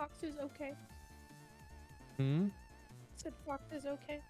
Fox is okay. Hmm? Said Fox is okay.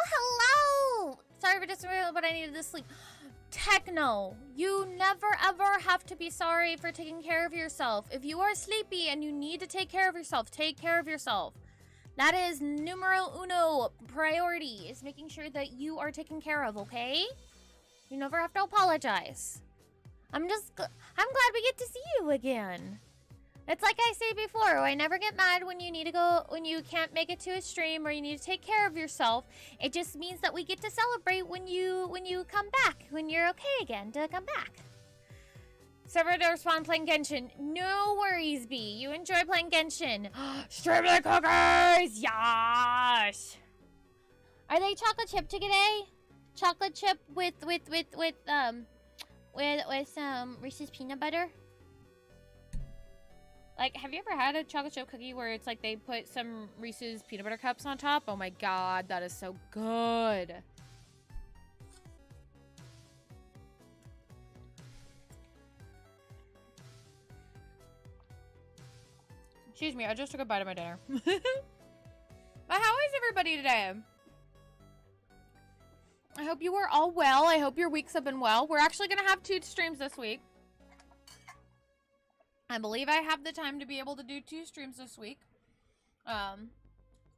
Hello! Sorry for disappearing, but I needed to sleep. Techno, you never ever have to be sorry for taking care of yourself. If you are sleepy and you need to take care of yourself, take care of yourself. That is numero uno priority, is making sure that you are taken care of, okay? You never have to apologize. I'm glad we get to see you again. It's like I say before, I never get mad when you need to go, when you can't make it to a stream or you need to take care of yourself. It just means that we get to celebrate when you come back, when you're okay again to come back. Server to respond playing Genshin. No worries, B. You enjoy playing Genshin. Stream the cookies! Yes! Are they chocolate chip today? Chocolate chip with some Reese's peanut butter? Like, have you ever had a chocolate chip cookie where it's like they put some Reese's peanut butter cups on top? Oh my god, that is so good. Excuse me, I just took a bite of my dinner. But how is everybody today? I hope you are all well. I hope your weeks have been well. We're actually going to have 2 streams this week. I believe I have the time to be able to do 2 streams this week.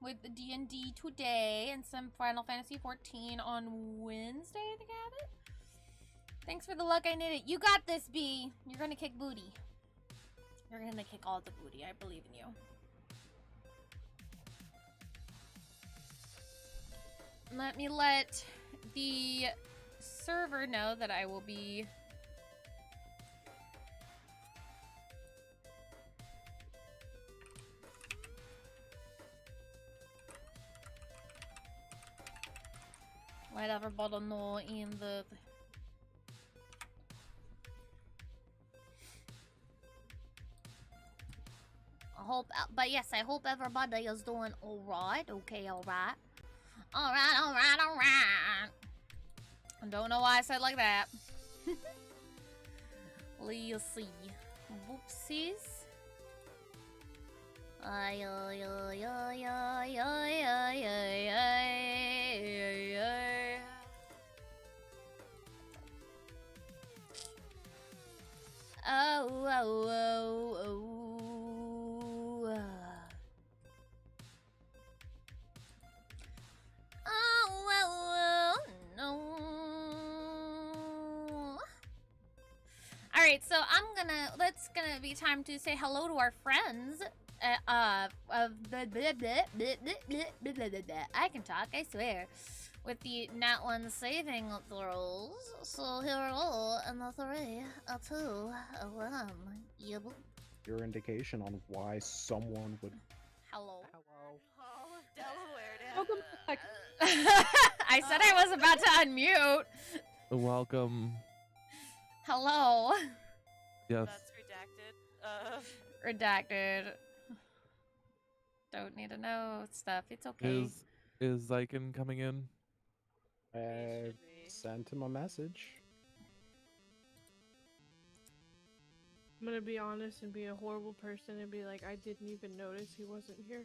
With the D&D today and some Final Fantasy 14 on Wednesday, I think I have it. Thanks for the luck, I need it. You got this, B. You're gonna kick booty. You're gonna kick all the booty. I believe in you. Let me let the server know that I will be... Let everybody know in the... But yes, I hope everybody is doing alright. Okay, alright. Alright. I don't know why I said like that. Let's see. Whoopsies. No. Alright, so it's gonna be time to say hello to our friends. I can talk, I swear. With the Nat 1 saving throws. So here we go, and the 3, a 2, a 1. Yep. Your indication on why someone would... Hello. Oh, Delaware now. Welcome back. I said I was about to unmute. Welcome. Hello. Yes. That's redacted. Redacted. Don't need to know stuff. It's okay. Is Xyken coming in? I sent him a message. I'm gonna be honest and be a horrible person and be like, I didn't even notice he wasn't here.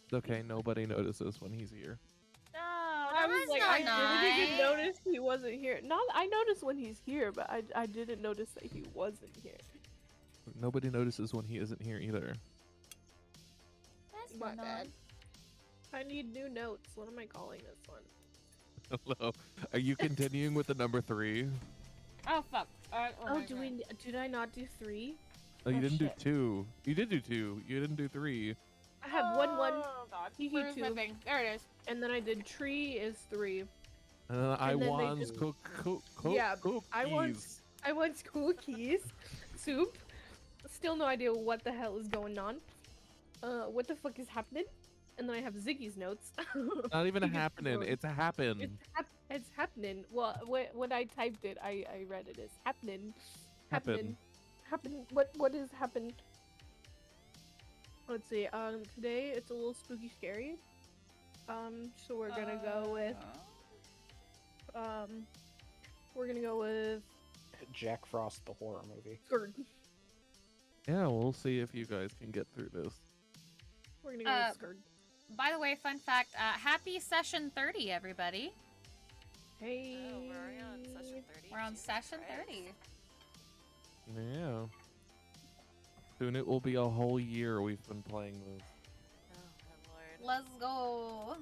It's okay, nobody notices when he's here. No, I was that's like, not I didn't even nice. notice he wasn't here. Not, I noticed when he's here, but I didn't notice that he wasn't here. Nobody notices when he isn't here either. That's My not bad. I need new notes. What am I calling this one? Hello. Are you continuing with the number 3? Oh fuck. Oh, did I not do 3? Oh, you Oh, didn't shit. do 2. You did do 2. You didn't do 3. I have 1 1, Oh god. Hee hee Where's my two. thing? There it is. and then I did tree is 3. And then I And then they want just- yeah, I want cookies, soup. Still no idea what the hell is going on. What the fuck is happening? And then I have Ziggy's notes. Not even He gets happening. going. It's a happen. It's happening. Well, when I typed it, I read it as happening. Happen. Happen. What is happen? Let's see. Today it's a little spooky, scary. So we're gonna go with. We're gonna go with. Jack Frost, the horror movie. Skirt. Yeah, we'll see if you guys can get through this. We're gonna go with skirt. By the way, fun fact, happy session 30, everybody. Hey. Oh, we're already on session 30. We're on Jesus session Christ. 30. Yeah. Soon it will be a whole year we've been playing this. Oh my lord. Let's go.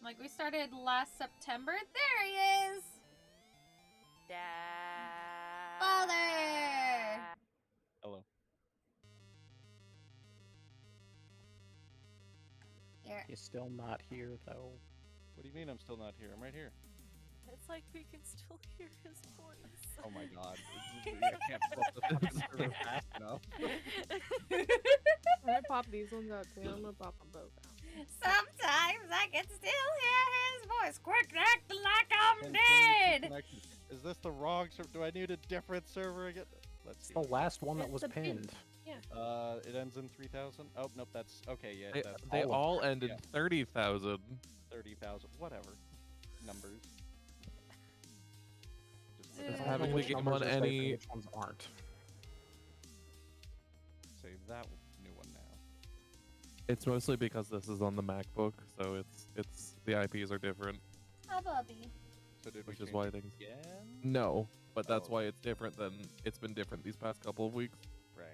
Like, we started last September. There he is! Dad. Father! Hello. Here. He's still not here, though. What do you mean I'm still not here? I'm right here. It's like we can still hear his voice. Oh my god. I can't flip the fucking server fast enough. I'm gonna pop these ones out too. I'm gonna pop them both out. Sometimes I can still hear his voice. Quick, act like I'm Can dead! connection. Is this the wrong server? Do I need a different server again? Let's It's see. the last one that It's was the pin. pinned. It ends in 3,000. Oh, nope, that's okay. Yeah, They, that's they all of all them. ended Yeah. 30,000. 30,000. Whatever. Numbers. Just I don't know having the which game numbers on are safe and any. which ones aren't. save that new one now. It's mostly because this is on the MacBook, so it's the IPs are different, How Bubby? So did we which is change why it things. again? No, but that's Oh. why it's different than it's been different these past couple of weeks. Right.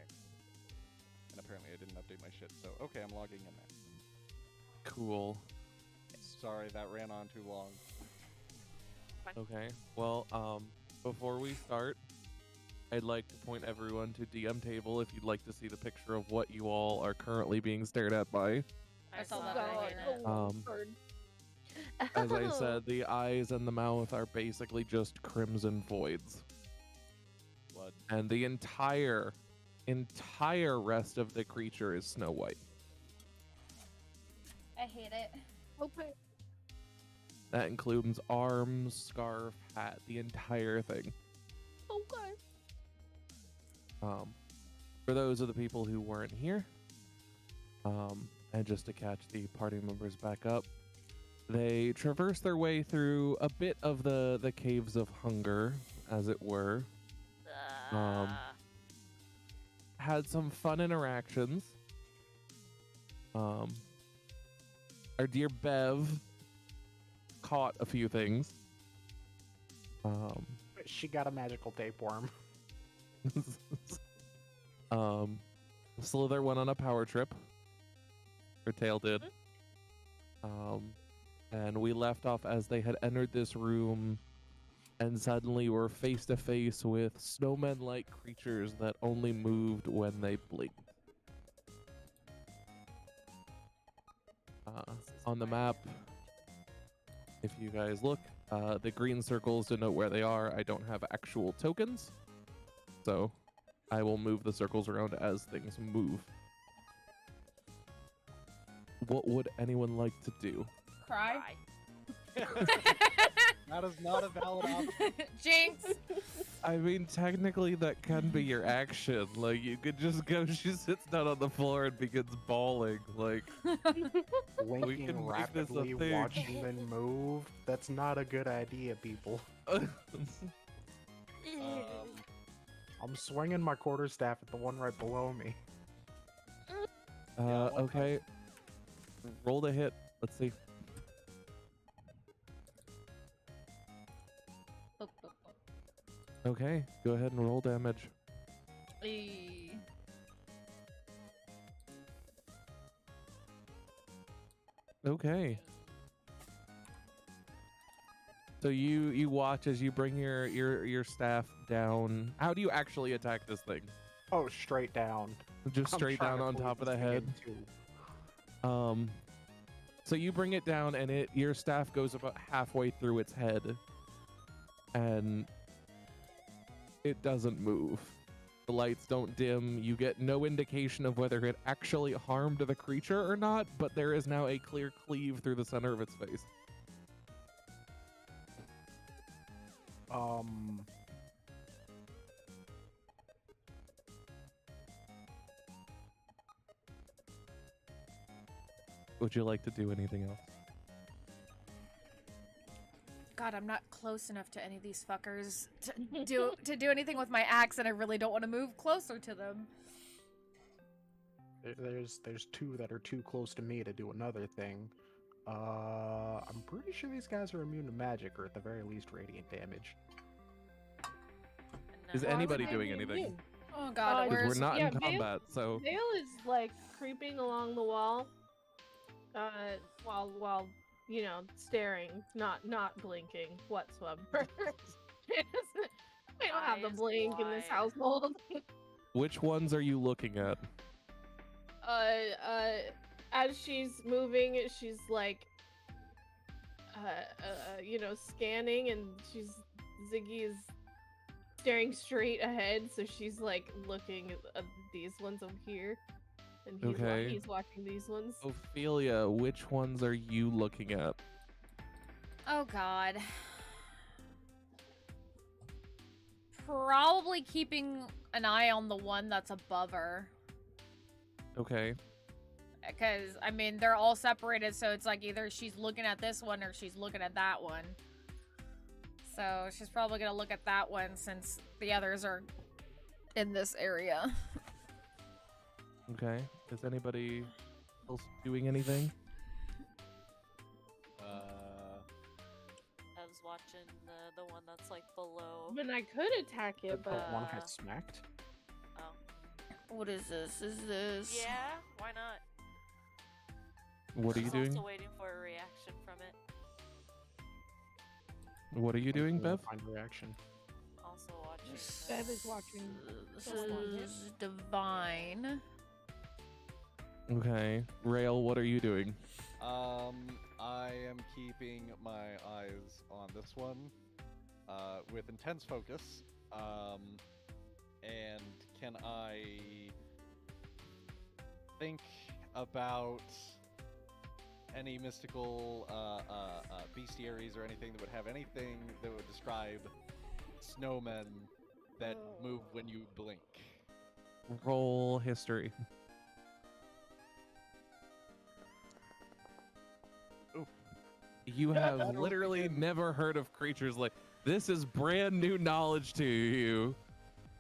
And apparently I didn't update my shit. So okay, I'm logging in now. Cool. Sorry, that ran on too long. Okay. Well, before we start, I'd like to point everyone to DM table if you'd like to see the picture of what you all are currently being stared at by. I saw saw that that earlier. earlier. Bird. As I said, the eyes and the mouth are basically just crimson voids, Blood. and the entire rest of the creature is Snow White. I hate it. Okay. That includes arms, scarf, hat, the entire thing. Okay. For those of the people who weren't here, and just to catch the party members back up, they traversed their way through a bit of the caves of hunger, as it were. Had some fun interactions. Our dear Bev caught a few things. She got a magical tapeworm. Sliithrr went on a power trip. Her tail did. And we left off as they had entered this room and suddenly were face to face with snowmen-like creatures that only moved when they blinked. On the map, if you guys look, the green circles denote where they are. I don't have actual tokens, so I will move the circles around as things move. What would anyone like to do? Cry. That is not a valid option. Jinx! I mean, technically that can be your action. Like, you could just go, she sits down on the floor and begins bawling. Like, Blinking can make this a rapidly, thing. watching them move. That's not a good idea, people. I'm swinging my quarterstaff at the one right below me. Yeah, one Okay. Roll to hit. Let's see. Boop, boop, boop. Okay, go ahead and roll damage. Eee. Okay. So you watch as you bring your staff down. How do you actually attack this thing? Oh, straight down. Just I'm straight trying down to on cleave top of this the thing head. in two. So you bring it down, and your staff goes about halfway through its head, and it doesn't move. The lights don't dim. You get no indication of whether it actually harmed the creature or not, but there is now a clear cleave through the center of its face. Would you like to do anything else? God, I'm not close enough to any of these fuckers to do anything with my axe, and I really don't want to move closer to them. There's two that are too close to me to do another thing. I'm pretty sure these guys are immune to magic, or at the very least, radiant damage. Is No. anybody Why would doing they be anything? immune? Oh God, Because where's we're not yeah, in Vale- combat, so Vale is like creeping along the wall, while you know staring, not blinking whatsoever. We don't have the Eyes blink in this wide. household. which ones are you looking at? As she's moving, she's like, you know, scanning, and Ziggy is staring straight ahead, so she's like looking at these ones over here, and Okay. he's watching these ones. Ophelia, which ones are you looking at? Oh God. Probably keeping an eye on the one that's above her. Okay. Because, I mean, they're all separated, so it's like either she's looking at this one or she's looking at that one. So she's probably going to look at that one since the others are in this area. Okay. Is anybody else doing anything? I was watching the one that's like below. But I could attack it, The but one has smacked. Oh. What is this? Is this... Yeah, why not? What are I you was doing? also waiting for a reaction from it. What are you doing, Bev? Find reaction. Also watching. Bev is watching. This someone on it. is divine. Okay. Rail, what are you doing? I am keeping my eyes on this one, with intense focus. And can I think about any mystical bestiaries or anything that would have anything that would describe snowmen that move when you blink? Roll history. You have literally never heard of creatures like this. Is brand new knowledge to you.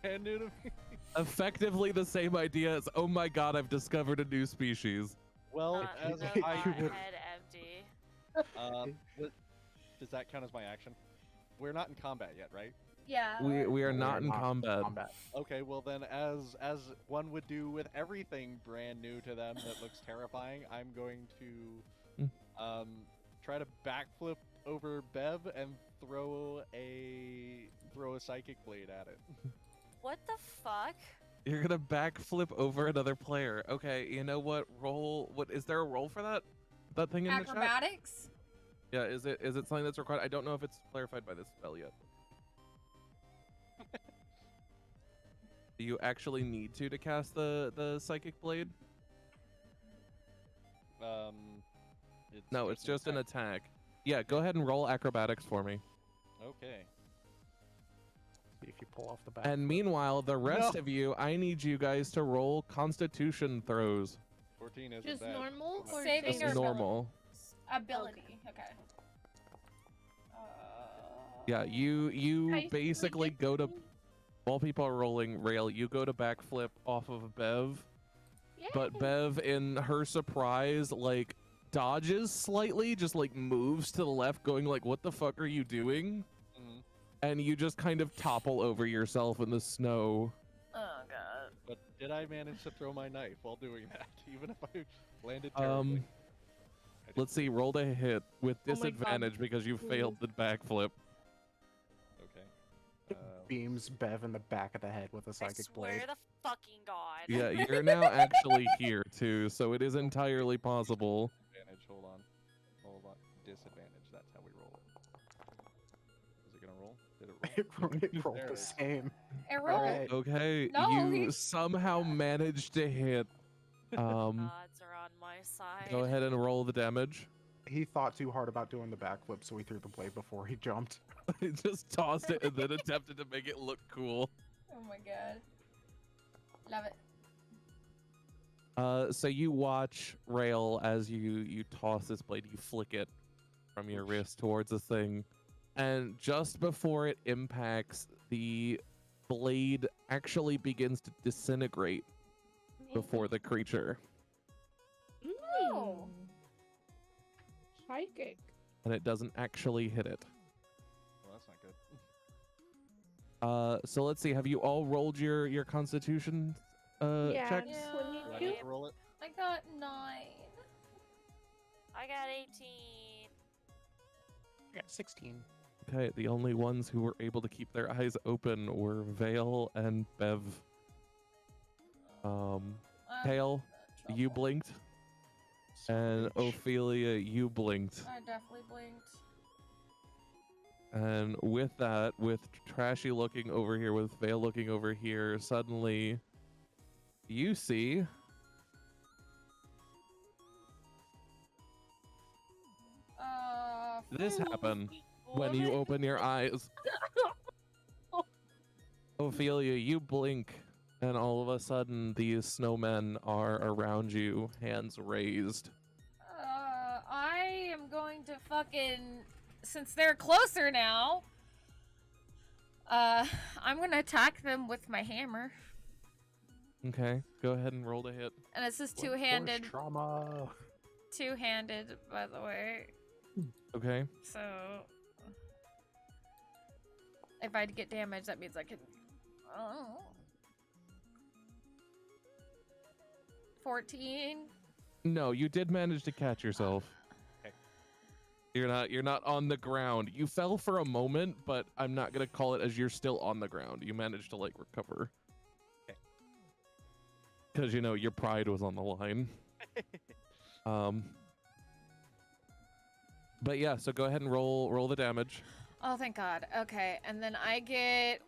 And new to me. Effectively the same idea as, oh my god, I've discovered a new species. Well, Not as enough I head empty. does that count as my action? We're not in combat yet, right? Yeah. We are not in not combat. Okay, well then, as one would do with everything brand new to them that looks terrifying, I'm going to try to backflip over Bev and throw a psychic blade at it. What the fuck? You're gonna backflip over another player. Okay, you know what? Roll. What is there a roll for that? That thing in the chat? Acrobatics? Yeah. Is it something that's required? I don't know if it's clarified by this spell yet. Do you actually need to cast the psychic blade? No, it's just an attack. Yeah, go ahead and roll acrobatics for me. Okay. See if you pull off the back. And meanwhile, the rest of you, I need you guys to roll Constitution throws. 14 isn't just bad. normal or Saving Just or saving? normal. Ability. Okay. Yeah, you High basically school go to, gifting? while people are rolling rail, you go to backflip off of Bev, but Yay. Bev, in her surprise, like dodges slightly, just like moves to the left, going like, "What the fuck are you doing?" Mhm. And you just kind of topple over yourself in the snow. Oh god. But did I manage to throw my knife while doing that, even if I landed terribly? I did Let's see, roll a hit with Oh my God. disadvantage because you failed the backflip. Okay. Beams Bev in the back of the head with a I psychic swear blade. to fucking god. Yeah, you're now actually here too, so it is entirely possible. Disadvantage. Hold on. Hold on. Disadvantage. That's how we roll it. Is it gonna roll? Did it roll? It rolled There the it is. same. It All rolled. right. Okay, No, you he- somehow managed to hit. Odds are on my side. Go ahead and roll the damage. He thought too hard about doing the backflip, so he threw the blade before he jumped. He just tossed it and then attempted to make it look cool. Oh my god. Love it. So you watch Rail as you toss this blade, you flick it from your wrist towards this thing, and just before it impacts, the blade actually begins to disintegrate before the creature, Oh. Psychic. and it doesn't actually hit it. Well, that's not good. So let's see. Have you all rolled your Constitution Yeah, checks? just Yeah. when you Do I do. get to roll it? I got 9. I got 18. I got 16. Okay, the only ones who were able to keep their eyes open were Vale and Bev. I'm Tail, in you trouble. blinked, and Savage. Ophelia, you blinked. I definitely blinked. And with that, with Trashy looking over here, with Vale looking over here, suddenly you see this happen when you open your eyes. Ophelia, you blink, and all of a sudden these snowmen are around you, hands raised. I am going to fucking, since they're closer now, I'm gonna attack them with my hammer. Okay, go ahead and roll to hit. And this is Blunt force two-handed, trauma. two-handed, by the way. Okay, So, if I get damage, that means I can. Oh. 14. no, you did manage to catch yourself. Okay. You're not on the ground. You fell for a moment, but I'm not gonna call it as you're still on the ground. You managed to like recover. Okay. Because you know your pride was on the line. But yeah, so go ahead and roll the damage. Oh, thank God. Okay, and then I get.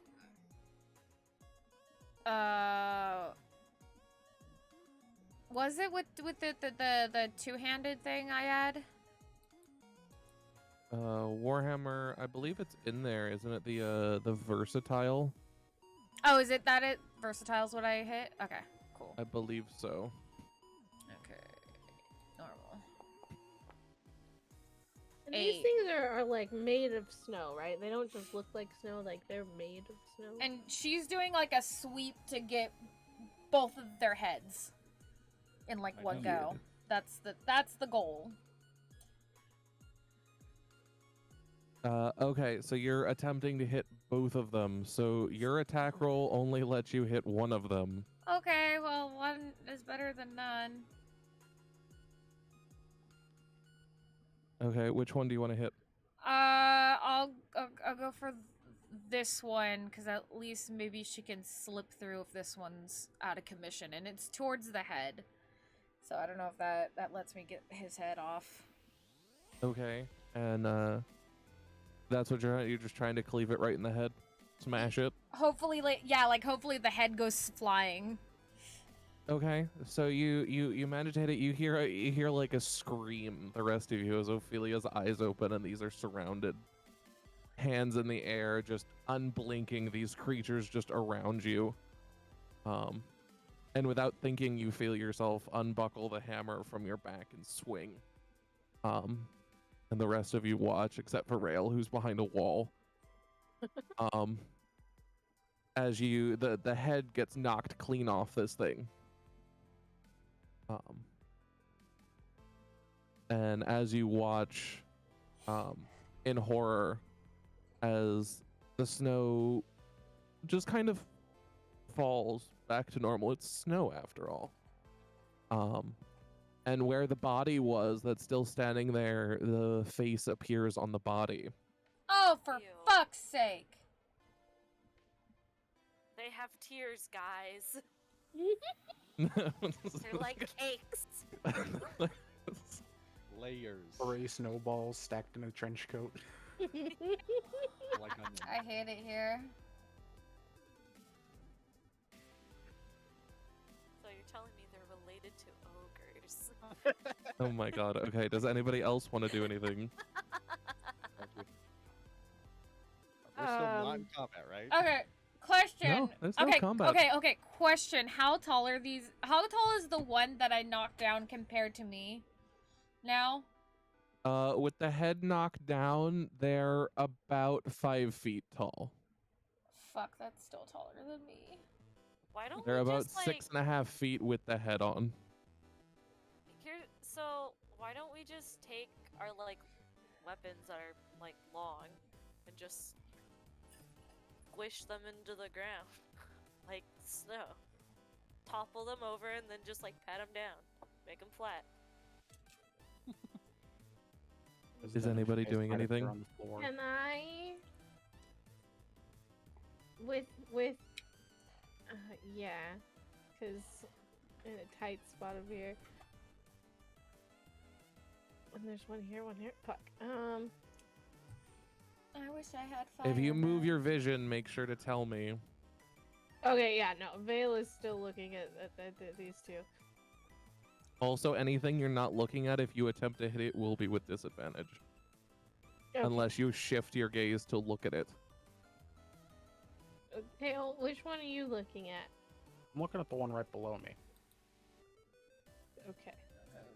Was it with the two-handed thing I had? Warhammer, I believe it's in there, isn't it? The versatile. Oh, is it that it versatile is what I hit? Okay, cool. I believe so. Okay, normal. And these 8. things are like made of snow, right? They don't just look like snow, like they're made of snow. And she's doing like a sweep to get both of their heads in like I one did. go. That's the goal. Okay, so you're attempting to hit both of them. So your attack roll only lets you hit one of them. Okay, well one is better than none. Okay, which one do you want to hit? I'll go for this one because at least maybe she can slip through if this one's out of commission, and it's towards the head. So I don't know if that lets me get his head off. Okay, and that's what you're just trying to cleave it right in the head, smash it. Hopefully, hopefully the head goes flying. Okay, so you manage to hit it. You hear like a scream. The rest of you, as Ophelia's eyes open, and these are surrounded, hands in the air, just unblinking. These creatures just around you. And without thinking, you feel yourself unbuckle the hammer from your back and swing. And the rest of you watch, except for Rail, who's behind a wall. Um, as the head gets knocked clean off this thing. And as you watch, in horror, as the snow just kind of falls back to normal. It's snow after all. And where the body was that's still standing there, the face appears on the body. Oh, for Ew. fuck's sake. They have tears, guys. They're They're like cakes. Layers. 3 snowballs stacked in a trench coat. Like onion. I hate it here. So you're telling me they're related to ogres? Oh my god. Okay, does anybody else want to do anything? Thank you. We're still not in combat, right? Okay, question. No, there's no okay, combat. okay, question. How tall are these? How tall is the one that I knocked down compared to me now? With the head knocked down, they're about 5 feet tall. Fuck, that's still taller than me. Why don't They're we about just, like, 6.5 feet with the head on. So why don't we just take our like weapons that are like long and just squish them into the ground like snow, topple them over, and then just like pat them down, make them flat. Is anybody doing anything? On the floor. Can I? With yeah, because in a tight spot over here. And there's one here, one here. Fuck. I wish I had fire. If you move your vision, make sure to tell me. Okay, yeah, no. Vale is still looking at these two. Also, anything you're not looking at, if you attempt to hit it, will be with disadvantage. Okay. Unless you shift your gaze to look at it. Okay, which one are you looking at? I'm looking at the one right below me. Okay.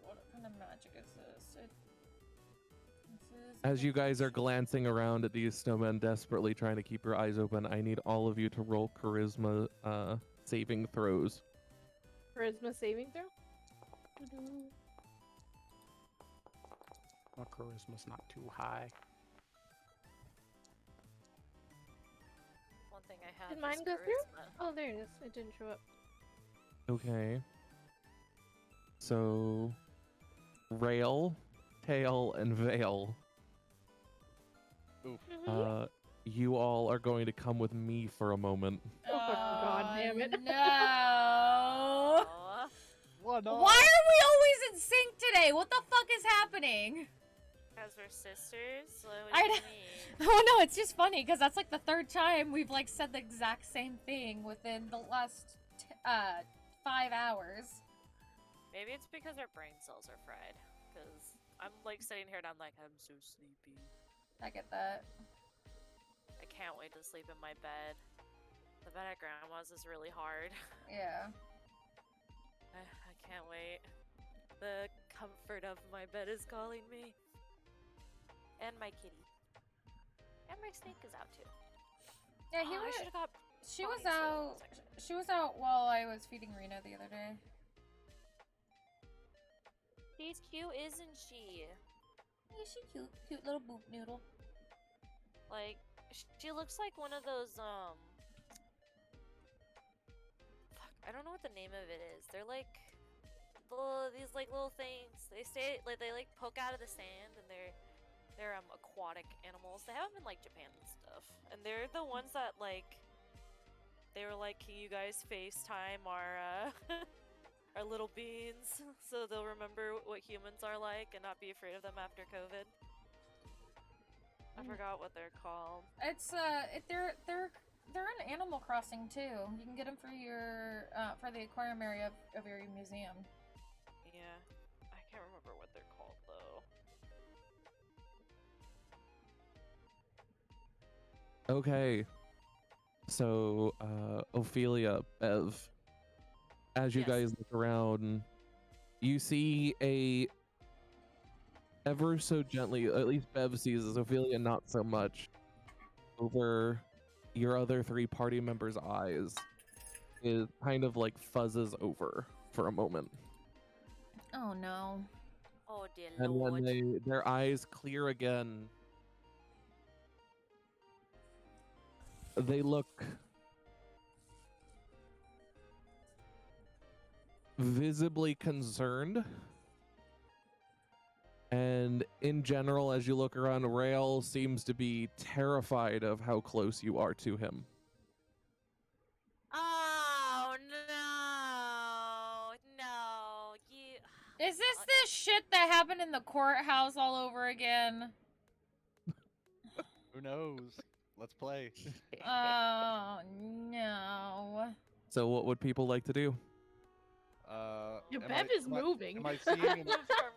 What kind of magic is this? As you guys are glancing around at these snowmen, desperately trying to keep your eyes open, I need all of you to roll charisma saving throws. Charisma saving throw? My charisma's not too high. One thing I have. Did mine is go through? charisma. Oh, there it is. It didn't show up. Okay. So, Rail, Tail, and Vale. Oof. You all are going to come with me for a moment. Oh, God damn it. No. Aw, What? Why are we always in sync today? What the fuck is happening? because we're sisters. So what I do you d- mean? Oh no, it's just funny because that's like the third time we've like said the exact same thing within the last 5 hours. Maybe it's because our brain cells are fried. Because I'm like sitting here and I'm like, I'm so sleepy. I get that. I can't wait to sleep in my bed. The bed at Grandma's is really hard. Yeah. I can't wait. The comfort of my bed is calling me. And my kitty. And my snake is out too. Yeah, he Oh, I was. should have got. She was Bonnie's out. section. She was out while I was feeding Rena the other day. She's cute, isn't she? Yeah, she cute, cute little boop noodle. Like, she looks like one of those, fuck, I don't know what the name of it is. They're like, these like little things. They stay, like, they like poke out of the sand, and they're aquatic animals. They have them in like Japan and stuff. And they're the ones that like, they were like, can you guys FaceTime our, our little beans so they'll remember what humans are like and not be afraid of them after COVID? I forgot what they're called. It's they're in Animal Crossing too. You can get them for your for the aquarium area of your museum. Yeah, I can't remember what they're called though. Okay. So, Ophelia, Bev, as you Yes. guys look around, you see a ever so gently, at least Bev sees this, Ophelia not so much, over your other 3 party members' eyes, it kind of like fuzzes over for a moment. Oh no. Oh dear And lord. when their eyes clear again, they look visibly concerned. And in general, as you look around, Rail seems to be terrified of how close you are to him. Oh no, no, you. Is this shit that happened in the courthouse all over again? Who knows? Let's play. Oh no. So what would people like to do? Your Am Bev I- is am I- moving. Am I seeing him? Move from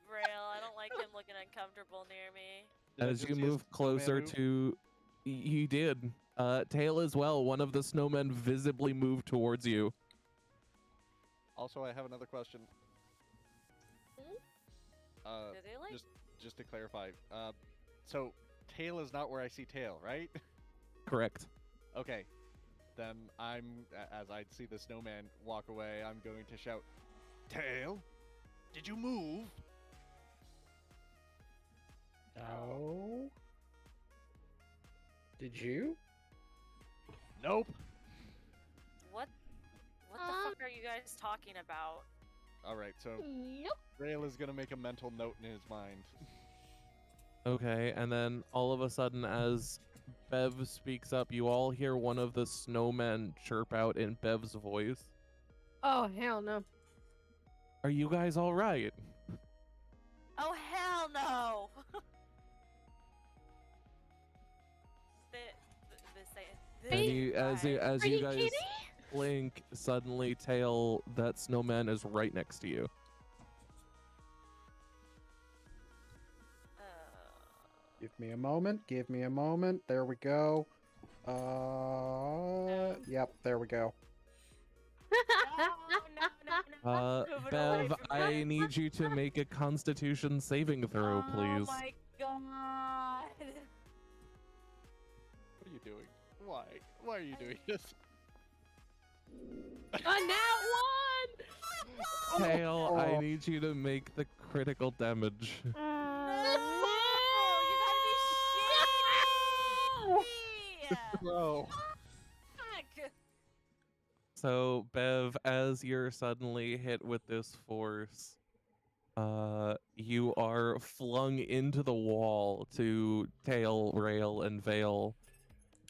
Braille. I don't like him looking uncomfortable near me. Did I As just you see a move closer snowman move? to... You did. Tail as well. One of the snowmen visibly moved towards you. Also, I have another question. Do they like? Just to clarify, so tail is not where I see tail, right? Correct. Okay, then as I see the snowman walk away, I'm going to shout, "Tail, did you move?" No. Did you? Nope. What the fuck are you guys talking about? All right, so Nope. Rail is gonna make a mental note in his mind. Okay, and then all of a sudden, as Bev speaks up, you all hear one of the snowmen chirp out in Bev's voice. Oh, hell no. Are you guys all right? Oh hell no! And you, as you Are you guys kidding? blink, suddenly Tail, that snowman is right next to you. Give me a moment. Give me a moment. There we go. Yep, there we go. No. Moving away Bev, from I me. need you to make a Constitution saving throw, Oh please. my god. What are you doing? Why? Why are you doing this? A nat one! Tail, I Oh. need you to make the critical damage. No, you gotta be shitting me. Bro. Fuck. So, Bev, as you're suddenly hit with this force, you are flung into the wall to Tail, Rail, and Vale.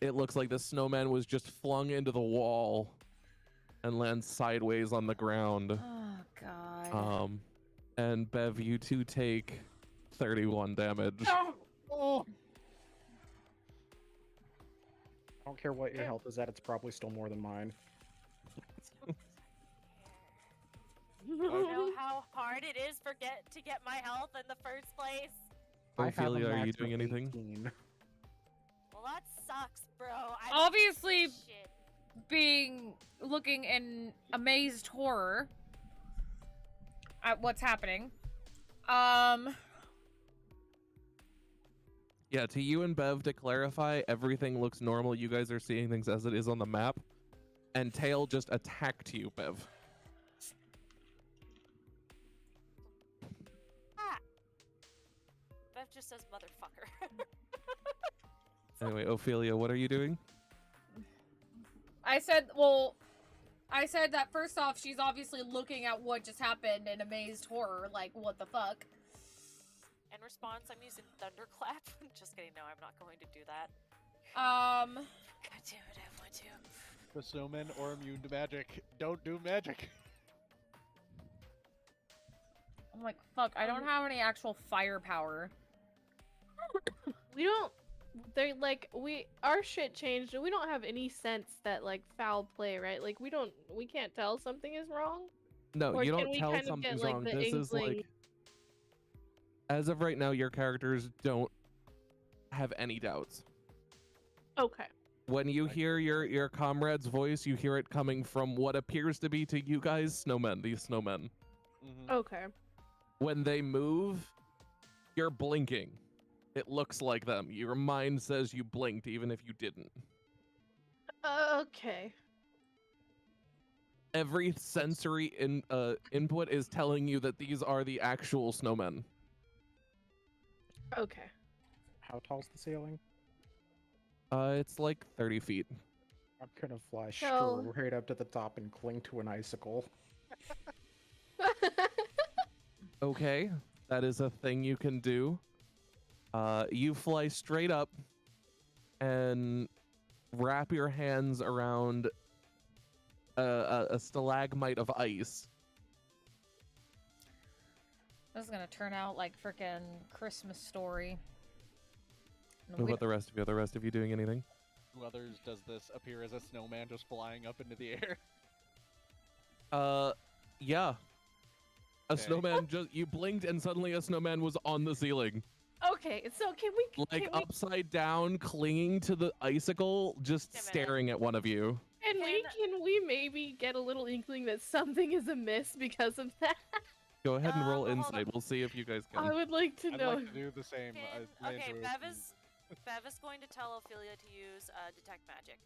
It looks like the snowman was just flung into the wall and lands sideways on the ground. Oh god. And Bev, you two take 31 damage. Oh. I don't care what your health is at, it's probably still more than mine. You know how hard it is to get my health in the first place? I have a Ophelia, are you max doing of anything? 18. Well, that sucks, bro. I Obviously, shit. looking in amazed horror at what's happening. Yeah, to you and Bev, to clarify, everything looks normal. You guys are seeing things as it is on the map. And Tail just attacked you, Bev. Bev just says motherfucker. Anyway, Ophelia, what are you doing? I said that first off, she's obviously looking at what just happened in amazed horror, like, what the fuck? In response, I'm using thunderclap. Just kidding. No, I'm not going to do that. Um, God damn it, I want to. The snowmen are immune to magic. Don't do magic. I'm like, fuck, I don't have any actual firepower. We don't. They're like our shit changed, and we don't have any sense that like foul play, right? Like we can't tell something is wrong. No, Or you can don't we tell kind of something's get, like, wrong. the This is like, inkling? as of right now, your characters don't have any doubts. Okay. When you hear your comrade's voice, you hear it coming from what appears to be to you guys snowmen, these snowmen. Mm-hmm. Okay. When they move, you're blinking. It looks like them. Your mind says you blinked even if you didn't. Okay. Every sensory input is telling you that these are the actual snowmen. Okay. How tall's the ceiling? It's like 30 feet. I'm gonna fly So- straight up to the top and cling to an icicle. Okay, that is a thing you can do. You fly straight up and wrap your hands around a stalagmite of ice. This is gonna turn out like frickin' Christmas Story. And What we- about the rest of you? Are the rest of you doing anything? To others, does this appear as a snowman just flying up into the air? Yeah. A Okay. snowman you blinked and suddenly a snowman was on the ceiling. Okay, so can we Like can we, upside down, clinging to the icicle, just Wait a minute. staring at one of you. can we maybe get a little inkling that something is amiss because of that? Go ahead and roll Hold on. insight. We'll see if you guys I can. would like to I'd know. like to do the same. Okay, Bev is going to tell Ophelia to use detect magic.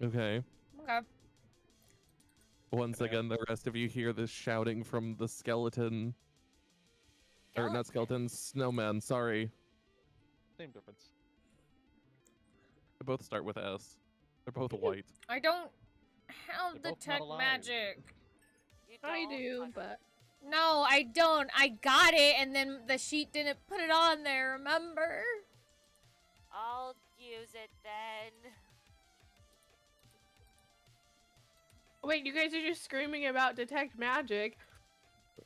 Okay. Okay. Once Yeah. again, the rest of you hear this shouting from the skeleton. Or not skeleton, snowman, sorry. Same difference. They both start with S. They're both white. I don't have They're both not detect alive. magic. You I don't? do, Okay. but No, I don't. I got it, and then the sheet didn't put it on there, remember? I'll use it then. wait, you guys are just screaming about detect magic.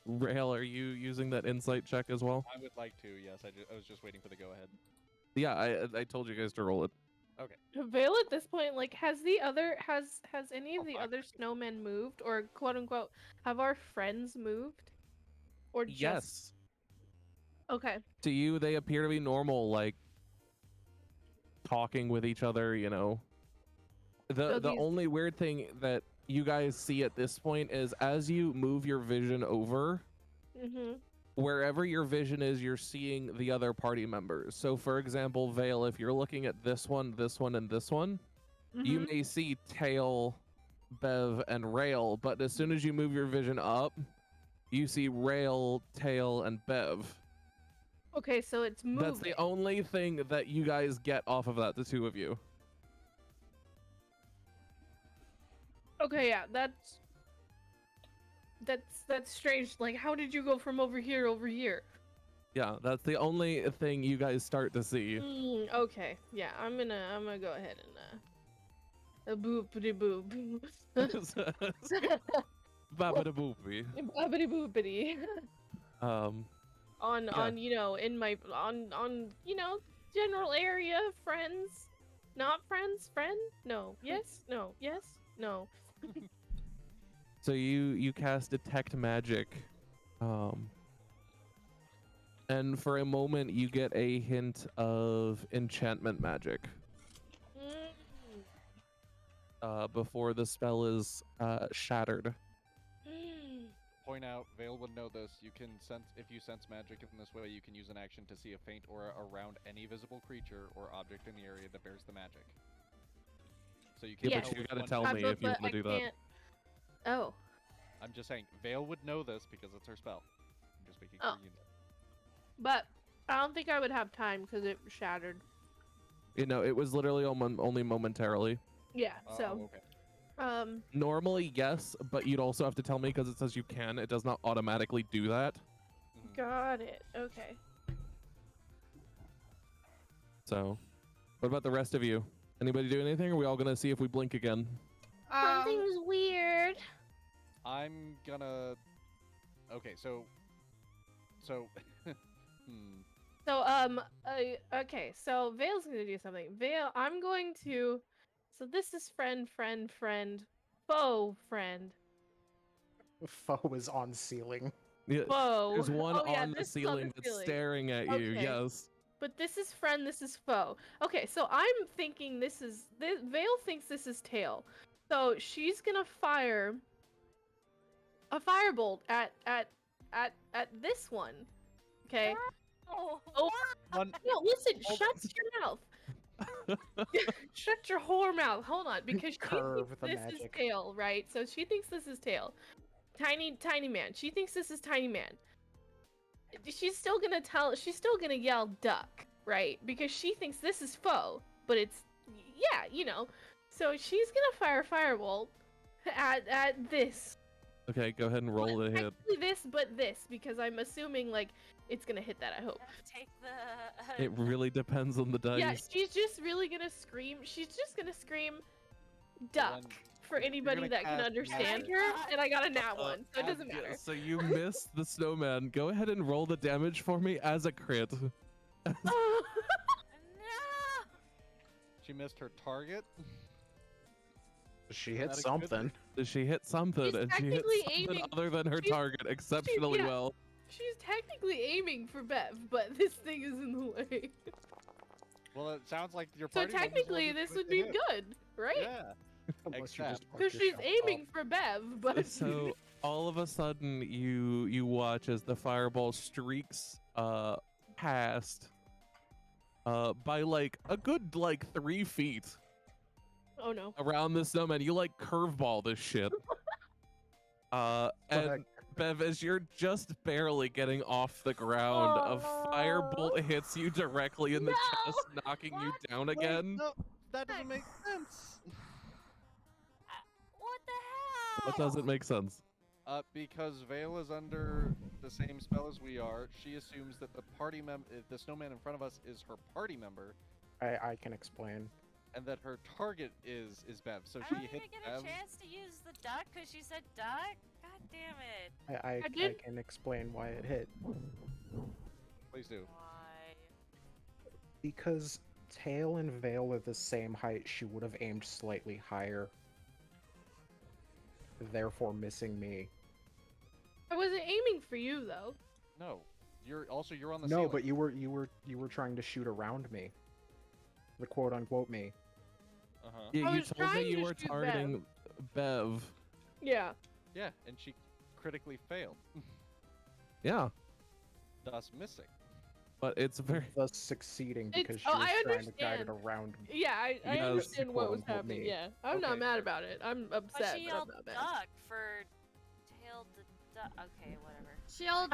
Rail, are you using that insight check as well? I would like to, yes. I was just waiting for the go-ahead. Yeah, I told you guys to roll it. Vale at this point, like, has any of Oh, the fuck. other snowmen moved, or quote unquote, have our friends moved, or just? Yes. Okay. To you, they appear to be normal, like talking with each other, you know. So The these- only weird thing that you guys see at this point is as you move your vision over, Mhm. wherever your vision is, you're seeing the other party members. So for example, Vale, if you're looking at this one, and this one, you Mhm. may see Tail, Bev, and Rail, but as soon as you move your vision up, you see Rail, Tail, and Bev. Okay, so it's moving. That's the only thing that you guys get off of that, the two of you. Okay, yeah, that's strange. Like, how did you go from over here over here? Yeah, that's the only thing you guys start to see. Okay, yeah, I'm gonna go ahead and boopity boop. Babada-boopy. Boopity boopity. Um, on Yeah. on you know in my on you know general area friends, not friends, friend, no, yes, no, yes, no. so you cast detect magic, and for a moment you get a hint of enchantment magic before the spell is shattered. Point out, Vale would know this. You can sense if you sense magic in this way, you can use an action to see a faint aura around any visible creature or object in the area that bears the magic. So you can Yeah, Yes. but you which gotta one tell to me use. if you But wanna I do that. can't- Oh, I'm just saying, Vale would know this because it's her spell. I'm just making Oh. sure you know. but I don't think I would have time because it shattered. You know, it was literally only momentarily. Yeah, Oh, so okay. Normally, yes, but you'd also have to tell me because it says you can. It does not automatically do that. Mhm. got it. Okay. So, what about the rest of you? Anybody do anything? Or are we all gonna see if we blink again? Something's weird. I'm gonna. Okay, so. Okay, so Vale's gonna do something. Vale, I'm going to. So this is friend, foe, friend, Foe is on ceiling. Yeah, foe. there's one Oh, yeah, on the this is ceiling that's ceiling. staring at you. Okay. Yes. But this is friend, this is foe. Okay, so I'm thinking Vale thinks this is tail. So she's gonna fire a firebolt at this one. Okay. Oh, Oh. One, No, listen, Hold shut your mouth. Shut your whore mouth. Hold on, because she Curve thinks the this is magic. tail, right? So she thinks this is tail. Tiny man. She thinks this is tiny man. She's still gonna yell duck, right? Because she thinks this is foe, but it's, yeah, you know. So she's gonna fire firebolt at this. Okay, go ahead and roll the hit. Actually this, but this, because I'm assuming like it's gonna hit that, I hope. take the. It really depends on the dice. Yeah, she's just really gonna scream. She's just gonna scream duck Then for anybody gonna that can cast understand magic. her, and I got a nat one, so it Yeah, doesn't matter. So you missed the snowman. Go ahead and roll the damage for me as a crit. No. she missed her target. She hit That a good something. She hit something, She's and she hit technically something aiming- other than her she's- target exceptionally yeah. well. She's technically aiming for Bev, but this thing is in the way. Well, it sounds like your So party members technically, wasn't this supposed would to be hit. good, right? Yeah. Unless you Except- just Because fuck she's yourself aiming up. for Bev, but So all of a sudden, you watch as the fireball streaks past by like a good 3 feet oh no. around the snowman. You like curveball this shit. But And Bev, as you're just barely getting off the ground, a firebolt hits you directly in the No! chest, knocking you down Wait, again. no, that doesn't make sense. What the hell? What doesn't make sense? Because Vale is under the same spell as we are, she assumes that the snowman in front of us is her party member, I can explain. and that her target is Bev. So I she don't even hit get Bev. a chance to use the duck because she said duck. God damn it! I I did- can explain why it hit. Please do. Why? Because Tail and Vale are the same height, she would have aimed slightly higher. Therefore missing me. I wasn't aiming for you though. No, you're on the No, ceiling. but you were trying to shoot around me. The quote unquote me. Uh-huh. Yeah, I you was told trying me you to were shoot targeting Bev. Yeah. Yeah, and she critically failed, Yeah, thus missing. but it's very. Thus succeeding It's- because she oh, was I trying to guide it understand. around me. Yeah, I Yes. understand what was Quote-unquote happening. me. Yeah, I'm not Okay, mad fair. about it. I'm But upset, she but I'm yelled not mad. duck for tail to duck. Okay, whatever. Shield.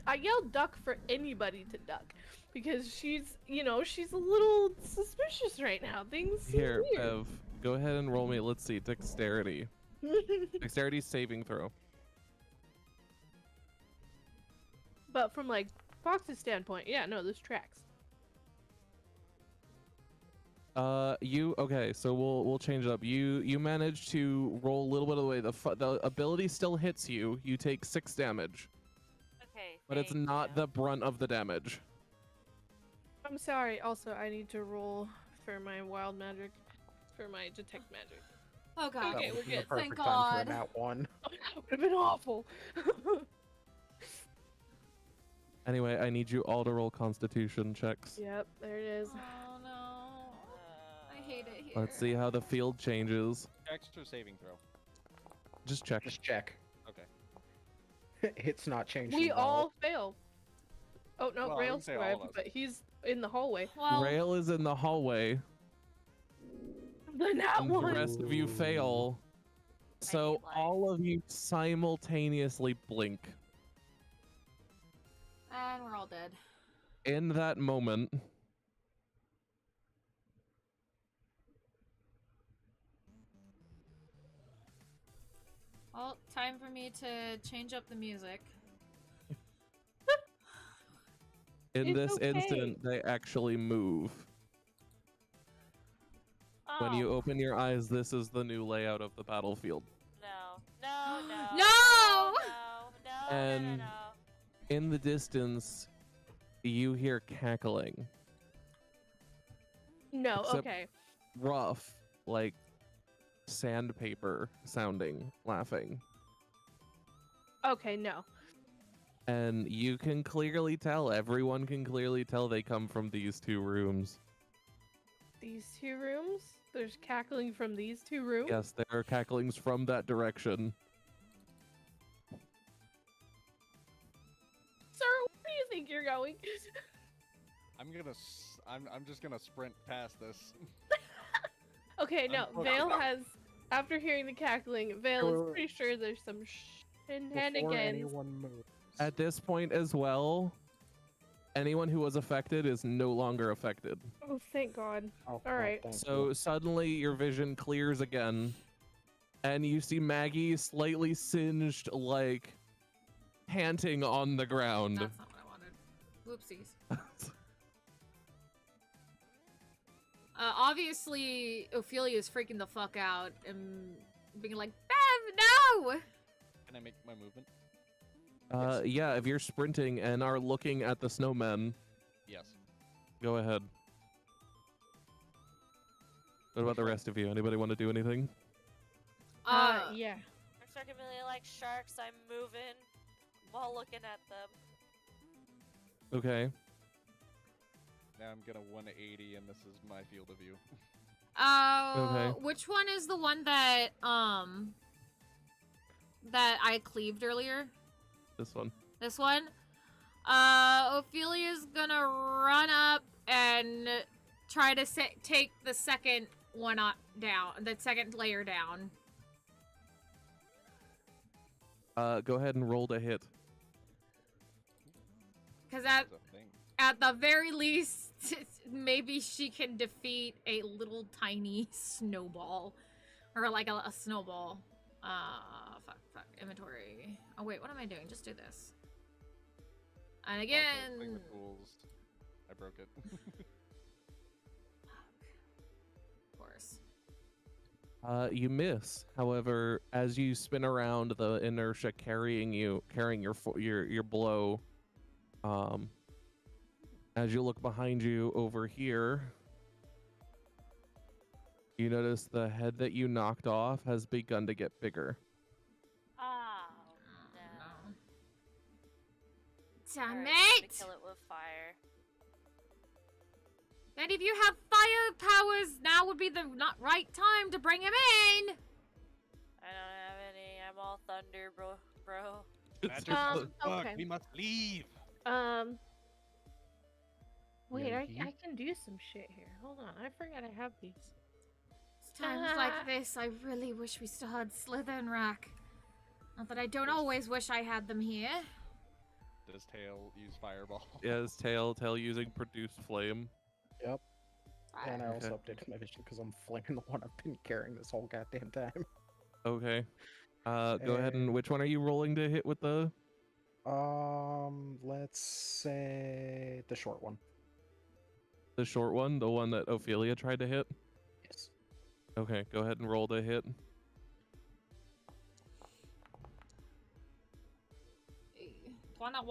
I yelled duck for anybody to duck because she's a little suspicious right now. Things seem Here, weird. Bev, go ahead and roll me. Let's see, dexterity. Dexterity saving throw. But from like Fox's standpoint, yeah, no, this tracks. Okay, so we'll change it up. You manage to roll a little bit of the way. The ability still hits you. You take 6 damage, Okay. but it's thank not you. the brunt of the damage. I'm sorry. Also, I need to roll for my wild magic, for my detect magic. Oh god. Okay, That we're would be the good. Thank perfect time for God. a nat one. That would have been awful. Anyway, I need you all to roll Constitution checks. Yep, there it is. Oh no. I hate it here. Let's see how the field changes. Extra saving throw. Just check. Just check. Okay. It's not changing. We at all. all fail. Oh no, Well, I Rail wouldn't say all survived, of us. but he's in the hallway. Well, Rail is in the hallway, The nat and the one. rest of you fail. So hate life. all of you simultaneously blink. and we're all dead. In that moment, Well, time for me to change up the music. in It's this okay. instant, they actually move. When you Oh, open your eyes, this is the new layout of the battlefield. No. No! No! No! And- No! In the distance, you hear cackling. No, Except- okay. Rough, like sandpaper sounding, laughing. Okay, no. And you can clearly tell, everyone can clearly tell they come from these 2 rooms. These 2 rooms? There's cackling from these 2 rooms? Yes, there are cacklings from that direction. Sir, where do you think you're going? I'm just gonna sprint past this. Okay, no. Vale has, after hearing the cackling, Vale is Wait. pretty sure there's some Before shenanigans. anyone moves. At this point as well, anyone who was affected is no longer affected. Oh, thank God. Oh, All right. thank So you. suddenly your vision clears again, and you see Maggie slightly singed, like panting on the ground. That's not what I wanted. Whoopsies. Obviously, Ophelia's freaking the fuck out and being like, Bev, no! Can I make my movement? Yeah, if you're sprinting and are looking at the snowmen, Yes. go ahead. What about the rest of you? Anybody want to do anything? Yeah. I'm starting to really like sharks. I'm moving while looking at them. Okay. Now I'm gonna 180, and this is my field of view. Okay. Which one is the one that I cleaved earlier? This one. This one? Ophelia's gonna run up and try to take the second one up down, the second layer down. Go ahead and roll to hit. Because That's a thing. at the very least, maybe she can defeat a little tiny snowball. Or like a snowball. Fuck. Inventory. Oh wait, what am I doing? Just do this. And Also, again... finger tools. I broke it. Of course. You miss. However, as you spin around, the inertia carrying your blow. As you look behind you over here, you notice the head that you knocked off has begun to get bigger. Oh, No. no. Damn Alright, it! to kill it with fire. And if you have fire powers, now would be the not right time to bring him in! I don't have any. I'm all thunder, bro. Magic okay. We must leave. Wait, Yeah, I can do some shit here. Hold on, I forgot I have these. It's times like this, I really wish we still had Sliithrr rack. Not that I don't always wish I had them here. Does Tail use fireball? Yes, tail using produced flame. Yep. And I also Okay. updated my vision because I'm flaming the one I've been carrying this whole goddamn time. Okay. Go ahead and which one are you rolling to hit with the? Let's say the short one. The short one, the one that Ophelia tried to hit? Yes. Okay, go ahead and roll to hit.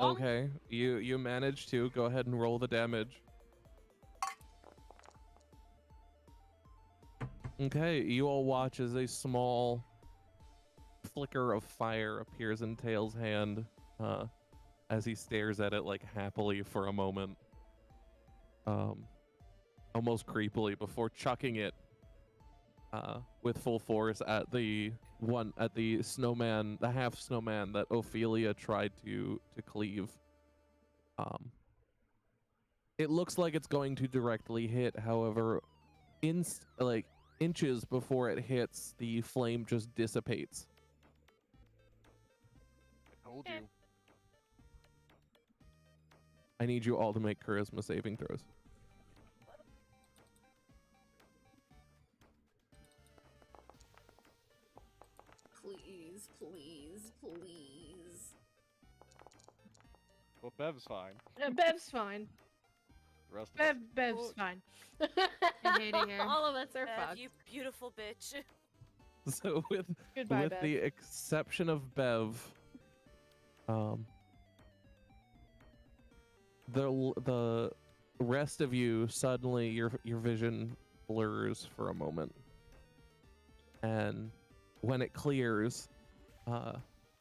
Okay, you managed to. Go ahead and roll the damage. Okay, you all watch as a small flicker of fire appears in Tail's hand as he stares at it like happily for a moment. Almost creepily before chucking it with full force at the snowman, the half snowman that Ophelia tried to cleave. It looks like it's going to directly hit, however, inches before it hits, the flame just dissipates. I told you. I need you all to make charisma saving throws. Please. Well, Bev's fine. Bev's fine. The rest of us. Bev's fine. I hate it here. All of us are Bev, fucked. you beautiful bitch. So Goodbye, with Bev. the exception of Bev, the rest of you, suddenly your vision blurs for a moment, and when it clears,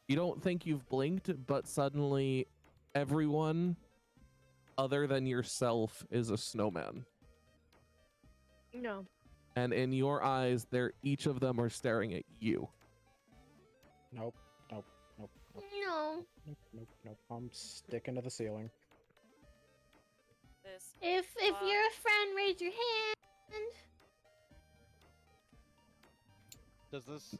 you don't think you've blinked, but suddenly everyone other than yourself is a snowman. No. And in your eyes, each of them are staring at you. Nope. No. Nope. I'm sticking to the ceiling. this. If you're a friend, raise your hand. Does this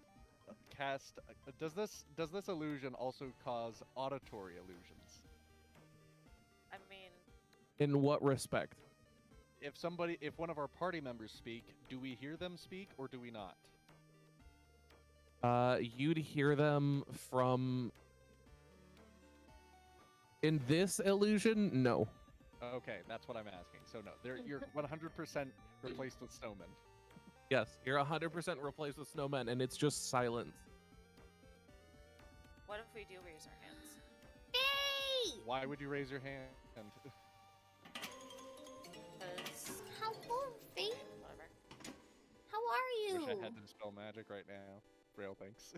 cast? Does this illusion also cause auditory illusions? I mean, In what respect? If one of our party members speak, do we hear them speak or do we not? You'd hear them from. In this illusion, no. Okay, that's what I'm asking. So no, you're 100% replaced with snowmen. Yes, you're 100% replaced with snowmen, and it's just silence. what if we do raise our hands? Hey! Why would you raise your hand? Because Hello, Faith. whatever. How are Wish you? I had to dispel magic right now. Frail thanks.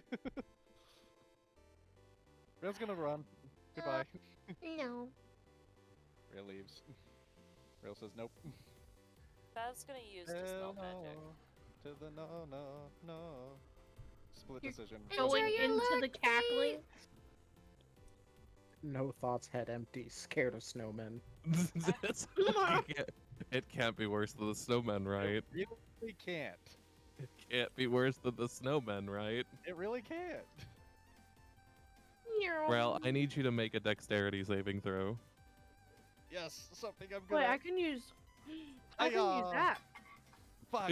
Frail's gonna run. Goodbye. No. Frail leaves. Frail says nope. Bev's gonna use dispel magic. To the no. Split You're decision. Going your into luck, the cackling. No thoughts, head empty, scared of snowmen. It can't be worse than the snowmen, right? It really can't. It can't be worse than the snowmen, right? It really can't. Well, I need you to make a dexterity saving throw. Yes, something I'm gonna. Wait, I can use Hi-ya. that. Fuck.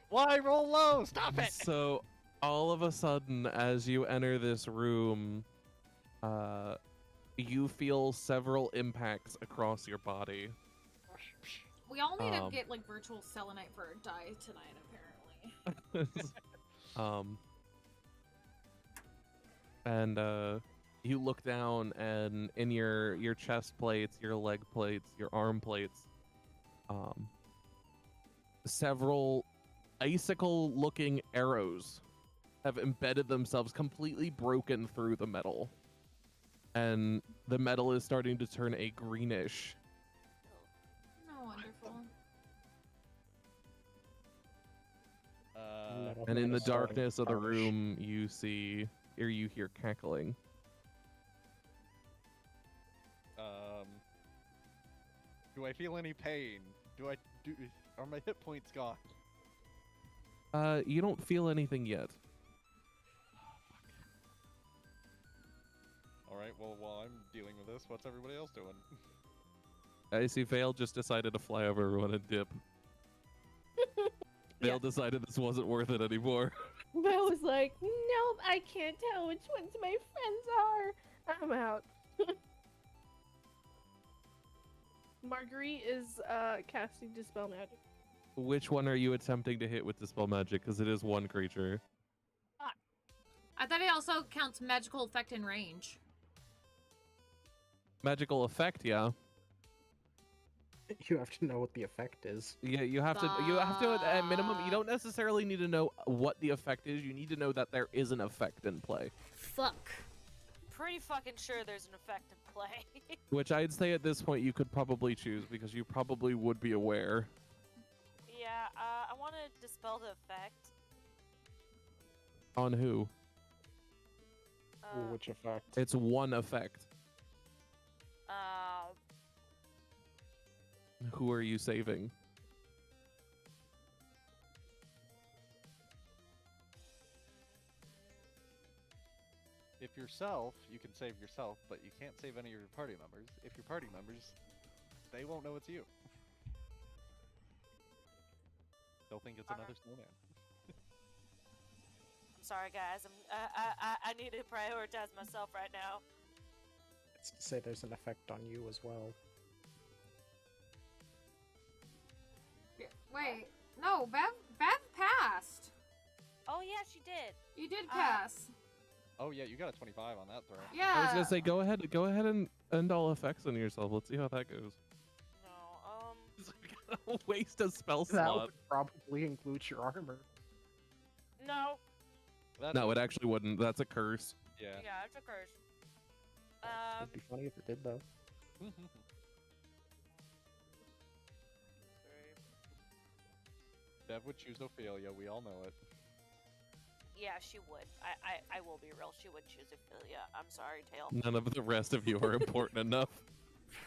Why roll low? Stop it. So, all of a sudden, as you enter this room, you feel several impacts across your body. We all need to Um, get like virtual selenite for a die tonight, apparently. And you look down, and in your chest plates, your leg plates, your arm plates, several icicle-looking arrows have embedded themselves, completely broken through the metal, and the metal is starting to turn a greenish. Oh, wonderful. And in the Metal darkness of the tarnish. room, you see, or you hear cackling. Do I feel any pain? Are my hit points gone? You don't feel anything yet. All right. Well, while I'm dealing with this, what's everybody else doing? I see Vale just decided to fly over everyone and dip. Vale decided this wasn't worth it anymore. But I was like, nope, I can't tell which ones my friends are. I'm out. Marguerite is casting Dispel Magic. Which one are you attempting to hit with Dispel Magic? Because it is one creature. I thought it also counts magical effect in range. Magical effect, yeah. You have to know what the effect is. Yeah, you have to at minimum, you don't necessarily need to know what the effect is. You need to know that there is an effect in play. Fuck. Pretty fucking sure there's an effect in play. Which I'd say at this point you could probably choose because you probably would be aware. Yeah, I want to dispel the effect. On who? Which effect? It's one effect. Who are you saving? If yourself, you can save yourself, but you can't save any of your party members. If your party members, they won't know it's you. They'll think it's another snowman. I'm sorry, guys. I need to prioritize myself right now. It's to say there's an effect on you as well. Wait, no, Bev passed. Oh yeah, she did. You did pass. Oh yeah, you got a 25 on that throw. Yeah. I was gonna say go ahead and end all effects on yourself. Let's see how that goes. No, Waste a spell That slot. would probably include your armor. no. That's No, it actually wouldn't. That's a curse. Yeah. Yeah, it's a curse. It'd be funny if it did, though. Dev would choose Ophelia. We all know it. Yeah, she would. I will be real. She would choose Ophelia. I'm sorry, Tail. None of the rest of you are important enough.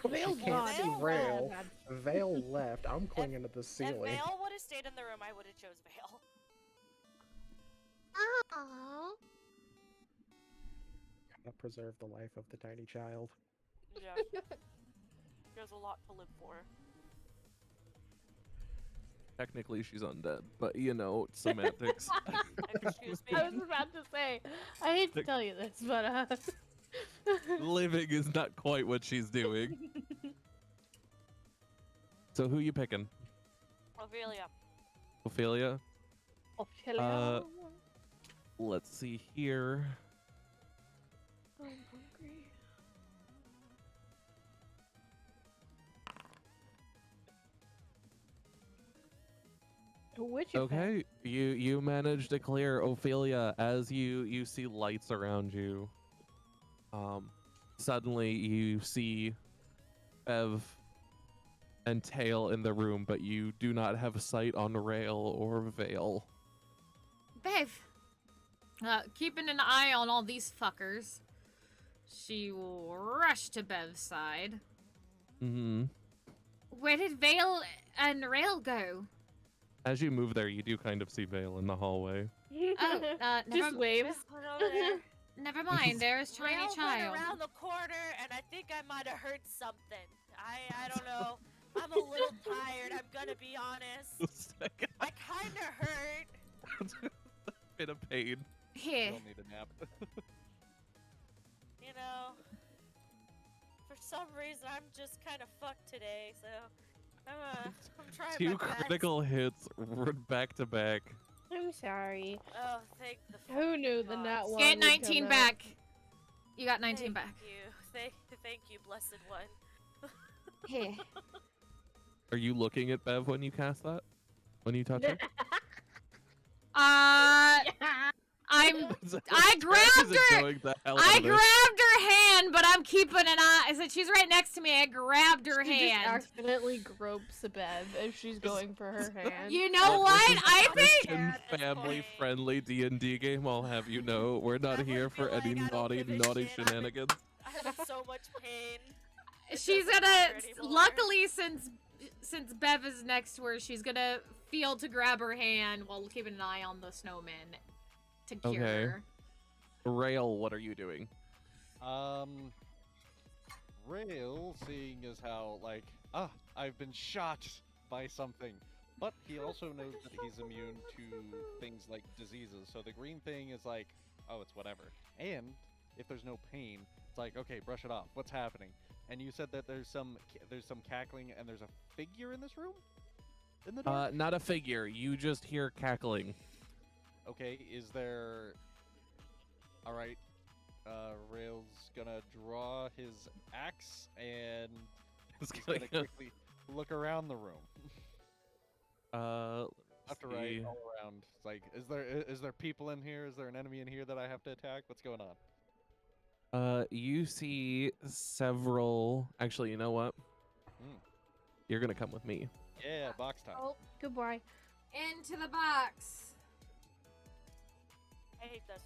Vale's She can't gone. see Vale Rail. left. Vale left. I'm clinging to the If ceiling. Vale would have stayed in the room, I would have chose Vale. Aww. Gotta preserve the life of the tiny child. Yeah. There's a lot to live for. Technically, she's undead, but you know, semantics. Excuse me. I was about to say, I hate to tell you this, but Living is not quite what she's doing. So who you picking? Ophelia. Ophelia? oh, hello. Let's see here. I'm hungry. Which Okay, you managed to clear Ophelia as you see lights around you. Suddenly you see Bev and Tail in the room, but you do not have sight on Rail or Vale. Bev, keeping an eye on all these fuckers. She will rush to Bev's side. Mm-hmm. Where did Vale and Rail go? As you move there, you do kind of see Vale in the hallway. Oh, just never, waves. Went over there. never mind. There is tiny Rail went child. around the corner, and I think I might have heard something. I don't know. I'm a little tired. I'm gonna be honest. I kind of hurt. Bit of pain. Here. You'll need a nap. You know, for some reason I'm just kind of fucked today. So I'm trying Two my best. critical hits back to back. I'm sorry. Oh, thank the. Who knew the gods. nat one Get would come 19 out? back. You got 19 Thank back. you. Thank you, blessed one. Here. Are you looking at Bev when you cast that? When you touch her? I grabbed her. I grabbed her hand, but I'm keeping an eye. I said she's right next to me. I grabbed her She hand. just accidentally gropes a Bev if she's going for her hand. You know what? I think Christian Yeah, at this family-friendly D&D game. I'll have you know, we're not I here would for be like, any I don't give a naughty shit, shenanigans. I'm in so much pain. she's gonna. Not anymore. Luckily, since Bev is next to her, she's gonna feel to grab her hand while keeping an eye on the snowman to cure Okay. her. Rail, what are you doing? Rail, seeing as how, like, I've been shot by something. But he also knows that he's immune to things like diseases. So the green thing is like, oh, it's whatever. And if there's no pain, it's like, okay, brush it off. What's happening? And you said that there's some cackling and there's a figure in this room? In the dark? Not a figure. You just hear cackling. Okay, is there... Alright. Rail's gonna draw his axe and It's he's gonna like, quickly look around the room. Left to right, see. all around. It's like, is there people in here? Is there an enemy in here that I have to attack? What's going on? You see several. Actually, you know what? Hmm. You're gonna come with me. Yeah, box time. Oh, goodbye. Into the box. I hate this.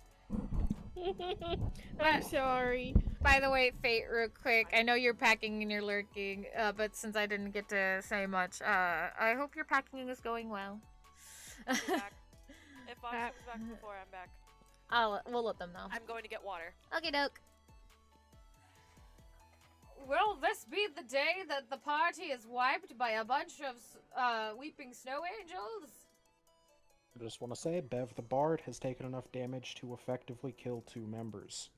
I'm sorry. By the way, Fate, real quick, I know you're packing and you're lurking, but since I didn't get to say much, I hope your packing is going well. I'll be back. If Box comes back before I'm back, We'll let them know. I'm going to get water. Okay, doke. Will this be the day that the party is wiped by a bunch of weeping snow angels? I just want to say, Bev the Bard has taken enough damage to effectively kill 2 members.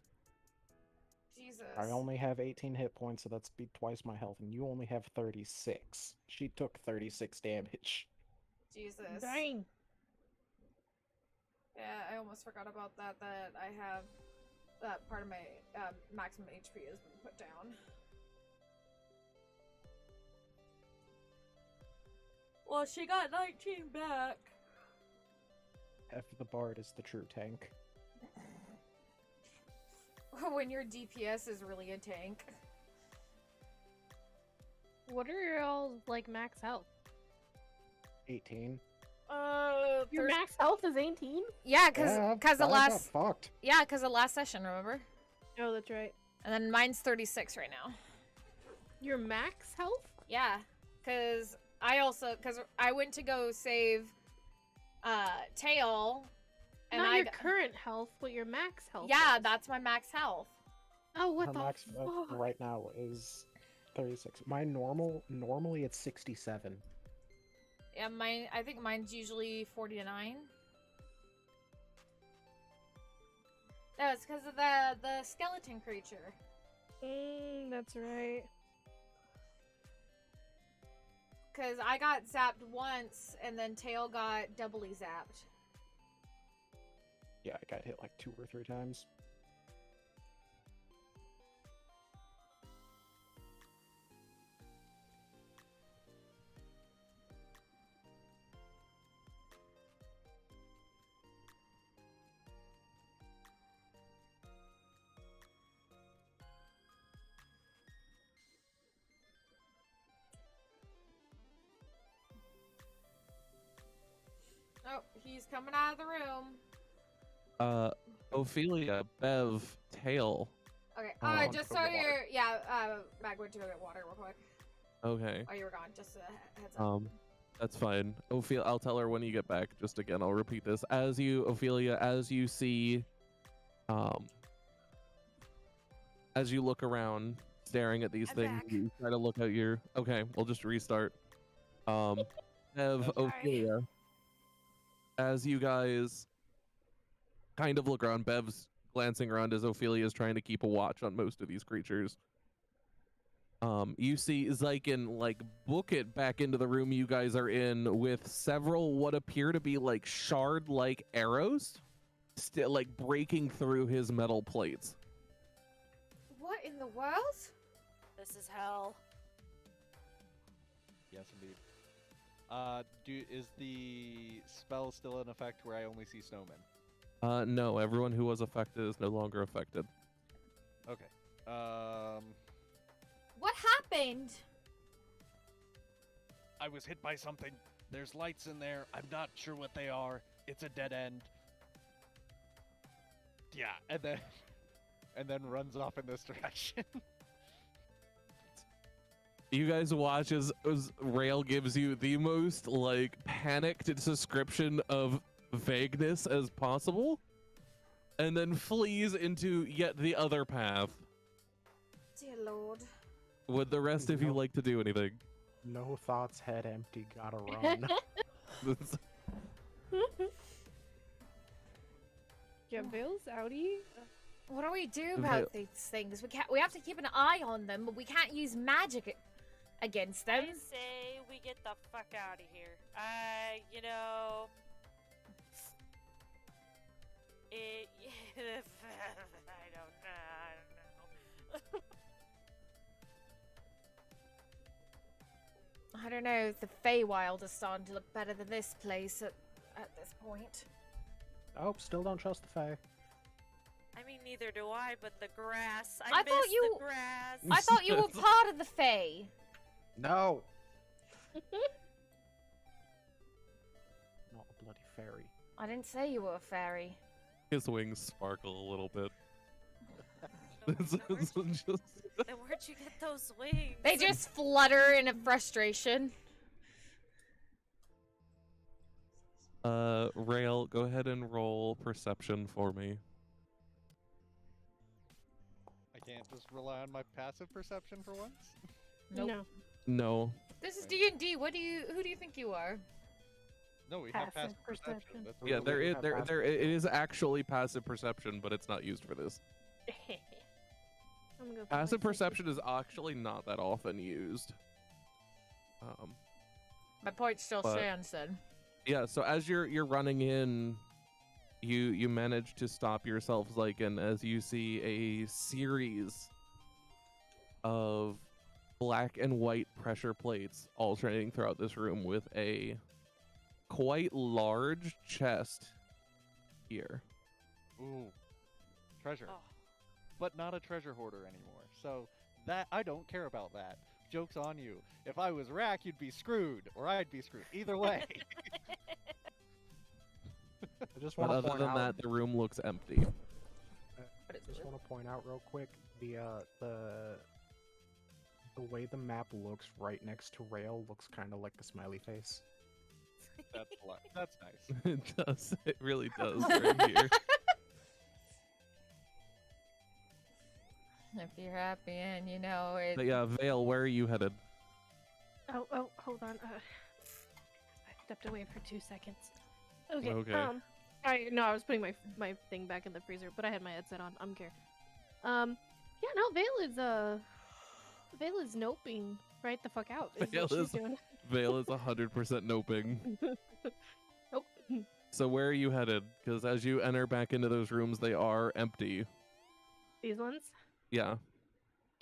Jesus. I only have 18 hit points, so that's be twice my health, and you only have 36. She took 36 damage. Jesus. Dang. Yeah, I almost forgot about that. That I have that part of my maximum HP has been put down. Well, she got 19 back. Bev the Bard is the true tank. When your DPS is really a tank. What are y'all like max health? 18. Your max health is 18? Yeah, Yeah, cause the I got last fucked. cause the last session, remember? Oh, that's right. And then mine's 36 right now. Your max health? Yeah, because I went to go save Tail, and Not your current health, but your max health. yeah, is. that's my max health. Oh, what Her the max fuck? right now is 36. My normally it's 67. Yeah, I think mine's usually 49. No, it's because of the skeleton creature. That's right. Because I got zapped once, and then Tail got doubly zapped. Yeah, I got hit like 2 or 3 times. Oh, he's coming out of the room. Ophelia, Bev, Tail. Okay, Oh, just go so get water. Mag went to go get water real quick. Okay. Oh, you were gone, just a heads up. That's fine. Ophelia, I'll tell her when you get back. Just again, I'll repeat this. Ophelia, as you see, as you look around, staring at these I'm things, back. you try to look out your. Okay, we'll just restart. Bev, Sorry. Ophelia, as you guys kind of look around, Bev's glancing around as Ophelia is trying to keep a watch on most of these creatures. You see Xyken like book it back into the room you guys are in with several what appear to be like shard-like arrows, still like breaking through his metal plates. What in the world? This is hell. Yes, indeed. Is the spell still in effect where I only see snowmen? No, everyone who was affected is no longer affected. Okay. What happened? I was hit by something. There's lights in there. I'm not sure what they are. It's a dead end. Yeah, and then runs off in this direction. You guys watch as Rail gives you the most like panicked description of vagueness as possible, and then flees into yet the other path. Dear Lord. Would the rest of you Nope. like to do anything? No thoughts, head empty, gotta run. Yeah, Vale's outie. What do we do about these things? We have to keep an eye on them, but we can't use magic against them. I say we get the fuck out of here. I don't know. I don't know, the Feywild is starting to look better than this place at this point. Oh, still don't trust the Fae. I mean, neither do I, but the grass. I I thought miss you- the grass. I thought you were part of the Fey. No! Not a bloody fairy. I didn't say you were a fairy. His wings sparkle a little bit. Then where'd you get those wings? They just flutter in a frustration. Rail, go ahead and roll perception for me. I can't just rely on my passive perception for once. Nope. No. No. This is D&D. Who do you think you are? No, we have Passive passive perception. perception. That's Yeah, what there we is have there it is actually passive perception, but it's not used for this. I'm gonna go put Passive my perception is actually not that often used. My point still But- stands then. Yeah, so as you're running in, you manage to stop yourself, Xyken, as you see a series of black and white pressure plates alternating throughout this room with a quite large chest here. Ooh, treasure. Oh. But not a treasure hoarder anymore. So that I don't care about that. Joke's on you. If I was Rack, you'd be screwed, or I'd be screwed. Either way. I just But want to other point than out. that, the room looks empty. I just want to point out real quick the The way the map looks right next to Rail looks kind of like the smiley face. That's nice. It does. It really does right here. If you're happy and you know it. But yeah, Vale, where are you headed? Oh, hold on. I stepped away for 2 seconds. Okay. Okay. I was putting my thing back in the freezer, but I had my headset on. I'm care. Yeah, no, Vale is noping right the fuck out. Is Vale what she's is- doing. Vale is 100% noping. Nope. So where are you headed? Because as you enter back into those rooms, they are empty. These ones. Yeah.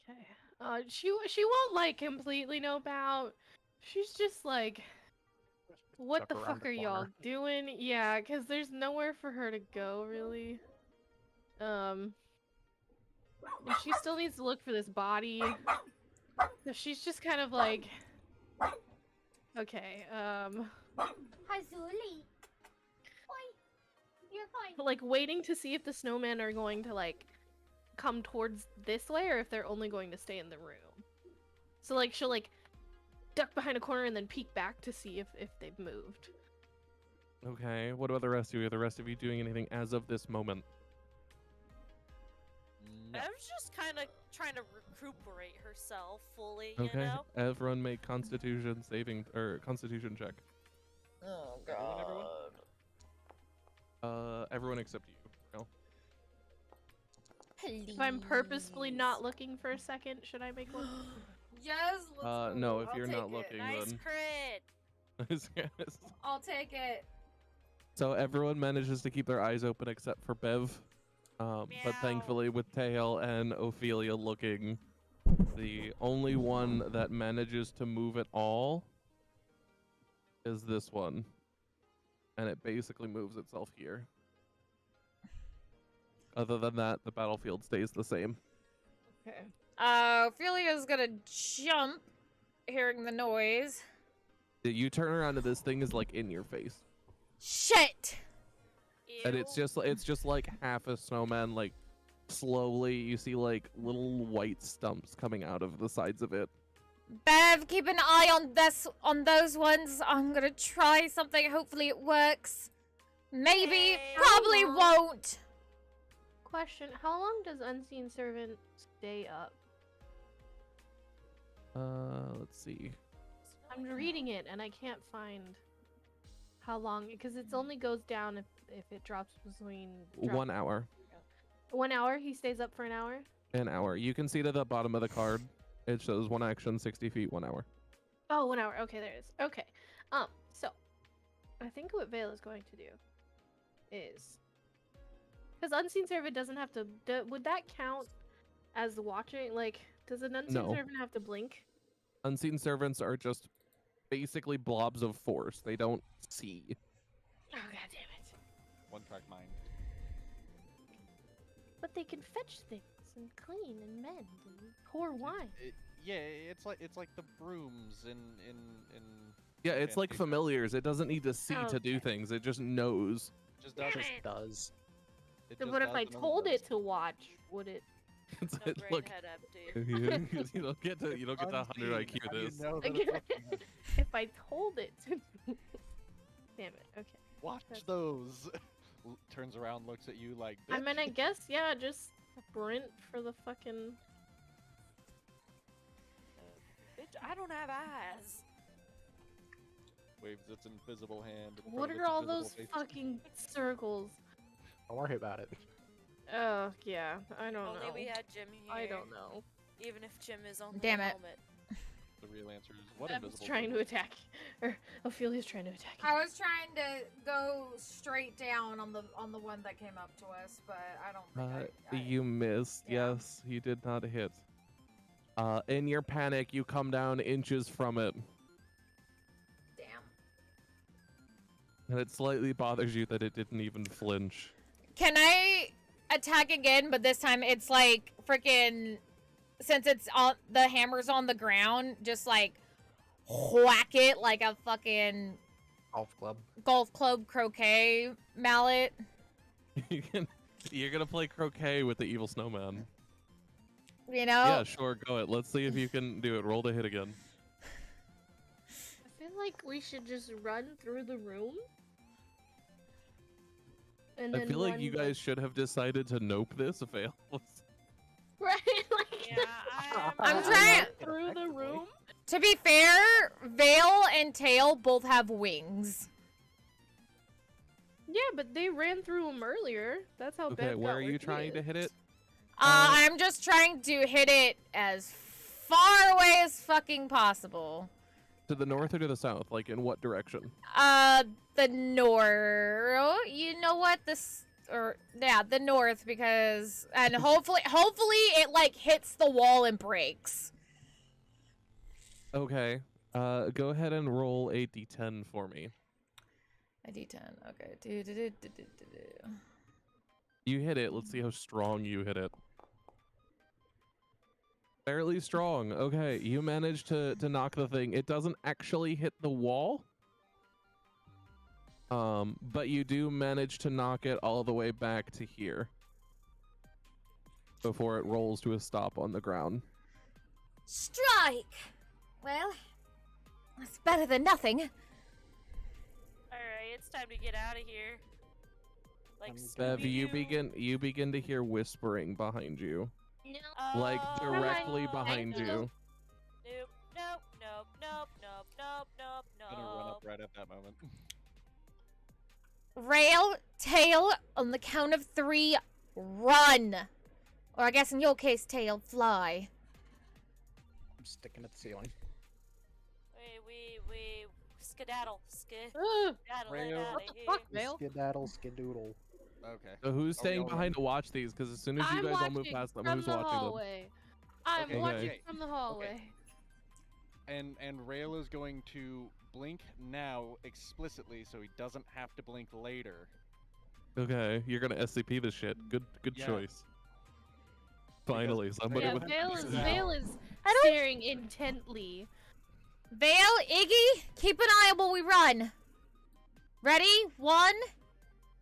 Okay. She won't like completely nope out. She's just like, what Duck the around fuck the are y'all corner. doing? Yeah, because there's nowhere for her to go really. She still needs to look for this body. So she's just kind of like, okay. Hazuli. You're fine. Like waiting to see if the snowmen are going to like come towards this way or if they're only going to stay in the room. So like she'll like duck behind a corner and then peek back to see if they've moved. Okay. What about the rest of you? Are the rest of you doing anything as of this moment? No. I was just kind of trying to recuperate herself fully, Okay. you know? Everyone make Constitution saving or Constitution check. Oh Everyone except you. No. Please. If I'm purposefully not looking for a second, should I make one? Yes. Let's No. go. If I'll you're take not it. looking, Nice then. crit! Yes. I'll take it. So everyone manages to keep their eyes open except for Bev. But Meow. thankfully, with Tail and Ophelia looking, the only one that manages to move at all is this one. And it basically moves itself here. Other than that, the battlefield stays the same. Okay. Ophelia's gonna jump, hearing the noise. You turn around and this thing is like in your face. Shit! And it's Ew. just like half a snowman, like slowly you see like little white stumps coming out of the sides of it. Bev, keep an eye on those ones. I'm gonna try something. Hopefully it works. Maybe, Yay. probably How long? won't. Question: how long does Unseen Servant stay up? Let's see. I'm reading it and I can't find how long because it only goes down if it drops between 1 hour. 1 hour. He stays up for an hour. An hour. You can see to the bottom of the card. It shows 1 action, 60 feet, 1 hour. Oh, 1 hour. Okay, there it is. Okay. So I think what Vale is going to do is because Unseen Servant doesn't have to. Would that count as watching? Like, does an Unseen No. Servant have to blink? Unseen servants are just basically blobs of force. They don't see. Oh god damn it! One track mind. But they can fetch things and clean and mend and pour wine. Yeah, it's like the brooms in Yeah, it's like Fantasy. familiars. It doesn't need to see to do Okay. things. It just knows. It just Damn does. it. Does. It So just what if does I and only told does. it to watch? Would it? It's No like, brain look, head empty. you don't get to 100 Unseen, IQ how do you this. know that it's looking? If I told it to. Damn it. Okay. Watch That's- those. Turns around, looks at you like. I mean, I "Bitch." guess yeah. Just sprint for the fucking. Bitch, I don't have eyes. Waves its invisible hand. in front What of are its all invisible those face. fucking circles? Don't worry about it. Oh yeah, I don't Only know. we had Jim here. I don't know. Even if Jim is only Damn a it. helmet. The real answer is what Evan's invisible. trying to circle? attack, or Ophelia's trying to attack. I was trying to go straight down on the one that came up to us, but I don't think You missed. yeah. Yes, you did not hit. In your panic, you come down inches from it, Damn. and it slightly bothers you that it didn't even flinch. Can I attack again? But this time it's like freaking. Since it's on the hammer's on the ground, just like whack it like a fucking Golf club. golf club croquet mallet. You're gonna play croquet with the evil snowman. You know? Yeah, sure, go it. Let's see if you can do it. Roll to hit again. I feel like we should just run through the room. And I then feel like run you guys should have decided to nope this if fails. right, like Yeah, I'm trying- through the room. To be fair, Vale and Tail both have wings. Yeah, but they ran through them earlier. That's how Okay, Bev where got are you trying to hit it? I'm just trying to hit it as far away as fucking possible. To the north or to the south? Like, in what direction? The north. You know what? The north, because and hopefully it like hits the wall and breaks. Okay. Go ahead and roll a d10 for me. A D10. Okay. You hit it. Let's see how strong you hit it. Fairly strong. Okay, you managed to knock the thing. It doesn't actually hit the wall. But you do manage to knock it all the way back to here before it rolls to a stop on the ground. Strike. Well, that's better than nothing. Alright, it's time to get out of here. Like, Bev, you Scooby-Doo. begin to hear whispering behind you, No. like Oh, directly no. behind you. Nope, nope, nope, nope, nope, nope, nope, I'm gonna run up nope. right at that moment. Rail, Tail, on the count of 3, run. Or I guess in your case, Tail, fly. I'm sticking at the ceiling. We skedaddle, Ugh, skedaddle Rayo. it out what of the here. fuck, Vale? Skedaddle, skedoodle. Okay. So who's Are we staying all behind to running? watch these? Because as soon as you I'm guys all move watching past them, from who's the watching them? hallway. I'm Okay, watching okay. from the hallway. And Rail is going to blink now explicitly, so he doesn't have to blink later. Okay, you're gonna SCP this shit. Good Yeah. choice. Finally, somebody Yeah, with Vale is, Now. Vale is I don't- staring intently. Vale, Iggy, keep an eye while we run. Ready? 1,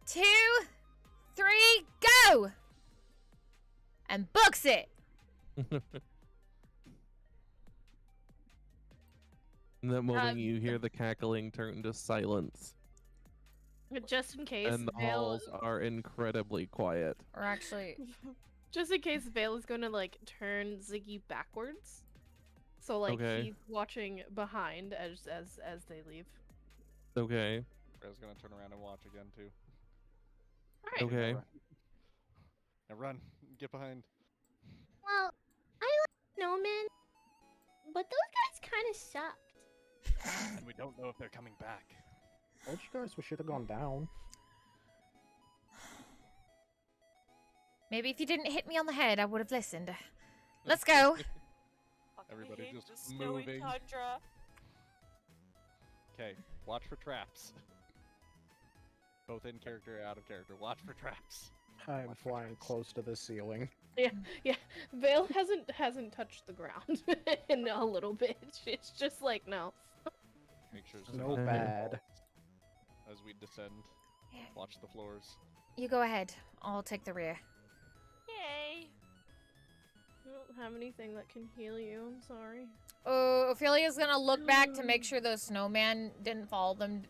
2, 3, go! And books it. In that moment, Um, you hear the cackling turn to silence, Just in case and the Vale, halls are incredibly quiet. Or actually, just in case Vale is gonna like turn Ziggy backwards, so like Okay. he's watching behind as they leave. Okay. Rail's gonna turn around and watch again too. All right. Okay. Now run. Get behind. Well, I like snowmen, but those guys kind of sucked. And we don't know if they're coming back. Told you guys we should have gone down. maybe if you didn't hit me on the head, I would have listened. Let's go. Fucking Everybody hate just the snowy moving. tundra. Okay, watch for traps. Both in character, out of character. Watch for traps. I'm Watch for flying traps. close to the ceiling. Yeah, Vale hasn't touched the ground in a little bit. It's just like no. Make sure there's No no bad. as we descend. Yeah. Watch the floors. You go ahead. I'll take the rear. Yay. I don't have anything that can heal you. I'm sorry. Oh, Ophelia's gonna look back to make sure those snowman didn't follow them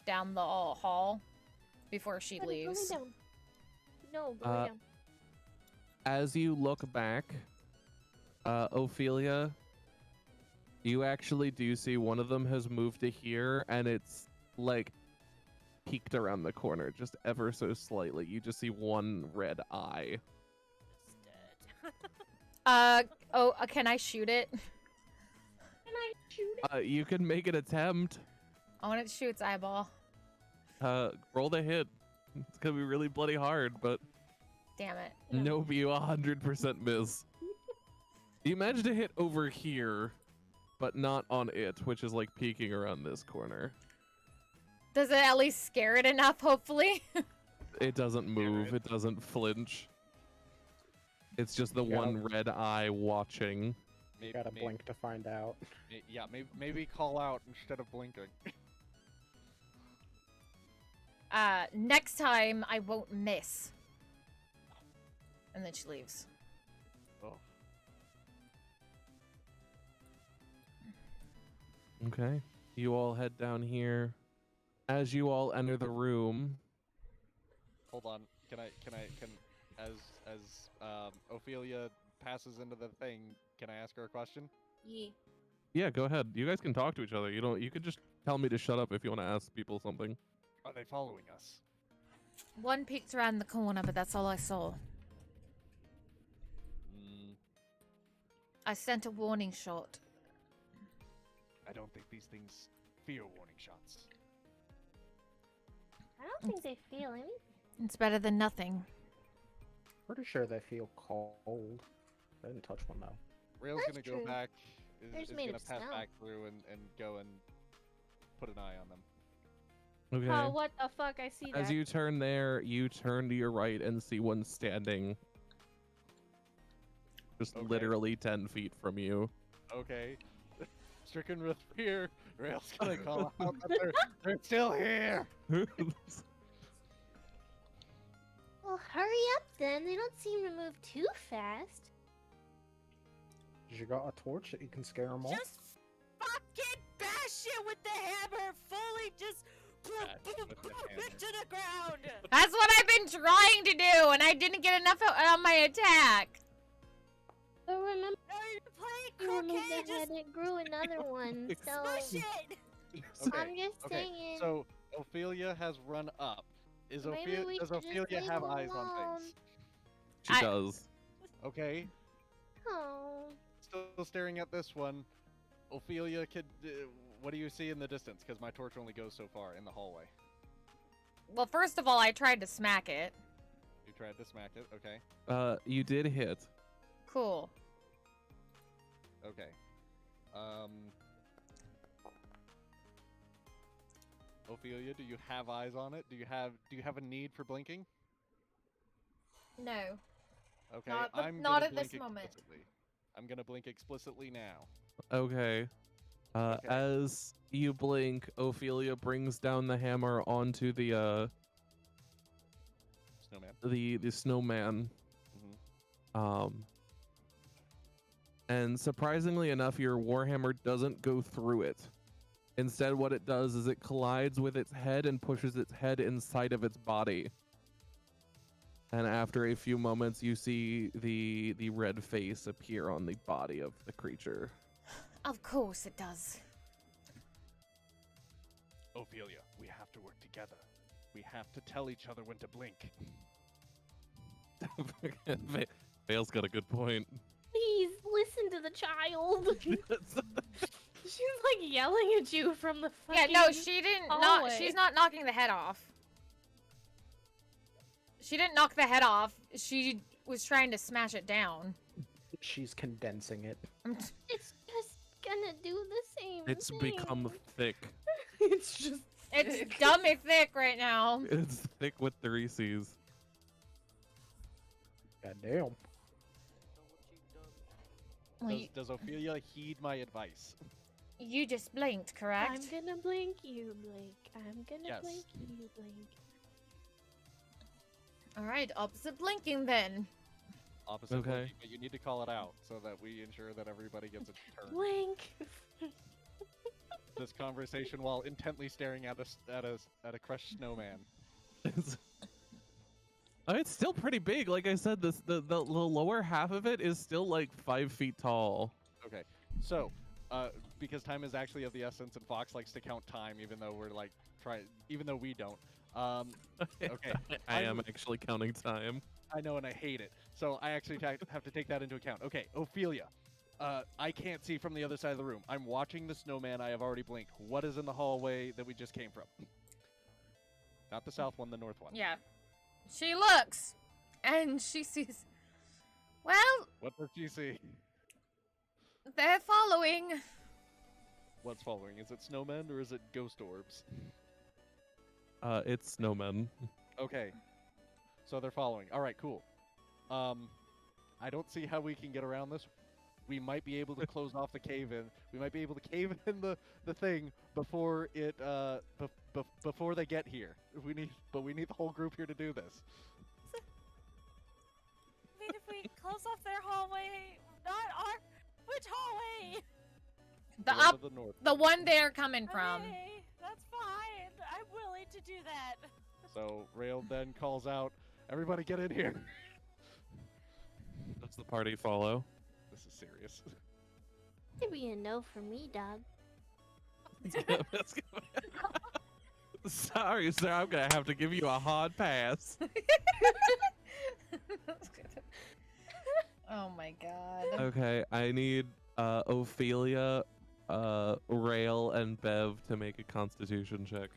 down the hall before she Go leaves. down. No, go Uh, down. As you look back, Ophelia, you actually do see one of them has moved to here, and it's like peeked around the corner just ever so slightly. You just see one red eye. It's dead. Can I shoot it? Can I shoot it? You can make an attempt. I want it to shoot its eyeball. Roll the hit. It's gonna be really bloody hard, but Damn it. nope, you 100% miss. You managed to hit over here, but not on it, which is like peeking around this corner. Does it at least scare it enough, hopefully? It doesn't move. It doesn't flinch. It's just the Yeah. one red eye watching. Maybe, Gotta blink to find out. Yeah, maybe call out instead of blinking. Next time I won't miss. And then she leaves. Oh. Okay. You all head down here. As you all enter the room, Hold on. Can Ophelia passes into the thing, can I ask her a question? Yeah. yeah, go ahead. You guys can talk to each other. You could just tell me to shut up if you want to ask people something. Are they following us? One peeked around the corner, but that's all I saw. Mm, I sent a warning shot. I don't think these things fear warning shots. I don't think they feel anything. It's better than nothing. Pretty sure they feel cold. I didn't touch one though. Rail's That's gonna go true. back. They're Is just made gonna of pass snow. back through and go and put an eye on them. Okay. Oh, what the fuck? I see As that. you turn there, you turn to your right and see one standing just Okay. literally 10 feet from you. Okay. Stricken with fear, Rail's gonna call out that they're still here. Well, hurry up then. They don't seem to move too fast. You got a torch that you can scare them off? Just fucking bash it with the hammer, fully just Bash it with the hammer. it to the ground. That's what I've been trying to do, and I didn't get enough on my attack. But remember, Are you playing you removed croquet? the head, Just it grew another one. So smush it. Okay. I'm just Okay. saying. So Ophelia has run up. Maybe we Does should just Ophelia leave have them eyes on alone. things? She I- does. Okay. Oh, Still staring at this one. Ophelia could. What do you see in the distance? Because my torch only goes so far in the hallway. Well, first of all, I tried to smack it. You tried to smack it. Okay. You did hit. Cool. Okay. Ophelia, do you have eyes on it? Do you have a need for blinking? No. Okay. Not- but I'm not gonna at this blink moment. explicitly. I'm gonna blink explicitly now. Okay. Okay. As you blink, Ophelia brings down the hammer onto the Snowman. the snowman. Mhm. And surprisingly enough, your warhammer doesn't go through it. Instead, what it does is it collides with its head and pushes its head inside of its body. And after a few moments, you see the red face appear on the body of the creature. Of course it does. Ophelia, we have to work together. We have to tell each other when to blink. Vale's got a good point. Please listen to the child. She's like yelling at you from the Yeah, fucking. no, she didn't knock. hallway. She's not knocking the head off. She didn't knock the head off. She was trying to smash it down. She's condensing it. it's just gonna do the same It's thing. become thick. It's just. It's thick. dummy thick right now. It's thick with the Reese's. God damn. Well, Does Ophelia heed my advice? you just blinked, correct? I'm gonna blink, you blink. I'm gonna Yes. blink, you blink. All right, opposite blinking then. Opposite Okay. blinking, but you need to call it out so that we ensure that everybody gets a turn. Blink. This conversation while intently staring at a crushed snowman. It's still pretty big. Like I said, the lower half of it is still like 5 feet tall. Okay, so because time is actually of the essence, and Fox likes to count time, even though even though we don't. Okay, I am actually counting time. I know, and I hate it. So I actually have to take that into account. Okay, Ophelia. I can't see from the other side of the room. I'm watching the snowman. I have already blinked. What is in the hallway that we just came from? Not the south one, the north one. Yeah. She looks, and she sees. Well, What does she see? they're following. What's following? Is it snowmen or is it ghost orbs? It's snowmen. Okay. So they're following. All right, cool. I don't see how we can get around this. We might be able to close off the cave-in. We might be able to cave in the thing before it before they get here. We need the whole group here to do this. I mean, if we close off their hallway, not our. Which hallway? The one up, to the north. the one they're coming from. Okay, that's fine. I'm willing to do that. So Rail then calls out, "Everybody get in here." Does the party follow? This is serious. It'd be a no for me, dog. Sorry, sir. I'm gonna have to give you a hard pass. Oh my god. Okay, I need Ophelia, Rail, and Bev to make a Constitution check.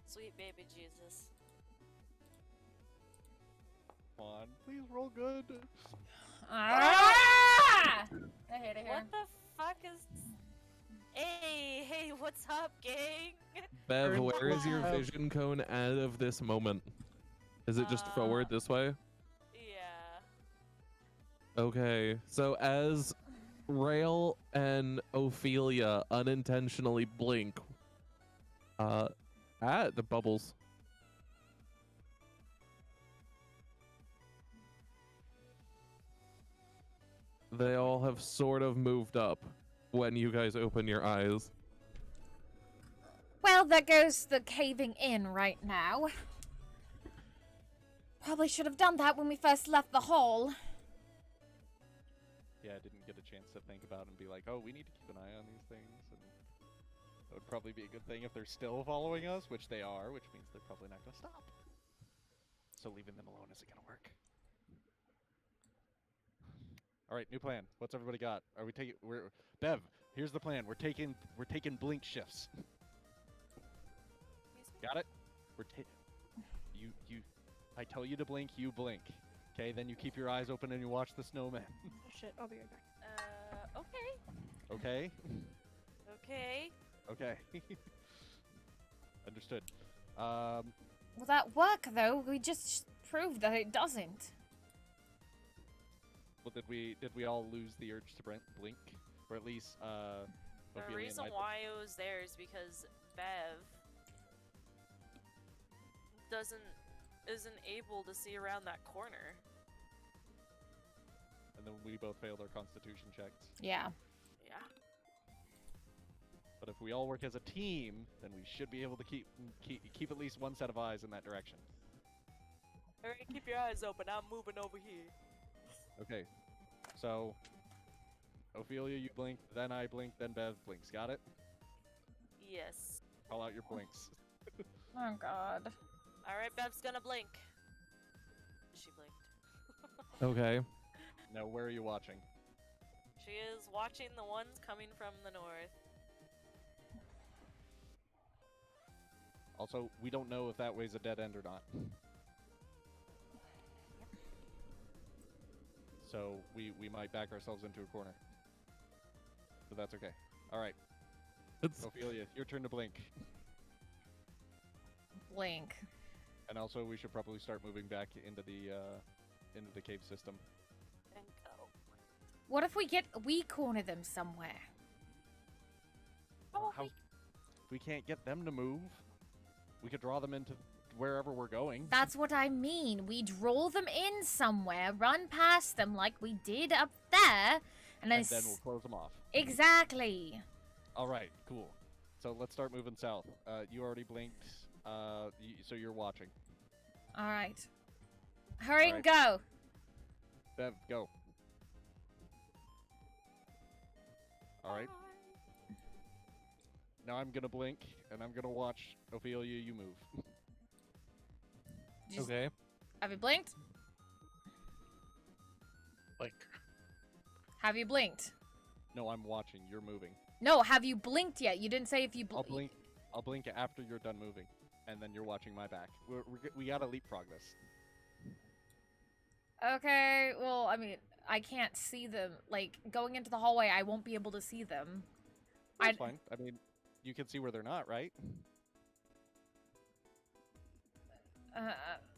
Sweet baby Jesus. Come on, please roll good. Ah! I hate it here. What the fuck is? Hey, what's up, gang? Bev, Turn where is your left. vision cone as of this moment? Is it just forward this way? Yeah. Okay, so as Rail and Ophelia unintentionally blink, at the bubbles. They all have sort of moved up when you guys open your eyes. Well, there goes the caving in right now. Probably should have done that when we first left the hall. Yeah, I didn't get a chance to think about and be like, oh, we need to keep an eye on these things. And that would probably be a good thing if they're still following us, which they are, which means they're probably not going to stop. So leaving them alone isn't going to work. All right, new plan. What's everybody got? Are we taking? Bev. Here's the plan. We're taking blink shifts. Got it? You. I tell you to blink, you blink. Okay, then you keep your eyes open and you watch the snowman. Oh, shit, I'll be right back. Okay. Okay. Okay. Okay. Understood. Will that work, though? We just proved that it doesn't. Well, did we all lose the urge to blink, or at least The Ophelia and reason I- why it was there is because Bev isn't able to see around that corner. And then we both failed our Constitution checks. Yeah. Yeah. But if we all work as a team, then we should be able to keep at least one set of eyes in that direction. Alright, keep your eyes open. I'm moving over here. Okay. So, Ophelia, you blink, then I blink, then Bev blinks. Got it? Yes. Call out your blinks. Oh god. Alright, Bev's gonna blink. She blinked. Okay. Now, where are you watching? She is watching the ones coming from the north. Also, we don't know if that way's a dead end or not. So, we might back ourselves into a corner. But that's okay. Alright, It's Ophelia, your turn to blink. Blink. And also, we should probably start moving back into the cave system. And go. What if we corner them somewhere? Oh, How? If we can't get them to move, we could draw them into wherever we're going. That's what I mean. We draw them in somewhere, run past them like we did up there, and then, And then we'll close them off. Exactly. All right, cool. So let's start moving south. You already blinked, so you're watching. All right. Hurry and Alright. go. Bev, go. All right. Now I'm gonna blink, and I'm gonna watch Ophelia. You move. Just- okay. Have you blinked? Like, Have you blinked? No, I'm watching. You're moving. No, have you blinked yet? You didn't say if you I'll blink. I'll blink after you're done moving, and then you're watching my back. We gotta leapfrog this. Okay, well, I mean, I can't see them. Like, going into the hallway, I won't be able to see them. That's fine. I mean, you can see where they're not, right?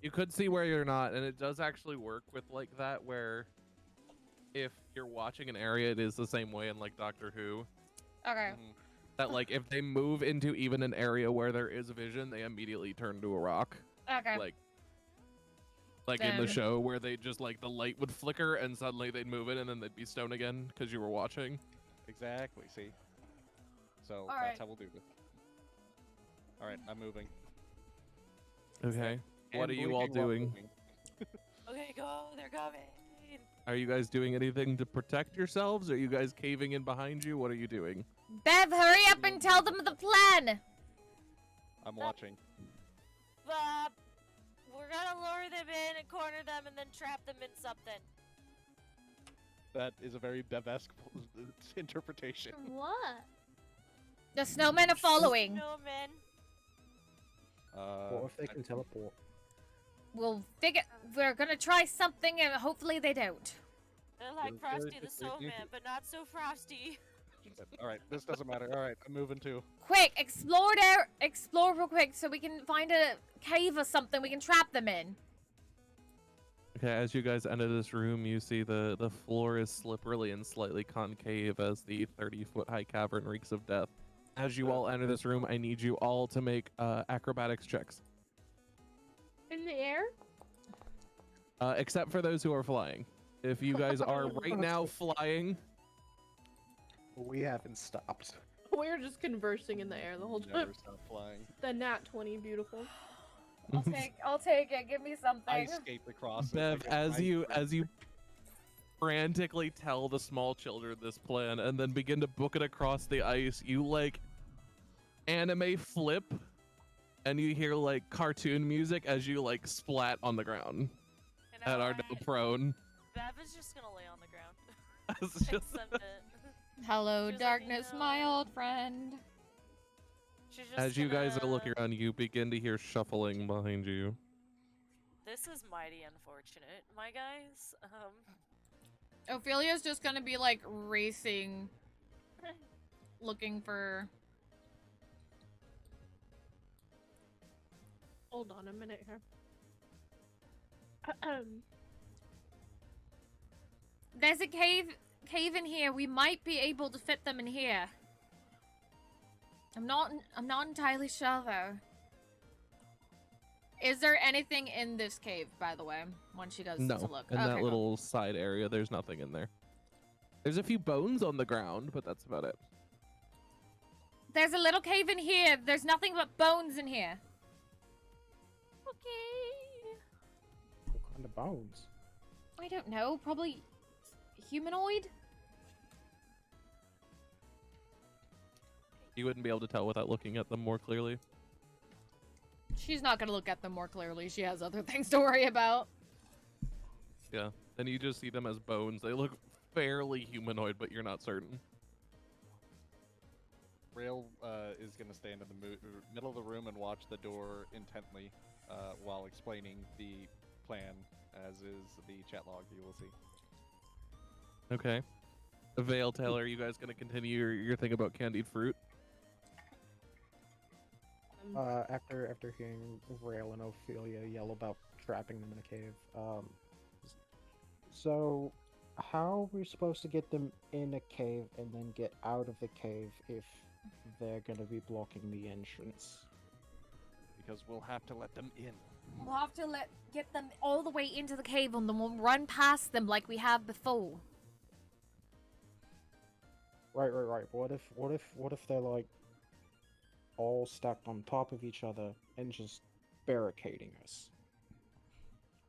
You could see where you're not, and it does actually work with like that, where if you're watching an area, it is the same way in like Doctor Who. Okay. Mhm. That like if they move into even an area where there is vision, they immediately turn to a rock. Okay. Like Like in the Stone. show where they just like the light would flicker and suddenly they'd move it and then they'd be stone again because you were watching. Exactly. See. So All that's right. how we'll do it. All right, I'm moving. Okay. What And are you all blinking while doing? moving. Okay, go. They're coming. Are you guys doing anything to protect yourselves? Are you guys caving in behind you? What are you doing? Bev, hurry up and tell them the plan. I'm watching. We're gonna lure them in and corner them and then trap them in something. That is a very Bev-esque interpretation. What? The snowmen are following. No, man. What if they can teleport? We'll figure. We're gonna try something, and hopefully they don't. They're like Good, Frosty good, the good, Snowman, good. but not so frosty. All right, this doesn't matter. All right, I'm moving too. Quick, explore real quick so we can find a cave or something we can trap them in. Okay, as you guys enter this room, you see the floor is slippery and slightly concave as the 30-foot high cavern reeks of death. As you all enter this room, I need you all to make acrobatics checks. In the air? Except for those who are flying. If you guys are right now flying, We haven't stopped. We're just conversing in the air the whole time. Never stop flying. The nat 20, beautiful. I'll take it. Give me I something. skate across. Bev, as you frantically tell the small children this plan and then begin to book it across the ice, you like anime flip and you hear like cartoon music as you like splat on the ground You know and are what? now prone. Bev is just gonna lay on the ground. It's just- Accept it. Hello, She was like, darkness, my "No." old friend. She's just As you guys are looking gonna- around, you begin to hear shuffling behind you. This is mighty unfortunate, my guys. Ophelia's just gonna be like racing, looking for. Hold on a minute here. There's a cave in here. We might be able to fit them in here. I'm not entirely sure though. Is there anything in this cave, by the way? When she goes No, to look. in Okay, that cool. little side area, there's nothing in there. There's a few bones on the ground, but that's about it. There's a little cave in here. There's nothing but bones in here. Okay. What kind of bones? I don't know. Probably humanoid. You wouldn't be able to tell without looking at them more clearly. She's not gonna look at them more clearly. She has other things to worry about. Yeah. And you just see them as bones. They look fairly humanoid, but you're not certain. Rail is going to stand in the middle of the room and watch the door intently while explaining the plan, as is the chat log you will see. Okay. Vale, Taylor, are you guys going to continue your thing about candied fruit? After hearing Rail and Ophelia yell about trapping them in a cave, so how are we supposed to get them in a cave and then get out of the cave if they're gonna be blocking the entrance? Because we'll have to let them in. We'll have to get them all the way into the cave and then we'll run past them like we have before. Right. What if they're like all stacked on top of each other and just barricading us?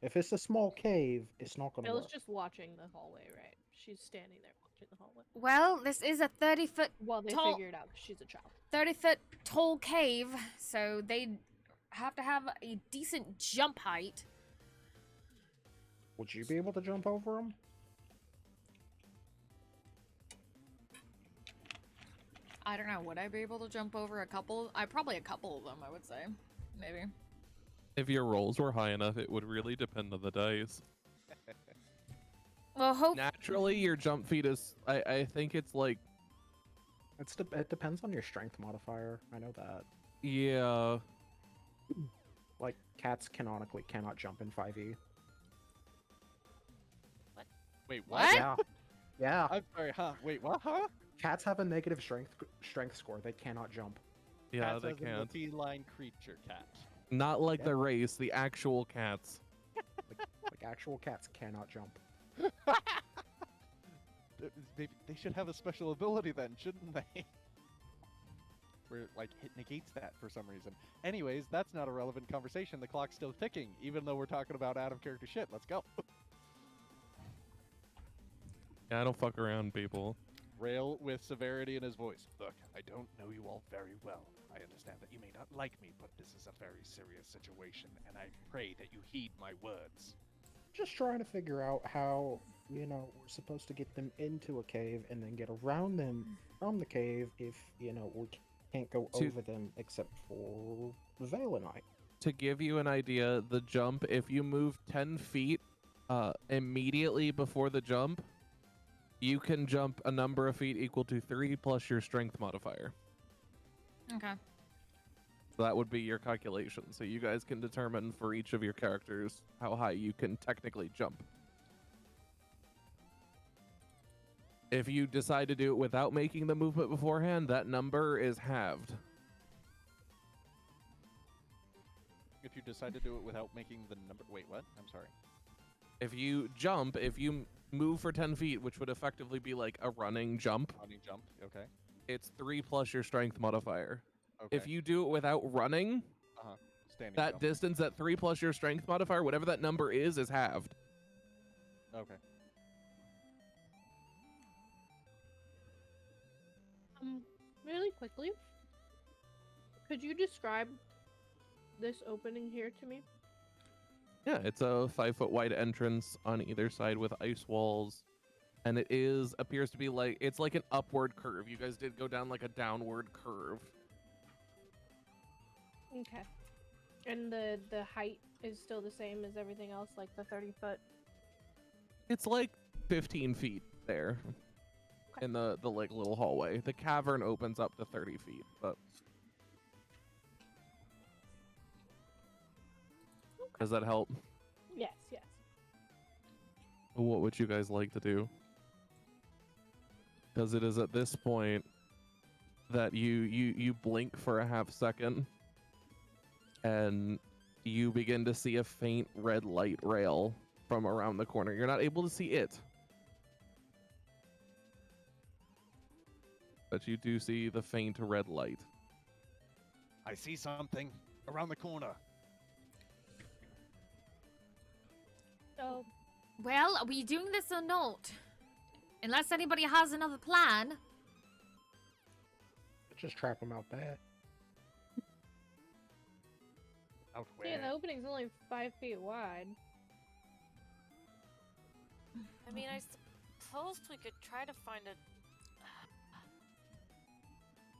If it's a small cave, it's not gonna Bill's work. just watching the hallway, right? She's standing there watching the hallway. Well, this is a 30-foot Well, they Tall- figure it out 'cause she's a child. 30-foot tall cave, so they have to have a decent jump height. Would you be able to jump over them? I don't know. Would I be able to jump over a couple? Probably a couple of them. I would say, maybe. If your rolls were high enough, it would really depend on the dice. Well, hope Naturally, your jump feat is, I think it's like, It depends on your strength modifier. I know that. yeah. Like, cats canonically cannot jump in 5e. Wait, What? Yeah. Yeah. I'm sorry, huh? Wait, what? Huh? Cats have a negative strength score. They cannot jump. Yeah, Cats they as in can't. The feline creature cat. Not like Yeah. the race, the actual cats. actual cats cannot jump. They should have a special ability then, shouldn't they? Where, like, it negates that for some reason. Anyways, that's not a relevant conversation. The clock's still ticking, even though we're talking about out-of-character shit. Let's go. Yeah, I don't fuck around, people. Rail with severity in his voice. Look, I don't know you all very well. I understand that you may not like me, but this is a very serious situation, and I pray that you heed my words. Just trying to figure out how, we're supposed to get them into a cave and then get around them from the cave if, we can't go over them except for Valenite. To give you an idea, the jump, if you move 10 feet immediately before the jump, you can jump a number of feet equal to 3 plus your strength modifier. Okay. So that would be your calculation. So you guys can determine for each of your characters how high you can technically jump. If you decide to do it without making the movement beforehand, that number is halved. If you decide to do it without making the number... Wait, what? I'm sorry. If you jump, if you move for 10 feet, which would effectively be like a running jump. Running jump, okay. It's 3 plus your strength modifier. Okay. If you do it without running, Standing that jump. distance at 3 plus your strength modifier, whatever that number is halved. Okay. Really quickly, could you describe this opening here to me? Yeah, it's a 5-foot wide entrance on either side with ice walls. And it appears to be like, it's like an upward curve. You guys did go down like a downward curve. Okay. And the height is still the same as everything else, like the 30-foot? It's like 15 feet there in the like little hallway. The cavern opens up to 30 feet, but... Does that help? Yes, yes. What would you guys like to do? Because it is at this point that you blink for a half second and you begin to see a faint red light rail from around the corner. You're not able to see it, but you do see the faint red light. I see something around the corner. So, Well, are we doing this or not? Unless anybody has another plan. Just trap them out there. Out yeah, the where? opening's only 5 feet wide. I mean, I suppose we could try to find a...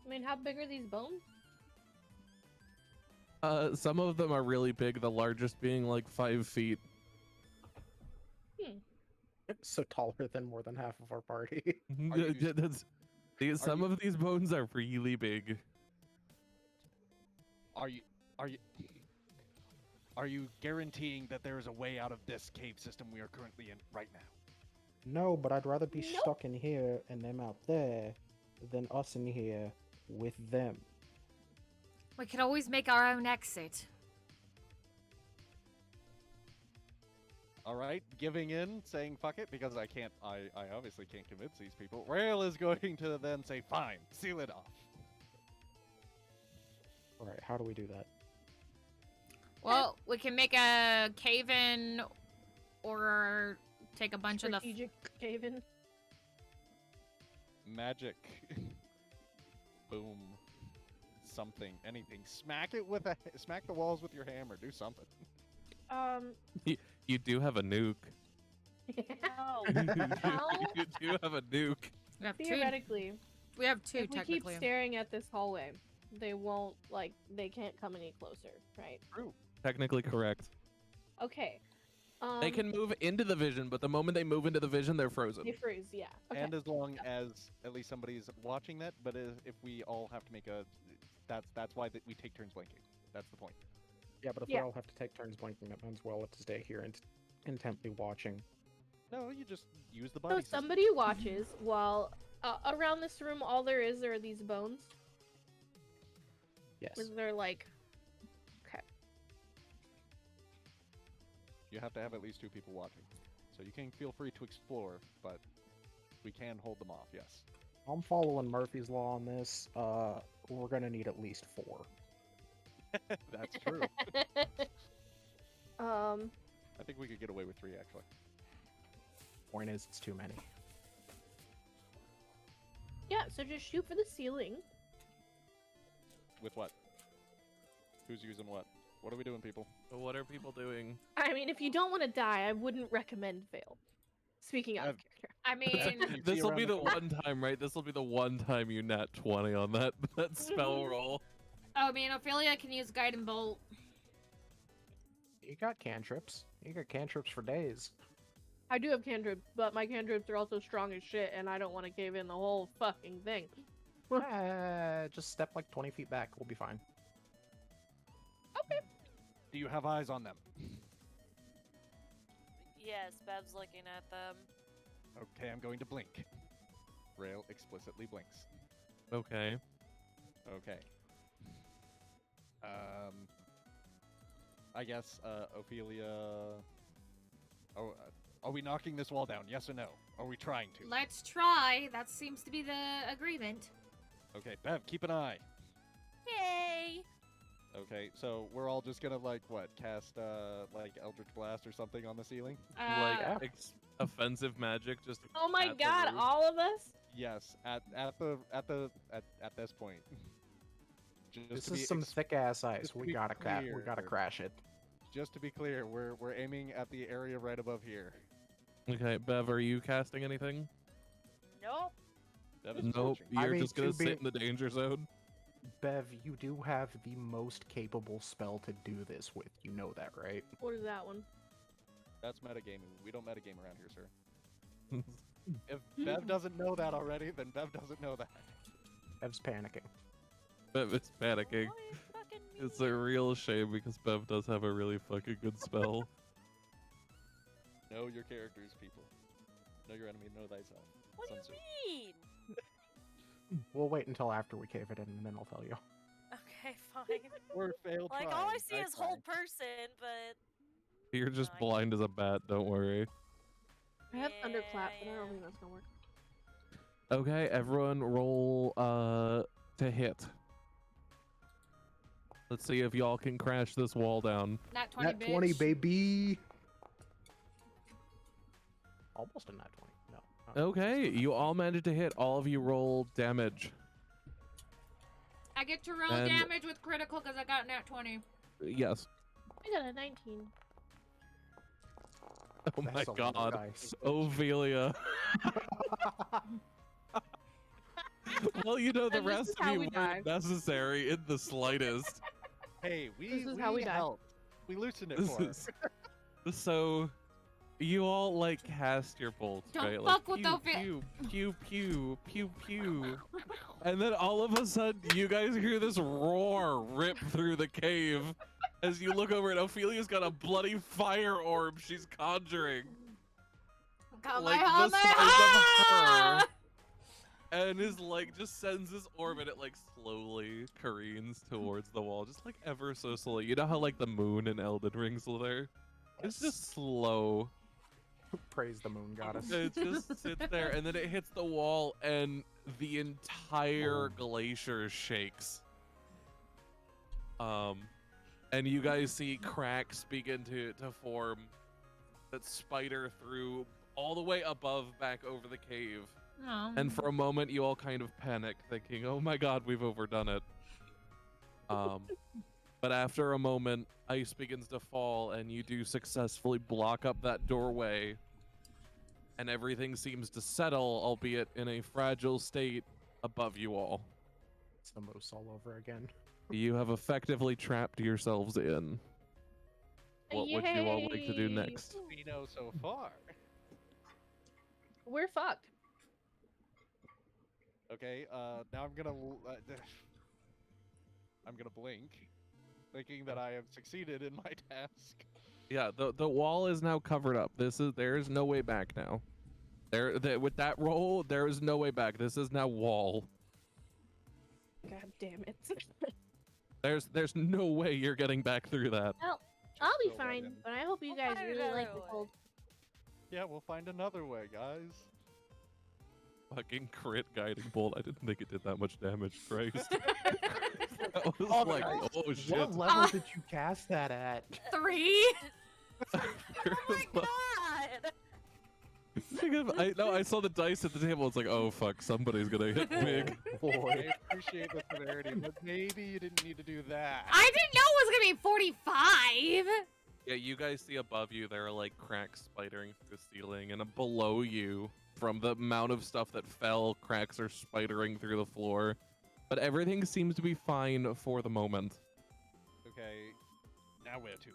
I mean, how big are these bones? Some of them are really big, the largest being like 5 feet. So taller than more than half of our party. Some of these bones are really big. Are you guaranteeing that there is a way out of this cave system we are currently in right now? No, but I'd rather be Nope. stuck in here and them out there than us in here with them. We could always make our own exit. All right, giving in, saying fuck it, because I obviously can't convince these people. Rail is going to then say, fine, seal it off. Alright, how do we do that? Well, we can make a cave-in or take a bunch of the... Strategic cave-in. Magic. Boom. Something, anything. Smack the walls with your hammer. Do something. You do have a nuke. No. You do have a nuke. We have two. Theoretically, We have two, if we keep technically. staring at this hallway, they won't, they can't come any closer, right? True. Technically correct. Okay. They can move into the vision, but the moment they move into the vision, they're frozen. They freeze, yeah. Okay. And as long as at least somebody's watching that, but if we all have to make a... That's why we take turns blinking. That's the point. Yeah, but if Yeah. we all have to take turns blinking, that means we'll have to stay here and intently watching. No, you just use the body So system. somebody watches while around this room, all there are these bones. Yes. Is there like, okay. You have to have at least 2 people watching. So you can feel free to explore, but we can hold them off, yes. I'm following Murphy's Law on this. We're gonna need at least 4. That's true. I think we could get away with 3, actually. Point is, it's too many. Yeah, so just shoot for the ceiling. With what? Who's using what? What are we doing, people? What are people doing? I mean, if you don't want to die, I wouldn't recommend fail. Speaking out of character. I mean, This will be around the the one time, right? This will be the one time you nat 20 on that spell roll. oh, I mean, Ophelia can use Guiding Bolt. You got cantrips. You got cantrips for days. I do have cantrips, but my cantrips are also strong as shit, and I don't want to cave in the whole fucking thing. Just step like 20 feet back. We'll be fine. Okay. Do you have eyes on them? Yes, Bev's looking at them. Okay, I'm going to blink. Rail explicitly blinks. Okay. Okay. I guess, Ophelia... Oh, are we knocking this wall down? Yes or no? Are we trying to? Let's try. That seems to be the agreement. Okay, Bev, keep an eye. Yay! Okay, so we're all just gonna, like, what, cast, like, Eldritch Blast or something on the ceiling? Like offensive magic, just. Oh my at the god, roof? all of us? Yes, at this point. Just This to be is some thick ass ice. just to We be gotta clear. crash it. Just to be clear, we're aiming at the area right above here. Okay, Bev, are you casting anything? Nope. Bev is Nope. torching. I You're mean, just gonna to be- sit in the danger zone. Bev, you do have the most capable spell to do this with. You know that, right? What is that one? That's metagaming. We don't metagame around here, sir. If Bev doesn't know that already, then Bev doesn't know that. Bev's panicking. Bev is panicking. Boy, fucking It's a real shame because Bev does have a really fucking good spell. Know your characters, people. Know your enemy, know thyself. What do Sun Tzu. you mean? We'll wait until after we cave it in, and then I'll tell you. Okay, fine. Or failed Like, all I see is whole person, but... You're just Nice. blind as a bat, don't worry. I have thunderclap, but I Yeah. don't think that's gonna work. Okay, everyone roll to hit. Let's see if y'all can crash this wall down. Nat 20, Nat 20, bitch. baby! Almost a nat 20. No. not- Okay, you all managed to hit. All of you roll damage. I get to roll And- damage with critical because I got nat 20. Yes. I got a 19. Oh my That's a lot of god. dice. Ophelia. Well, you know, the And this is rest how of you we weren't die. necessary in the slightest. Hey, we This is how we die. helped. We loosened it This for her. is so. You all like cast your bolts, Don't right? fuck like, with Ophi- pew, pew, pew, pew, pew, and then all of a sudden, you guys hear this roar rip through the cave as you look over, and Ophelia's got a bloody fire orb she's conjuring. Like, the size of her. And is like just sends this orb and it like slowly careens towards the wall, just like ever so slowly. You know how like the moon in Elden Ring Slither? It's just slow. Praise the moon goddess. It just sits there and then it hits the wall and the entire glacier shakes. And you guys see cracks begin to form that spider through all the way above back over the cave. And for a moment, you all kind of panic, thinking, "Oh my God, we've overdone it." But after a moment, ice begins to fall, and you do successfully block up that doorway, and everything seems to settle, albeit in a fragile state, above you all. It's the moose all over again. You have effectively trapped yourselves in. What would you all like to do Yay. next? We know so far. We're fucked. Okay, now I'm gonna blink, thinking that I have succeeded in my task. Yeah, the wall is now covered up. There is no way back now. With that roll, there is no way back. This is now wall. God damn it. There's no way you're getting back through that. I'll be fill that fine, in. but I hope you We'll guys find really like another the way. cold. Yeah, we'll find another way, guys. Fucking crit guiding bolt. I didn't think it did that much damage. Christ. I was Oh, like, guys, oh shit. what level did you cast that at? 3. Oh my god! I saw the dice at the table. It's like, oh fuck, somebody's gonna hit big. Boy. I appreciate the severity, but maybe you didn't need to do that. I didn't know it was gonna be 45. Yeah, you guys see above you there are like cracks spidering through the ceiling, and below you, from the amount of stuff that fell, cracks are spidering through the floor. But everything seems to be fine for the moment. Okay, now where to?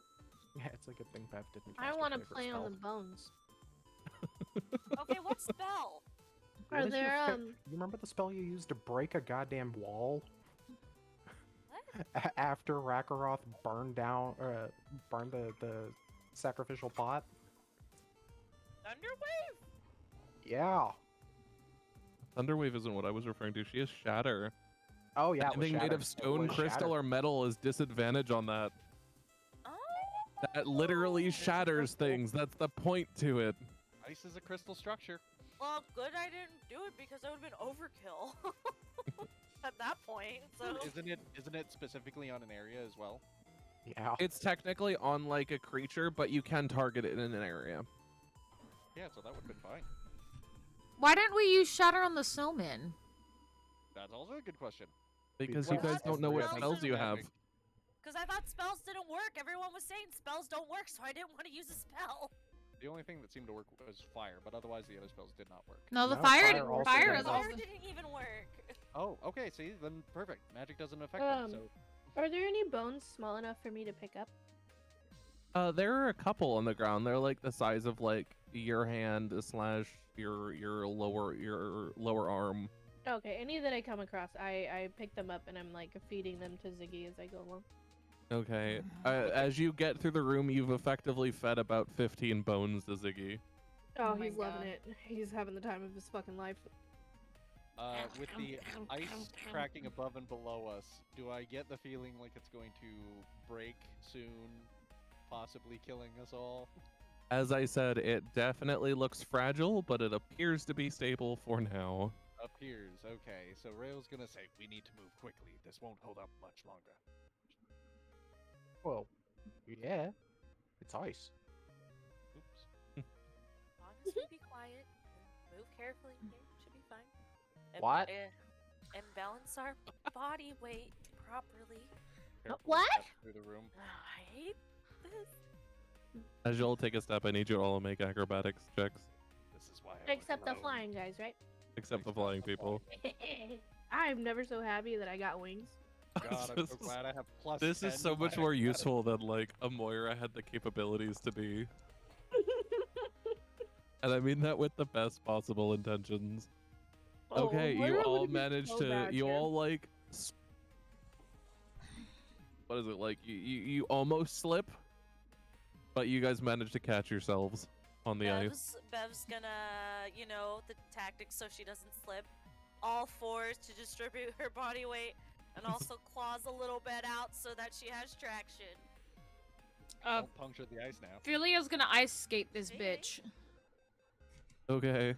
Yeah, it's a good thing Bev didn't. I cast her want to favorite play on the spell. bones. Okay, what spell? What Are is your there You remember the spell you used to break a goddamn wall? What? After Rakaroth burned down, burned the sacrificial pot? Thunderwave? Yeah. Thunderwave isn't what I was referring to. She has Shatter. Oh yeah. it was Anything made Shatter. of It stone, was crystal, Shatter. or metal is disadvantage on that. Oh. That literally shatters things. That's the point to it. Ice is a crystal structure. Well, good I didn't do it because that would have been overkill. At that point, so. Isn't it specifically on an area as well? Yeah. It's technically on like a creature, but you can target it in an area. Yeah, so that would have been fine. Why didn't we use Shatter on the snowman? That's also a good question. Because you Because guys don't know what spells spells you have. Because I thought spells didn't work. Everyone was saying spells don't work, so I didn't want to use a spell. The only thing that seemed to work was fire, but otherwise the other spells did not work. No, the No, fire, fire also fire does is not. also. Fire didn't even work. Oh, okay, see, then perfect. Magic doesn't affect them, so... Are there any bones small enough for me to pick up? There are a couple on the ground. They're like the size of like your hand slash your lower arm. Okay, any that I come across, I pick them up and I'm like feeding them to Ziggy as I go along. Okay. As you get through the room, you've effectively fed about 15 bones to Ziggy. Oh, Oh my he's loving God. it. He's having the time of his fucking life. With the ice cracking above and below us, do I get the feeling like it's going to break soon, possibly killing us all? As I said, it definitely looks fragile, but it appears to be stable for now. Appears. Okay, so Rail's gonna say, we need to move quickly. This won't hold up much longer. Well, yeah. It's ice. Oops. As long as we be quiet and move carefully here, should be fine. And, What? And balance our body weight properly. Careful what? step through the room. I hate this. As you all take a step, I need you all to make acrobatics checks, This is why I Except the alone. flying guys, right? except the flying people. I'm never so happy that I got wings. God, I'm so glad I have plus This 10 is so to my much more acrobatics. useful than like a Moira had the capabilities to be. And I mean that with the best possible intentions. Oh, Okay, you Moira all would've been managed so to, bad you here. all like, what is it like? You almost slip, but you guys managed to catch yourselves on the ice. Bev's gonna, you know, the tactics so she doesn't slip. All fours to distribute her body weight, and also claws a little bit out so that she has traction. Don't puncture the ice now. Filia's gonna ice skate this bitch. Okay.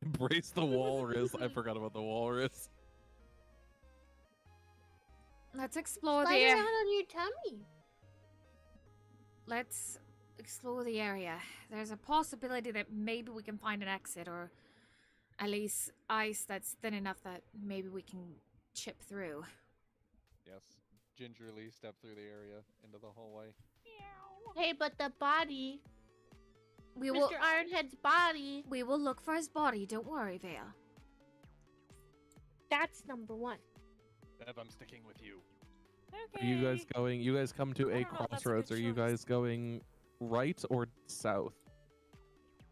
Embrace the walrus. I forgot about the walrus. Let's explore the Slide around area. on your tummy. Let's explore the area. There's a possibility that maybe we can find an exit, or at least ice that's thin enough that maybe we can chip through. Yes. Gingerly step through the area into the hallway. Hey, but the body, We will. Mr. Ironhead's body, We will look for his body. Don't worry, Vale. that's number one. Bev, I'm sticking with you. Are you guys going? You guys come to I a don't know if that's a crossroads. good Are you choice. guys going right or south?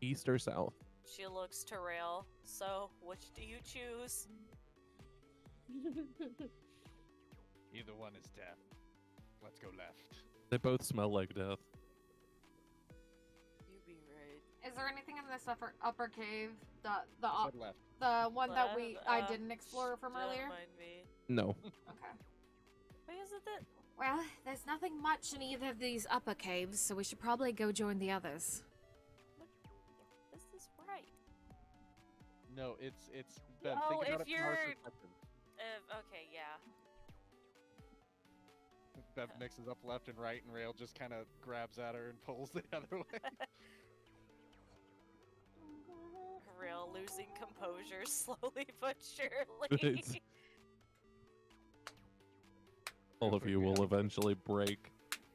East or south? She looks to Rail. So, which do you choose? Either one is death. Let's go left. They both smell like death. You be right. Is there anything in this upper cave? The Said left. one that I Left, didn't explore from don't earlier? mind me. No. Okay. Wait, is it with it? Well, there's nothing much in either of these upper caves, so we should probably go join the others. Is this right? No, it's Bev, Oh, think about if it from our you're- perspective. Okay, yeah. Bev mixes up left and right, and Rail just kind of grabs at her and pulls the other way. Real losing composure slowly but surely. It's- All of you will eventually break.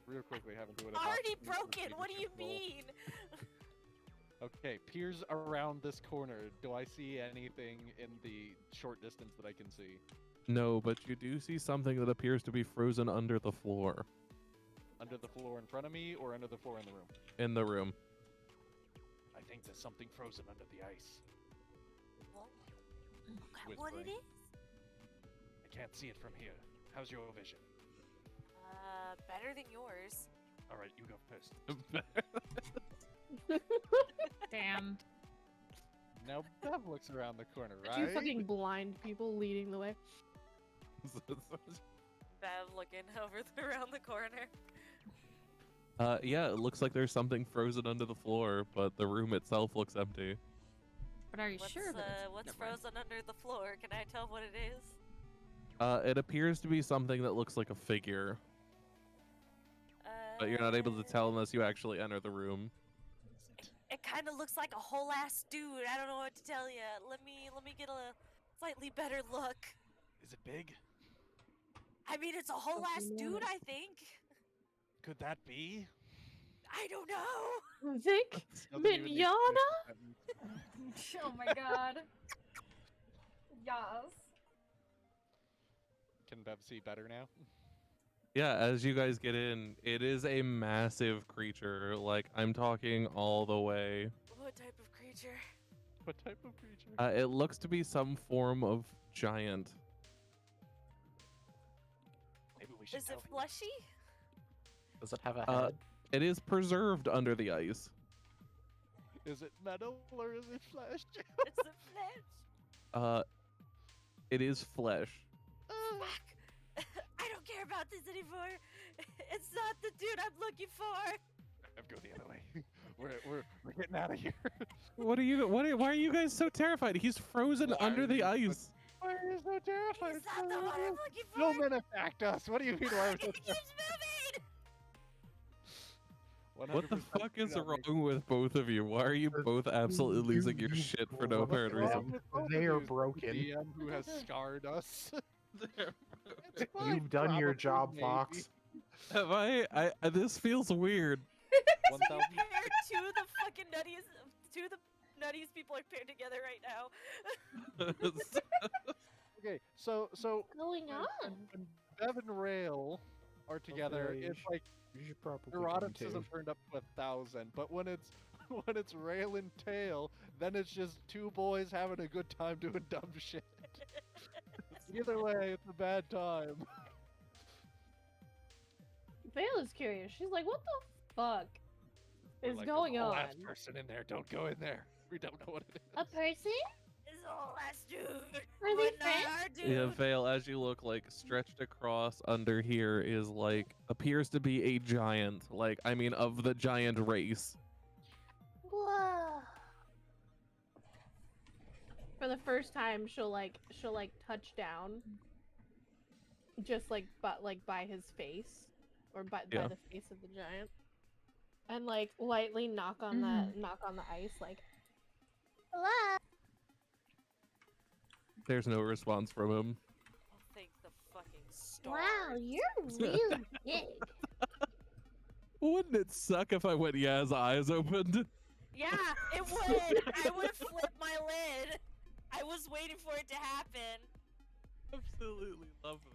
Real quickly, having to do it. Already broken. What do you mean? Okay, peers around this corner. Do I see anything in the short distance that I can see? No, but you do see something that appears to be frozen under the floor Under the floor in front of me, or under the floor in the room? in the room. I think there's something frozen under the ice. What it Whispering. is? I can't see it from here. How's your vision? Better than yours. All right, you go first. Damn. Now Bev looks around the corner, Two right? fucking blind people leading the way. Bev looking around the corner. Yeah, it looks like there's something frozen under the floor, but the room itself looks empty. But are you What's, sure that it's... what's never mind. frozen under the floor? Can I tell what it is? It appears to be something that looks like a figure, but you're not able to tell unless you actually enter the room. It kind of looks like a whole ass dude. I don't know what to tell you. Let me get a slightly better look. Is it big? I mean, it's a whole ass dude. I think. Could that be? I don't know. Vic Doesn't even need to Mignana? finish the sentence. Oh my god. Yes. Can Bev see better now? Yeah, as you guys get in, it is a massive creature. Like, I'm talking all the way. What type of creature? What type of creature? It looks to be some form of giant. Maybe we should Is it tell him. fleshy? Does it have a Uh, head? It is preserved under the ice. Is it metal or is it flesh? Is it flesh? It is flesh. Fuck. I don't care about this anymore. It's not the dude I'm looking for. Bev, go the other way. We're getting out of here. Why are you guys so terrified? He's frozen Why under are the you so- ice. Why are you so terrified? He's not the one I'm looking for. No men attacked us. What do you mean? Why are we so He keeps moving. What the 100% fuck is do not make- wrong with both of you? Why are you both absolutely losing your shit for no apparent What's wrong reason? with both They of are you? broken. DM who has scarred us. It's fine, You've done your probably, job, maybe. Fox. Have I this feels weird. 1,000 Paired two of the fucking two of the nuttiest people are paired together right now. Okay, so Going on? when Bev and Rail are together, Okay, it's like You should probably neuroticism turned up to 1,000. But when it's Rail and Tail, then it's just two boys having a good time doing dumb shit. Either way, it's a bad time. Vale is curious. She's like, what the fuck We're is like, going "There's a whole on? ass person in there. Don't go in there. We don't know what it is. A person? This whole ass dude. Are they But not our dude. Yeah, Vale, as you look, like stretched across under here is like appears to be a giant. Like, I mean, of the giant race. Whoa. For the first time, she'll touch down, just by his face, or by Yeah. the face of the giant, and like lightly knock on the ice, like, Hello? There's no response from him. Thank the fucking stars. Wow, you're really big. Wouldn't it suck if I went, yeah, his eyes opened? Yeah, it would. I would have flipped my lid. I was waiting for it to happen. Absolutely lovely.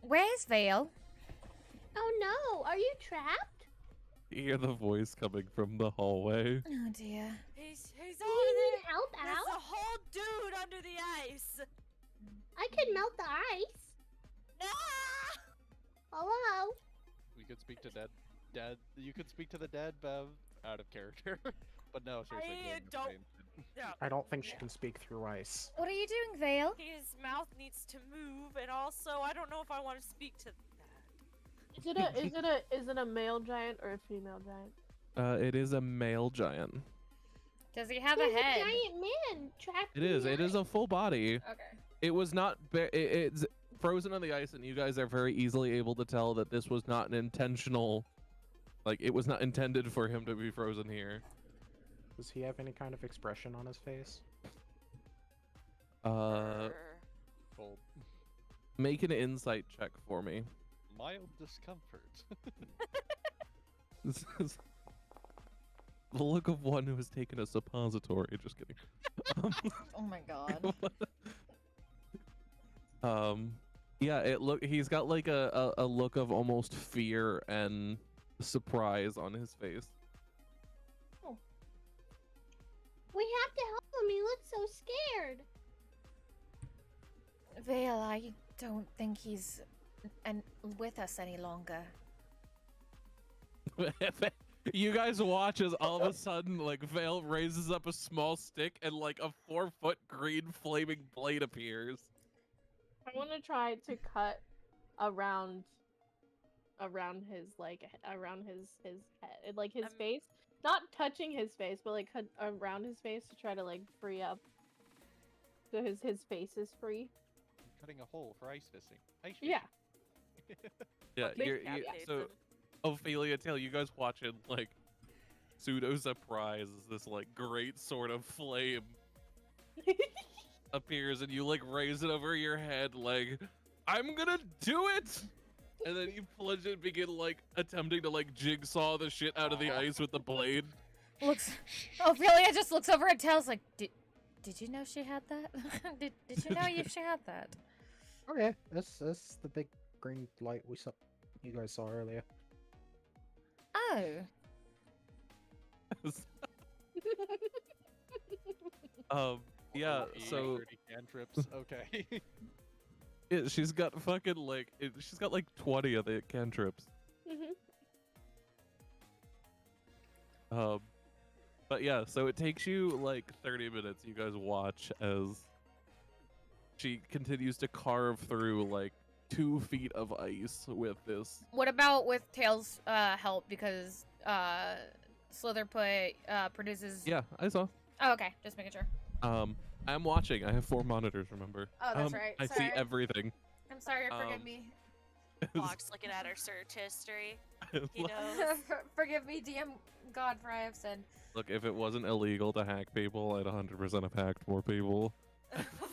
Where's Vale? Oh no, are you trapped? You hear the voice coming from the hallway. Oh dear. He's Do over you there. need help There's out? a whole dude under the ice. I could melt the ice. No! Hello? We could speak to dead. You could speak to the dead, Bev, out of character. But no, seriously. I go in don't- insane. No. I don't think she can speak through ice. What are you doing, Vale? His mouth needs to move, and also I don't know if I want to speak to that. Is it a male giant or a female giant? It is a male giant. Does he have There's a head? giant man trapped. It is. in It the is a full body. Okay. It was not. It's frozen on the ice, and you guys are very easily able to tell that this was not an intentional. Like, it was not intended for him to be frozen here. Does he have any kind of expression on his face? Full Make an insight check for me. mild discomfort. This is the look of one who has taken a suppository. Just kidding. Oh my god. Yeah. He's got like a look of almost fear and surprise on his face. We have to help him. He looks so scared. Vale, I don't think he's with us any longer. You guys watch as all of a sudden, like, Vale raises up a small stick and like a 4-foot green flaming blade appears. I want to try to cut around his around his head, like his face, not touching his face, but like cut around his face to try to like free up, so his face is free. Cutting a hole for ice fishing. Yeah. Yeah, Big you're, cat so Ophelia, Tail, you guys watch it like pseudo surprise as this like great sort of flame appears, and you like raise it over your head like, I'm gonna do it, and then you plunge it and begin like attempting to like jigsaw the shit out of the ice with the blade. Ophelia just looks over at Tails like, did you know she had that? did you know she had that? Oh yeah, that's the big green light you guys saw earlier. Oh. Yeah, so dirty cantrips. Okay. she's got fucking like she's got like 20 of the cantrips. But yeah, so it takes you like 30 minutes. You guys watch as she continues to carve through like 2 feet of ice with this. What about with Tails' help? Because Sliithrr produces. Yeah, I saw. Oh, okay. Just making sure. I'm watching. I have 4 monitors, remember? Oh, that's right. I see everything. I'm sorry. Forgive me. Fox looking at her search history. He knows. Forgive me, DM God, for I have sinned. Look, if it wasn't illegal to hack people, I'd 100% have hacked more people.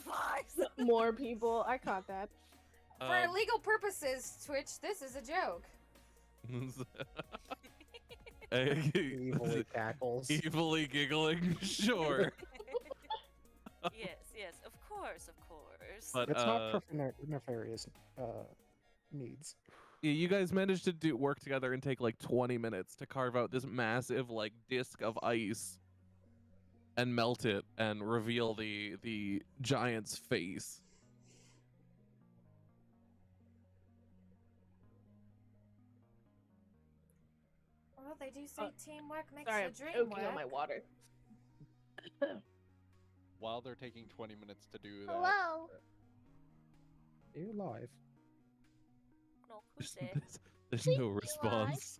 Fox. More people. I caught that. For legal purposes, Twitch, this is a joke. Evilly cackles. Evilly giggling, sure. Yes, of course. But It's not for nefarious needs. yeah, you guys managed to work together and take like 20 minutes to carve out this massive like disc of ice and melt it and reveal the giant's face. Well, they do say teamwork makes Sorry, the I'm dream choking on my work. water. While they're taking 20 minutes to do that. Hello. You're live. No, who's there? There's Please no be response.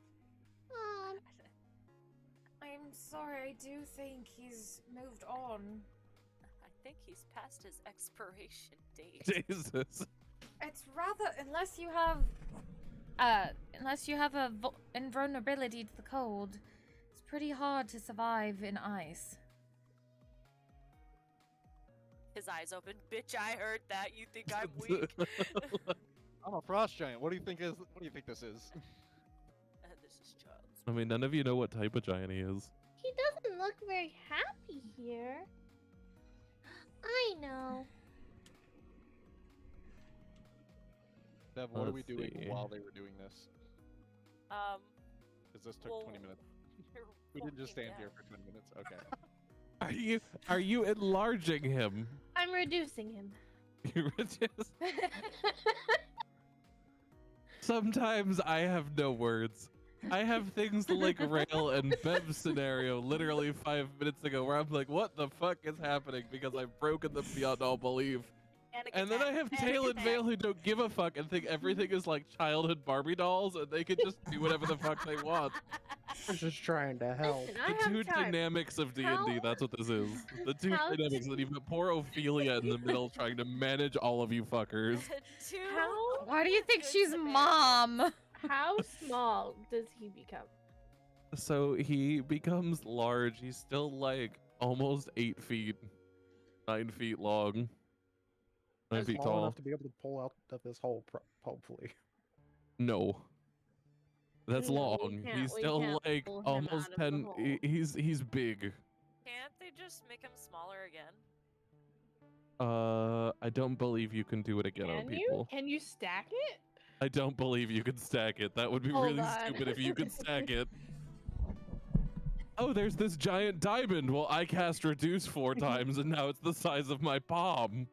I'm sorry, I do think he's moved on. I think he's past his expiration date. Jesus. It's rather, unless you have a invulnerability to the cold, it's pretty hard to survive in ice. His eyes open. Bitch, I heard that. You think I'm weak? I'm a frost giant. What do you think this is? This is Charles. I mean, none of you know what type of giant he is. He doesn't look very happy here. I know. Bev, what are we Let's doing see. while they were doing this? Because this took Well, 20 minutes. you're We didn't just walking stand here down. for 20 minutes. Okay. Are you enlarging him? I'm reducing him. You're just... Sometimes I have no words. I have things like Rail and Bev's scenario literally 5 minutes ago where I'm like, what the fuck is happening? Because I've broken them beyond all belief. Panic And then I attack, have panic Tail and attack. Vale who don't give a fuck and think everything is like childhood Barbie dolls and they can just do whatever the fuck they want. We're just trying to help. Listen, The I two have time. dynamics of D&D, How- that's what this is. The two how dynamics, and you've got poor Ophelia in the middle trying to manage all of you fuckers. Two How- Why do you think good she's Samaritans. mom? How small does he become? So he becomes large. He's still like almost 8 feet, 9 feet long, 9 He's feet small tall. enough to be able to pull out of this hole, hopefully. No. That's No, we long. can't- He's we still can't like pull him almost out of the 10. hole. He's big. Can't they just make him smaller again? I don't believe you can do it again on Can people. you? Can you stack it? I don't believe you can stack it. That would be Hold really on. stupid if you could stack it. Oh, there's this giant diamond. Well, I cast reduce 4 times and now it's the size of my palm.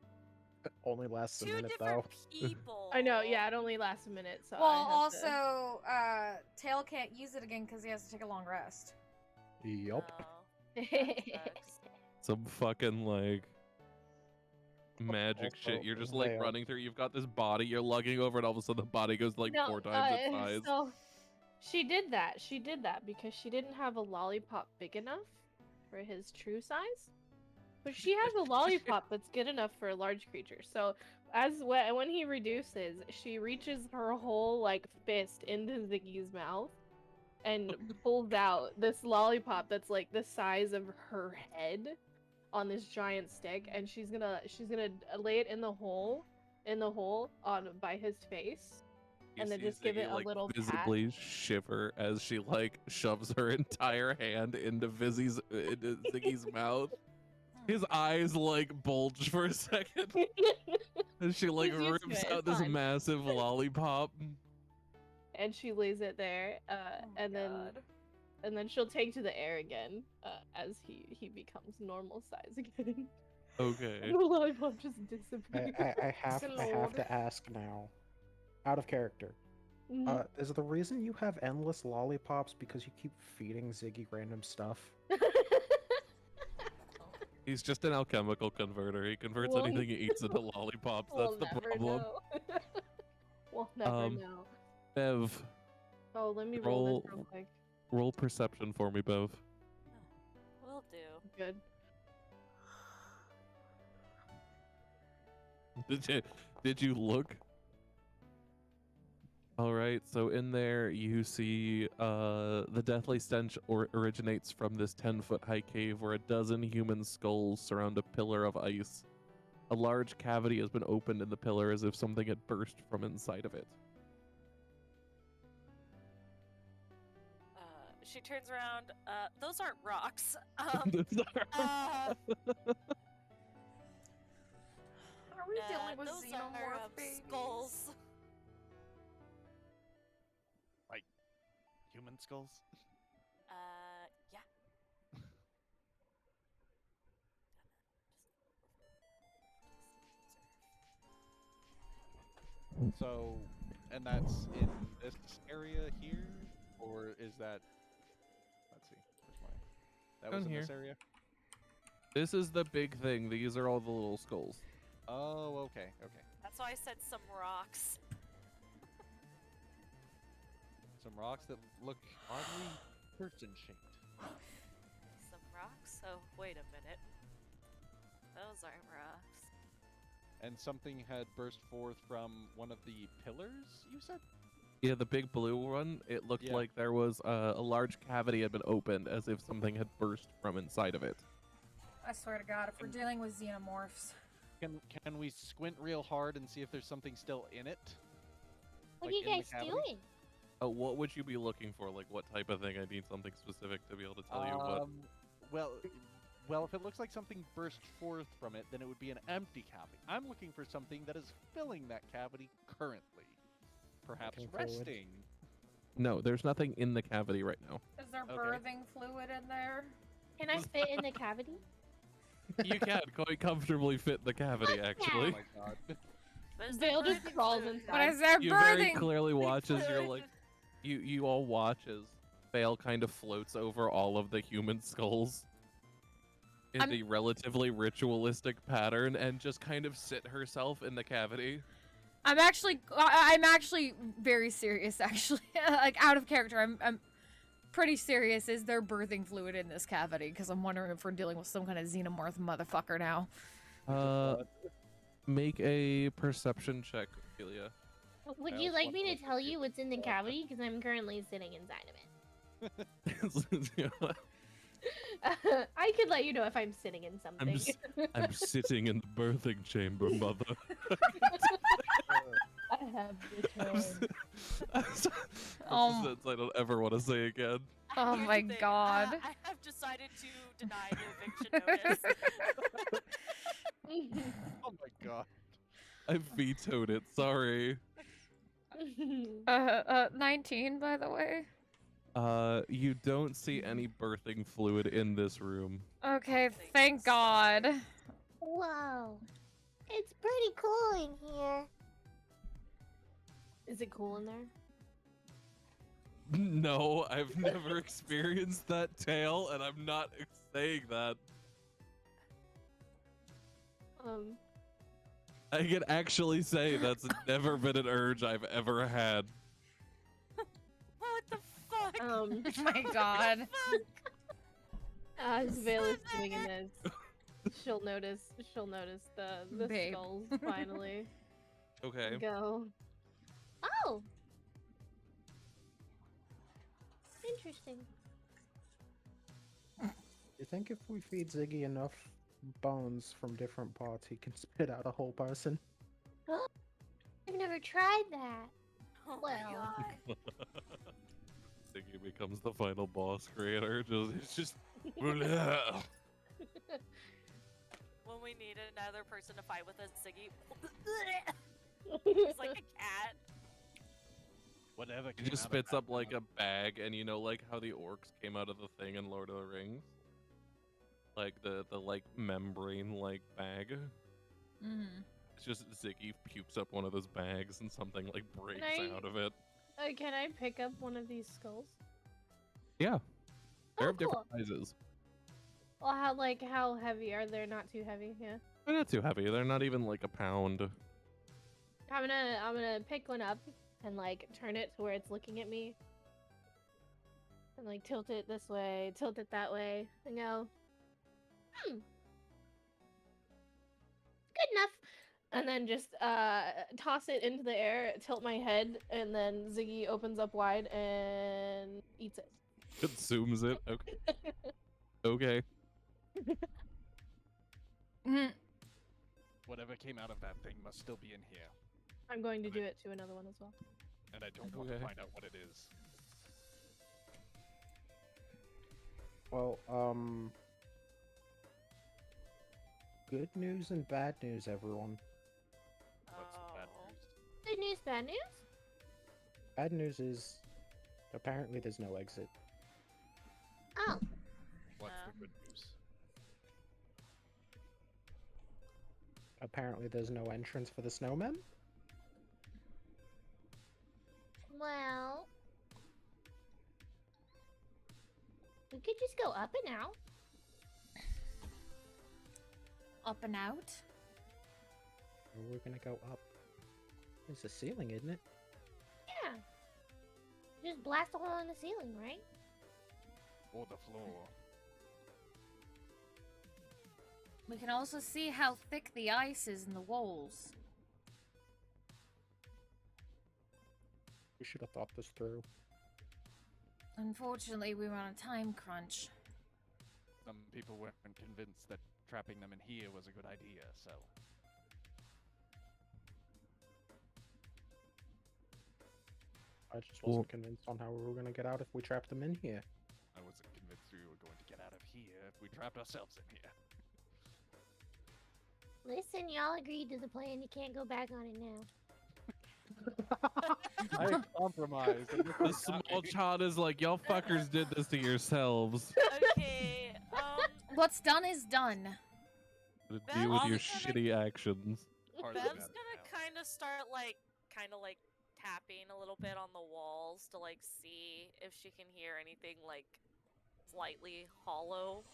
Only lasts a Two minute different though. people. I know. Yeah, it only lasts a minute. So Well, I have to- also, Tail can't use it again because he has to take a long rest. Yup. Oh, that sucks. Some fucking like magic shit. Also, You're just like Vale. running through. You've got this body. You're lugging over, and all of a sudden the body goes like No, 4 times its uh, size. So she did that. She did that because she didn't have a lollipop big enough for his true size. But she has a lollipop that's good enough for a large creature. So when he reduces, she reaches her whole like fist into Ziggy's mouth and pulls out this lollipop that's like the size of her head on this giant stick, and she's gonna lay it in the hole on by his face. You and then see just give Ziggy, it a like, little pat. visibly shiver as she like shoves her entire hand into Ziggy's mouth. His eyes like bulge for a second. And she like He's used to rips it, out it's this fine. massive lollipop. And she lays it there, and then she'll take to the air again as he becomes normal size again. Okay. And the lollipop just disappears. I have Lord. to ask now, out of character. Mhm. Is the reason you have endless lollipops because you keep feeding Ziggy random stuff? He's just an alchemical converter. He converts Well, anything he eats into lollipops. We'll That's the never problem. know. We'll never know. Bev, Oh, let me roll roll- this real quick. roll perception for me, Bev. Will do. Good. Did you look? All right, so in there you see the deathly stench originates from this 10-foot high cave where a dozen human skulls surround a pillar of ice. A large cavity has been opened in the pillar as if something had burst from inside of it. She turns around. Those aren't rocks. Are we dealing with those xenomorph are babies? skulls. Human skulls? Yeah. So, and that's in this area here? Or is that... Let's see. Where's mine? That was Down in this here. area? This is the big thing. These are all the little skulls. Oh, okay, okay. That's why I said some rocks. Some rocks that look oddly person-shaped. Some rocks? Oh, wait a minute. Those aren't rocks. And something had burst forth from one of the pillars, you said? Yeah, the big blue one, it looked Yeah. like there was a large cavity had been opened as if something had burst from inside of it. I swear to God, if we're dealing with xenomorphs. Can we squint real hard and see if there's something still in it? What Like, are you in the guys cavity? doing? What would you be looking for? Like, what type of thing? I need something specific to be able to tell you what. Well, if it looks like something burst forth from it, then it would be an empty cavity. I'm looking for something that is filling that cavity currently. Perhaps Looking forward. resting. No, there's nothing in the cavity right now. Is there Okay. birthing fluid in there? Can I fit in the cavity? You can quite comfortably fit the cavity, Fuck yeah. actually. Oh my god. But is there Vale just birthing crawls fluid? inside. But is there You very birthing? clearly watch as you're Fluid. like, you all watch as Vale kind of floats over all of the human skulls. in the relatively ritualistic pattern and just kind of sit herself in the cavity. I'm actually very serious. Actually, like out of character. I'm pretty serious. Is there birthing fluid in this cavity? Because I'm wondering if we're dealing with some kind of xenomorph motherfucker now. Make a perception check, Ophelia. Would you like me to tell you what's in the cavity? Because I'm currently sitting inside of it. I could let you know if I'm sitting in something. I'm sitting in the birthing chamber, mother. I have returned. That's a sentence I don't ever want to say again. Oh Here's my the thing, god. I have decided to deny the eviction notice. Oh my god. I vetoed it. Sorry. 19, by the way. You don't see any birthing fluid in this room. Okay, thank God. Whoa. It's pretty cool in here. Is it cool in there? No, I've never experienced that tale, and I'm not saying that. I can actually say that's never been an urge I've ever had. What the fuck? Oh my god. As Vale is sitting in this, she'll notice the Babe. skulls finally. Okay. Go. Oh. Interesting. You think if we feed Ziggy enough bones from different parts, he can spit out a whole person? I've never tried that. Oh my Well. god. Ziggy becomes the final boss creator. It's just. When we need another person to fight with us, Ziggy. He's like a cat. Whatever. He just spits up like a bag, and you know, like how the orcs came out of the thing in Lord of the Rings, like the like membrane like bag. Mm. It's just Ziggy pukes up one of those bags, and something like breaks out of it. Can I pick up one of these skulls? Yeah, they're Oh, of different cool. sizes. Well, how heavy are they? Not too heavy, yeah. They're not too heavy. They're not even like a pound. I'm gonna pick one up and like turn it to where it's looking at me. And like tilt it this way, tilt it that way, and go, good enough. And then just toss it into the air, tilt my head, and then Ziggy opens up wide and eats it. Consumes it. Okay. Okay. Whatever came out of that thing must still be in here, I'm going to do it to another one as well. and I don't want to find out what it is. Well, good news and bad news, everyone. What's the bad Oh. news? Good news, bad news? Bad news is, apparently there's no exit. Oh. What's the good news? Apparently there's no entrance for the snowmen? Well. We could just go up and out. Up and out? Or we're gonna go up. It's a ceiling, isn't it? Yeah. Just blast a hole in the ceiling, right? Or the floor? We can also see how thick the ice is in the walls. We should have thought this through. Unfortunately, we were on a time crunch. Some people weren't convinced that trapping them in here was a good idea, so. I just wasn't convinced on how we were gonna get out if we trapped them in here. I wasn't convinced we were going to get out of here if we trapped ourselves in here. Listen, y'all agreed to the plan. You can't go back on it now. I compromised. and The small child is like, y'all fuckers did this to yourselves. Okay, What's done is done. To Beth, deal with all your of a sudden- shitty actions. Part of Bev's that gonna now. kind of start kind of like tapping a little bit on the walls to like see if she can hear anything like slightly hollow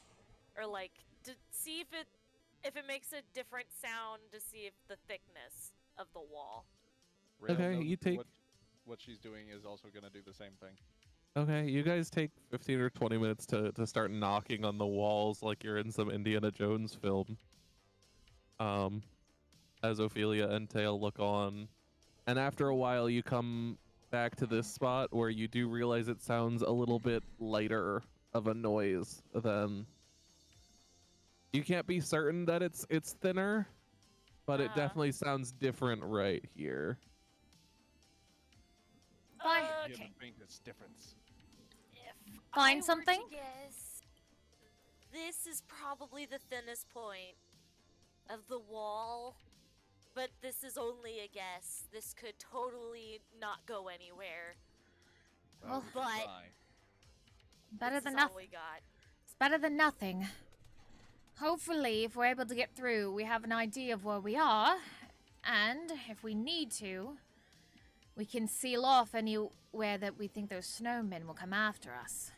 or like to see if it makes a different sound to see if the thickness of the wall. Rail Okay, knows you take- what she's doing is also gonna do the same thing. Okay, you guys take 15 or 20 minutes to start knocking on the walls like you're in some Indiana Jones film. As Ophelia and Tail look on. And after a while, you come back to this spot where you do realize it sounds a little bit lighter of a noise than... You can't be certain that it's thinner, but it definitely sounds different right here. Fine. You Okay. have the faintest difference. If Find I were something? to guess, this is probably the thinnest point of the wall, but this is only a guess. This could totally not go anywhere. Well, we can but- try. Better This than is all nothing. we got. It's better than nothing. Hopefully, if we're able to get through, we have an idea of where we are, and if we need to, we can seal off anywhere that we think those snowmen will come after us.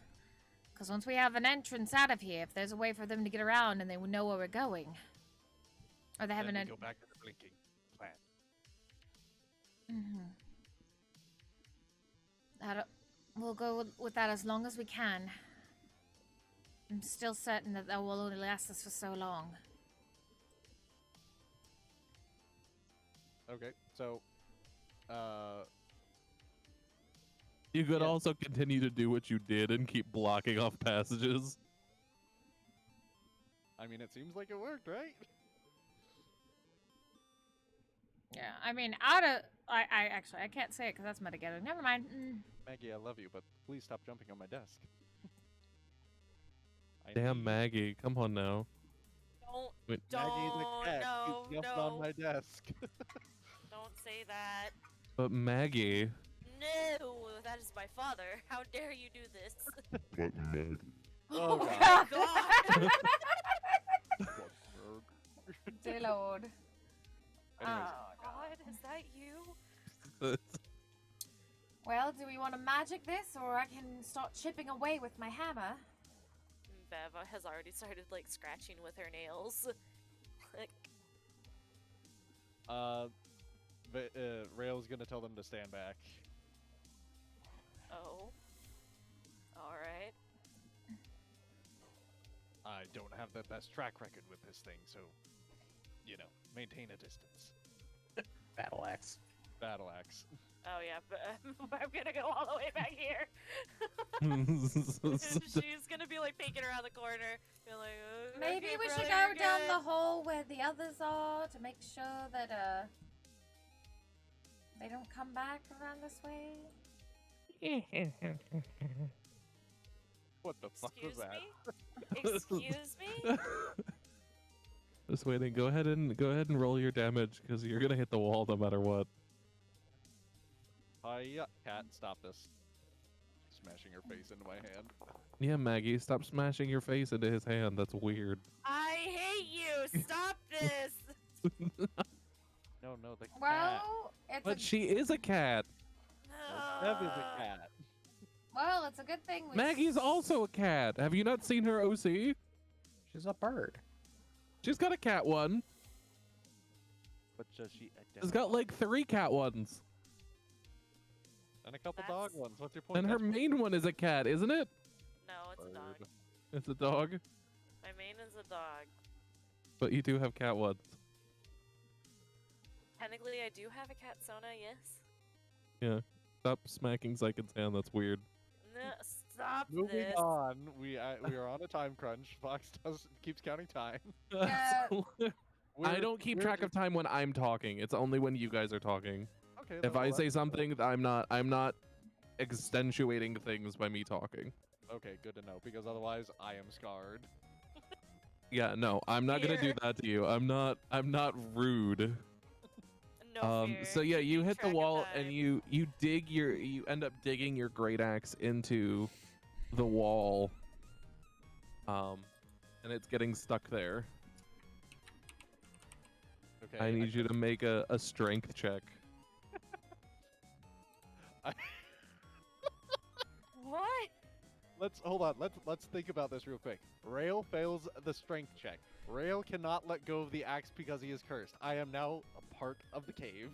Because once we have an entrance out of here, if there's a way for them to get around and they will know where we're going, or they have Then an we go back to the blinking plan. We'll go with that as long as we can. I'm still certain that will only last us for so long. Okay, so, You could Yeah. also continue to do what you did and keep blocking off passages. I mean, it seems like it worked, right? Yeah, I mean, I can't say it because that's metagaming. Never mind. Maggie, I love you, but please stop jumping on my desk. I Damn, need- Maggie, come on now. Don't Wait, Maggie the Don't, cat no, keeps jumping no. on my desk. don't say that. but Maggie, No, that is my father. How dare you do this? Oh, my God. God. Dear Lord. Anyways, God, is that you? Well, do we want to magic this, or I can start chipping away with my hammer? Bev has already started like scratching with her nails. Like, Rail's gonna tell them to stand back. oh. Alright. I don't have the best track record with this thing, so, you know, maintain a distance. Battle axe. Battle axe. Oh yeah, but I'm gonna go all the way back here. She's gonna be like peeking around the corner. Be like, Maybe "Okay, we should brother, go you're down good." the hole where the others are to make sure that they don't come back around this way. What the fuck was Excuse that? me? Excuse me? just waiting. Go ahead and roll your damage because you're gonna hit the wall no matter what. Hiya, cat, stop this. Smashing her face into my hand. Yeah, Maggie, stop smashing your face into his hand. That's weird. I hate you! Stop this! No, the cat. Well, it's But she is a cat. Bev is a cat. it's a good thing. Maggie's also a cat. Have you not seen her OC? She's a bird. She's got a cat one. But does she She's got like 3 cat ones. and a couple That's- dog ones. What's your point? And her main one is a cat, isn't it? No, it's a dog. Bird. It's a dog. My main is a dog. But you do have cat ones. Technically, I do have a cat Sona, yes. Yeah. Stop smacking Xyken's hand. That's weird. No, stop Moving this. on, we are on a time crunch. Fox keeps counting time. I We're- don't keep we're track just- of time when I'm talking. It's only when you guys are talking. Okay. If then I I'll say let- something, I'm not accentuating things by me talking. Okay, good to know because otherwise I am scarred. Yeah, no, I'm not gonna do Fear. that to you. I'm not rude. No fear. So yeah, you Keeping hit the track of wall and time. you end up digging your great axe into the wall. And it's getting stuck there. Okay. I need you to make a strength check. What? let's hold on. Let's think about this real quick. Rail fails the strength check. Rail cannot let go of the axe because he is cursed. I am now a part of the cave.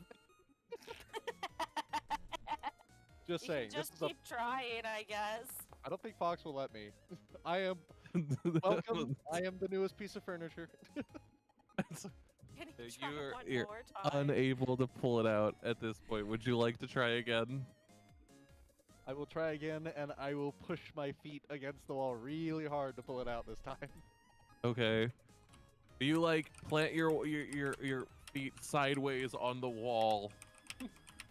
Just saying. You can just keep trying, I guess. I don't think Fox will let me. I am welcome. I am the newest piece of furniture. Can you try one You're more time? unable to pull it out at this point. Would you like to try again? I will try again, and I will push my feet against the wall really hard to pull it out this time. Okay. You like plant your feet sideways on the wall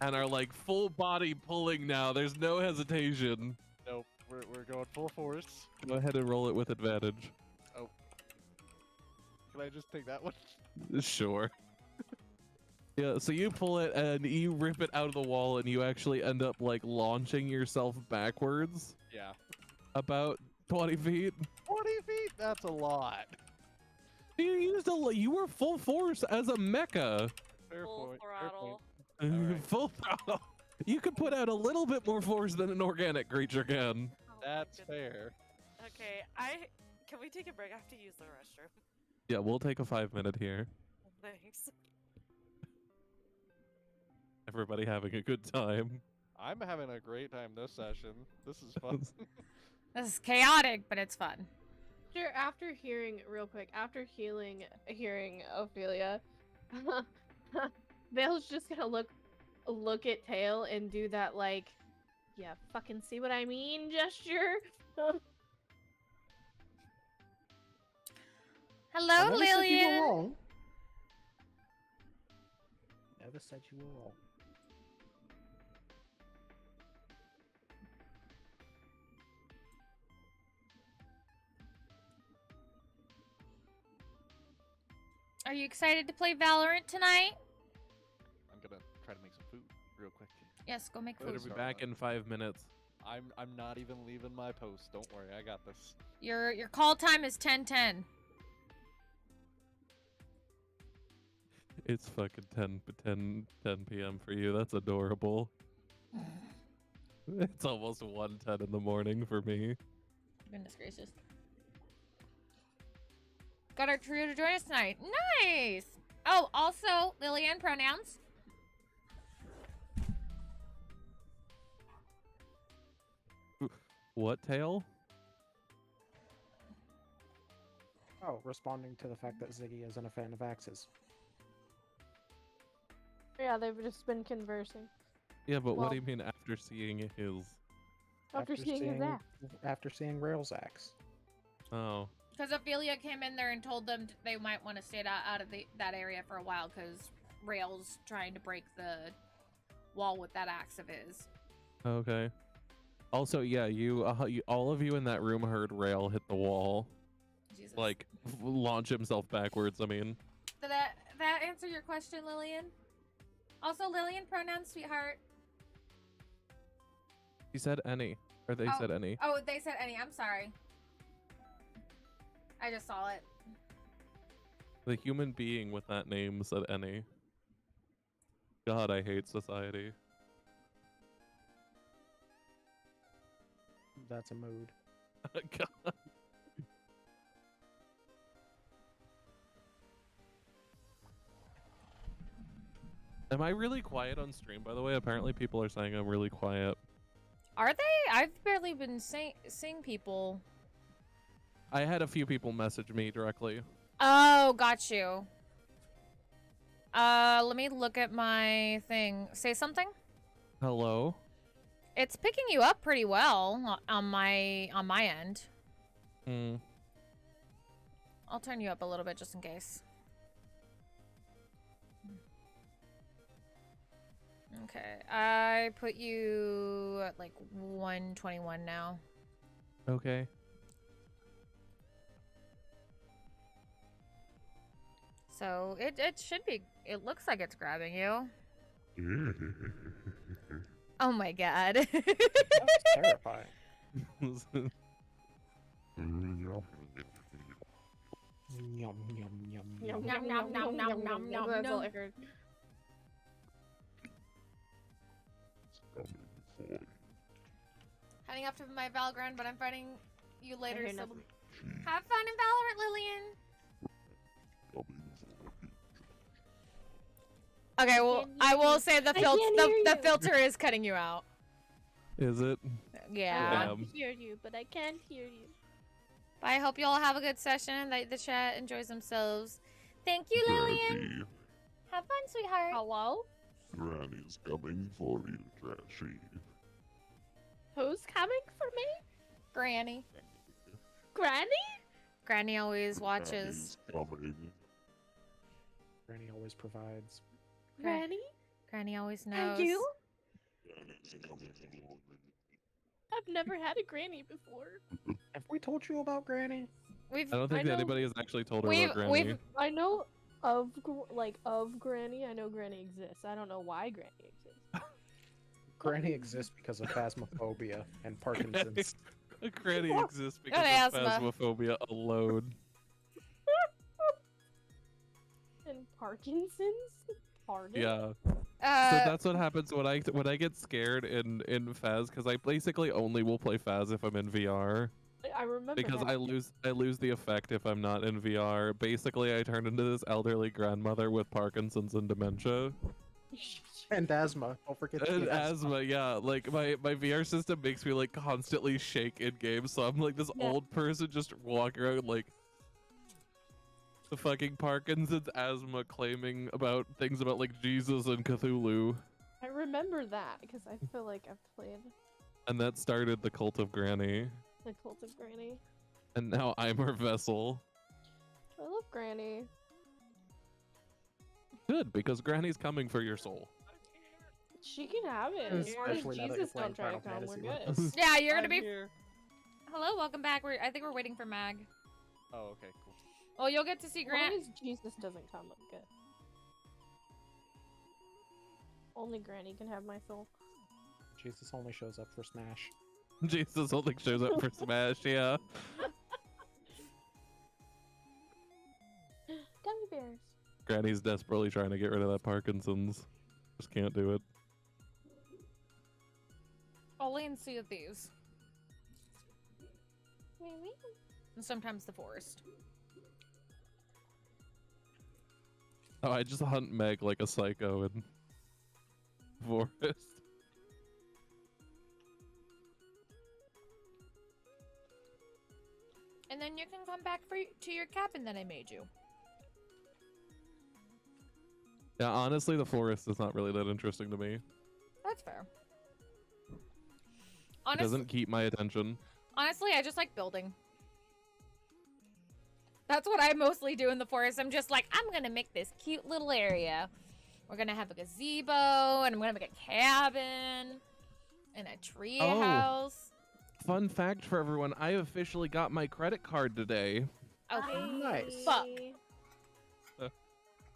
and are like full body pulling now. There's no hesitation. Nope, we're going full force. Go ahead and roll it with advantage. Oh. Can I just take that one? Sure. Yeah, so you pull it and you rip it out of the wall and you actually end up like launching yourself backwards Yeah. about 20 feet. 20 feet? That's a lot. You were full force as a mecha. Fair Full point. throttle. Alright. Full throttle. You could put out a little bit more force than an organic creature can. Oh my That's goodness. fair. Okay, can we take a break? I have to use the restroom. Yeah, we'll take a 5-minute here. Thanks. Everybody having a good time. I'm having a great time this session. This is fun. This is chaotic, but it's fun. Sure, after hearing hearing Ophelia, Vale's just gonna look at Tail and do that like, yeah, fucking see what I mean gesture. Hello, I never said you were Lillian. wrong. Never said you were wrong. Are you excited to play Valorant tonight? I'm gonna try to make some food real quick. Yes, go make Better food. be back in 5 minutes. I'm not even leaving my post. Don't worry, I got this. Your call time is 10:10. It's fucking 10 p.m. for you. That's adorable. It's almost 1:10 in the morning for me. Goodness gracious. Got our trio to join us tonight. Nice! Oh, also, Lillian pronouns. What, Tail? Oh, responding to the fact that Ziggy isn't a fan of axes. Yeah, they've just been conversing. Yeah, but what do Well- you mean after seeing his? After seeing his ass. After seeing Rail's axe. Oh. Because Ophelia came in there and told them they might want to stay out of that area for a while because Rail's trying to break the wall with that axe of his. Okay. Also, yeah, you all of you in that room heard Rail hit the wall, Jesus. like launch himself backwards. I mean, Did that answer your question, Lillian? Also, Lillian pronouns, sweetheart. he said any, or they said any. Oh, they said any. I'm sorry. I just saw it. The human being with that name said any. God, I hate society. That's a mood. God. Am I really quiet on stream, by the way? Apparently people are saying I'm really quiet. Are they? I've barely been seeing people. I had a few people message me directly. Oh, got you. Let me look at my thing. Say something. Hello? It's picking you up pretty well on my end. Hmm. I'll turn you up a little bit just in case. Okay, I put you at like 121 now. Okay. So it should be. It looks like it's grabbing you. Oh my god. That's terrifying. Yum, yum, yum, yum. Nom, nom, nom, nom, nom, nom, That's all nom. I heard. Heading off to my Valgrind, but I'm fighting you later, hear so nothing. have fun in Valorant, Lillian. Okay, well, I will say the can't hear the you. filter is cutting you out. Is it? Yeah. I Damn. hear you, but I can't hear you. But I hope you all have a good session and that the chat enjoys themselves. Thank you, Lillian. Granny, Have fun, sweetheart. Hello? Granny's coming for you, Trashy. Who's coming for me? Granny. Granny? Granny always watches. Granny's coming. Granny always provides. Granny? Granny always knows. And you? Granny's coming. I've never had a granny before. Have we told you about Granny? We've I don't think I know- anybody has actually told her We've- about Granny. we've- I know of of Granny. I know Granny exists. I don't know why Granny exists. Granny exists because of phasmophobia and Parkinson's. A Granny exists because Got of asthma. phasmophobia alone. And Parkinson's? Pardon? Yeah. So uh that's what happens when I get scared in Phas, because I basically only will play Phas if I'm in VR. I remember Because that. I lose the effect if I'm not in VR. Basically, I turn into this elderly grandmother with Parkinson's and dementia. And asthma. Don't forget the And asthma, yeah. Like my VR system makes me like constantly shake in games, so I'm like this Yeah. old person just walking around like the fucking Parkinson's, asthma, claiming about things about like Jesus and Cthulhu. I remember that because I feel like I've played And that started the cult of Granny. the Cult of Granny. And now I'm her vessel. I love Granny. Good, because Granny's coming for your soul. She can have it. As long as Especially now that you're Jesus playing don't try to Final come, we're Fantasy good. with yeah, you're gonna I'm be here. Hello, welcome back. I think we're waiting for Mag. Oh, okay, cool. Oh, you'll get to see As Grant. long as Jesus doesn't come, I'm good. Only Granny can have my soul. Jesus only shows up for Smash. Jesus only shows up for Smash, yeah. Gummy bears. Granny's desperately trying to get rid of that Parkinson's. Just can't do it. Only in Sea of Thieves. Wee wee. And sometimes the forest. Oh, I just hunt Meg like a psycho in forest. And then you can come back to your cabin that I made you. Yeah, honestly, the forest is not really that interesting to me. That's fair. It Honestly, doesn't keep my attention. honestly, I just like building. That's what I mostly do in the forest. I'm just like, I'm gonna make this cute little area. We're gonna have a gazebo, and I'm gonna make a cabin, and a tree house. Fun fact for everyone, I officially got my credit card today. Okay. Nice. Fuck.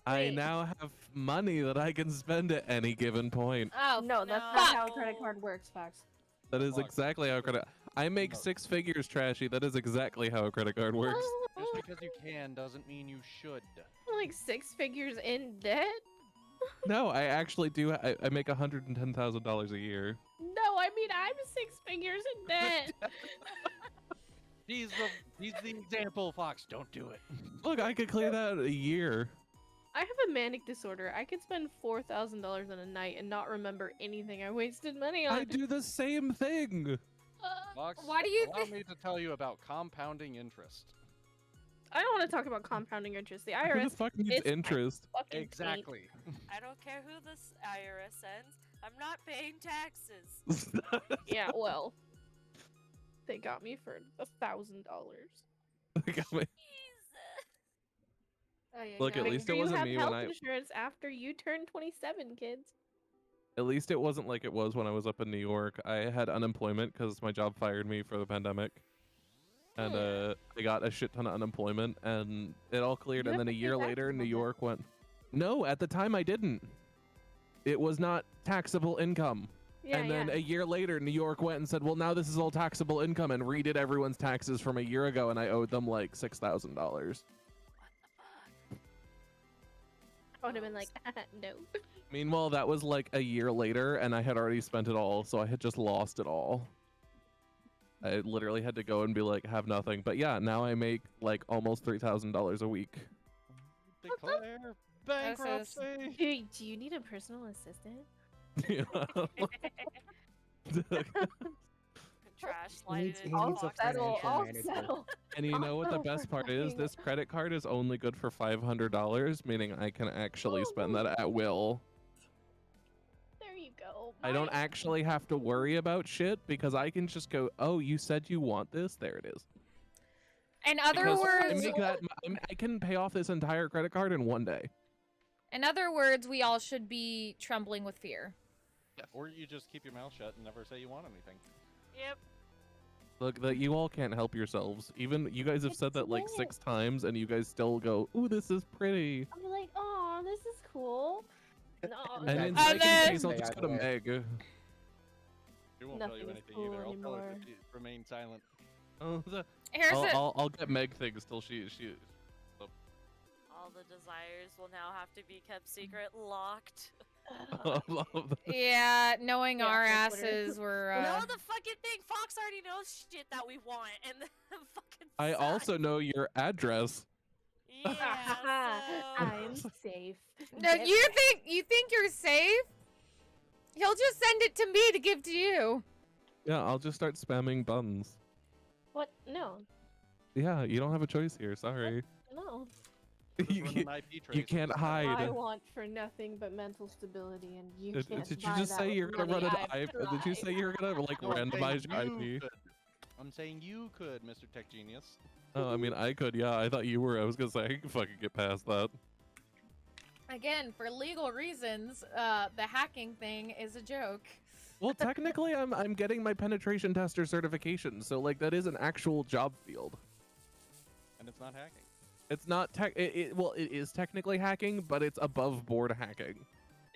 I Wait. now have money that I can spend at any given point. Oh No, that's no. not how a credit card works, Fox. That is Fuck. exactly how credit. I make No. 6 figures, Trashy. That is exactly how a credit card works. Just because you can doesn't mean you should. Like 6 figures in debt? No, I actually do. I make $110,000 a year. No, I mean I'm 6 figures in debt. He's the example, Fox. Don't do it. Look, I could clear that in a year. I have a manic disorder. I could spend $4,000 in a night and not remember anything I wasted money on. I do the same thing. Fox, Why do you allow thi- me to tell you about compounding interest? I don't want to talk about compounding interest. The Who the IRS fuck needs it's my interest? fucking taint. Exactly. I don't care who this IRS sends. I'm not paying taxes. Yeah, well, they got me for $1,000. They got me. Jesus. Look, at Make least sure it you wasn't have me health when I. insurance after you turn 27, kids. At least it wasn't like it was when I was up in New York. I had unemployment because my job fired me for the pandemic, and I got a shit ton of unemployment, and it all cleared. You And have then a to pay year taxes later, on New that. York went. No, at the time I didn't. It was not taxable income. Yeah, And then yeah. a year later, New York went and said, "Well, now this is all taxable income," and redid everyone's taxes from a year ago, and I owed them like $6,000. I would have been like, no. Meanwhile, that was like a year later, and I had already spent it all, so I had just lost it all. I literally had to go and be like, have nothing. But yeah, now I make like almost $3,000 a week. Declare bankruptcy. Do you need a personal assistant? Trash He sliding needs, in. he I'll needs a settle. financial I'll manager. settle. And you know what the I'll best settle part for is? nothing. This credit card is only good for $500, meaning I can actually spend that at will. There you go. I don't actually have to worry about shit because I can just go, oh, you said you want this? There it is. In other Because I words, make that, I can pay off this entire credit card in one day. we all should be trembling with fear. Or you just keep your mouth shut and never say you want anything. Yep. Look, that you all can't help yourselves. Even you guys have said that like 6 times, and you guys still go, "Ooh, this is pretty." I'm like, oh, this is cool. No, And in And second then- case, I'll just go to Meg. She won't Nothing tell you is anything cool either. I'll tell her anymore. to remain silent. Here's it. I'll get Meg things till she. All the desires will now have to be kept secret, locked. Yeah, knowing Yeah, our that's what it is. asses were. No, the fucking thing. Fox already knows shit that we want, and the fucking. I sucks. also know your address. Yeah. So... I'm safe. No, you think you're safe? He'll just send it to me to give to you. Yeah, I'll just start spamming buns. What? No. Yeah, you don't have a choice here. Sorry. No. you, Run an IP you trace. can't I hide. want for nothing but mental stability, and you Did can't you buy just that say with you're gonna money. run an I've IP? Did you say tried. you're gonna like No, I'm saying randomize your you IP? could. I'm saying you could, Mr. Tech Genius. Oh, I mean, I could. Yeah, I thought you were. I was gonna say I can fucking get past that. Again, for legal reasons, the hacking thing is a joke. Well, technically, I'm getting my penetration tester certification, so like that is an actual job field. And it's not hacking. It's not tech. Well, it is technically hacking, but it's above board hacking.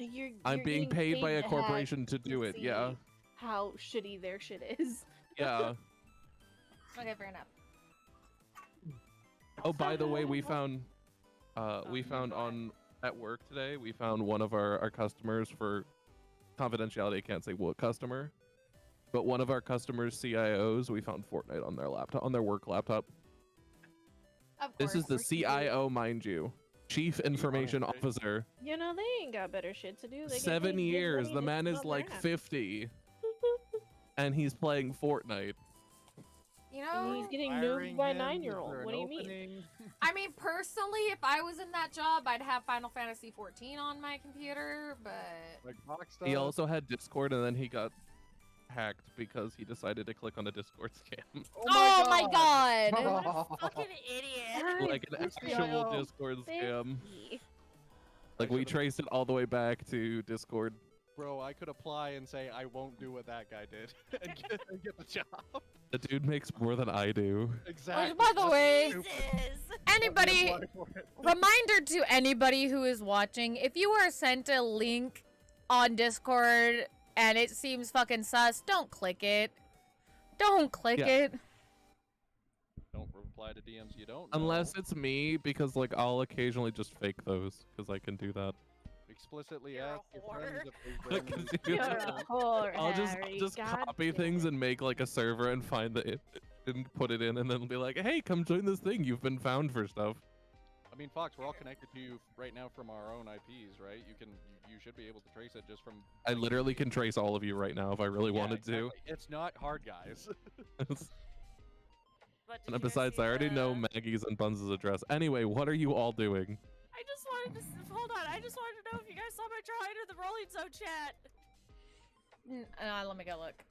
I'm You're being getting paid by a to hack corporation to do to it. Yeah, see How shitty their shit is. yeah. Okay, fair enough. Oh, by the way, we found on at work today. We found one of our customers for confidentiality. I can't say what customer, but one of our customers' CIOs. We found Fortnite on their laptop, on their work laptop. Of This course. is the CIO, mind you, Chief Information Officer. You know, they ain't got better shit to do. They get 7 paid good years. money The to man sit is on their like ass. 50, and he's playing Fortnite. You And know, he's getting Hiring nuked by a him 9-year-old. for What an do you mean? opening. I mean, personally, if I was in that job, I'd have Final Fantasy 14 on my computer, but Like Fox He does. also had Discord, and then he got hacked because he decided to click on a Discord scam. oh my god! What a fucking idiot. Like an Who's actual CIO? Discord scam. Thank Like we traced it all the way back to Discord. Bro, I could apply and say I won't do what that guy did and get the job. The dude makes more than I do. Exactly. Which, by the That's way, stupid. Jesus. anybody, Apply for it. reminder to anybody who is watching, if you are sent a link on Discord and it seems fucking sus, don't click it. Don't click Yeah. it. Don't reply to DMs you don't know. Unless it's me, because like I'll occasionally just fake those, because I can do that. explicitly You're a ask your whore. friends if they Like, randomly You're You're send a them. whore, I'll Harry. just God copy damn things it. and make like a server and find it and put it in, and then be like, hey, come join this thing. You've been found for stuff. I mean, Fox, we're all connected to you right now from our own IPs, right? You should be able to trace it just from. I literally can trace all of you right now if I really Yeah, wanted to. exactly. It's not hard, guys. But did you And guys besides, see I already know the- Maggie's and Buns' address. Anyway, what are you all doing? I just wanted to hold on. I just wanted to know if you guys saw my drawing in the Rolling Zone chat. Let me go look.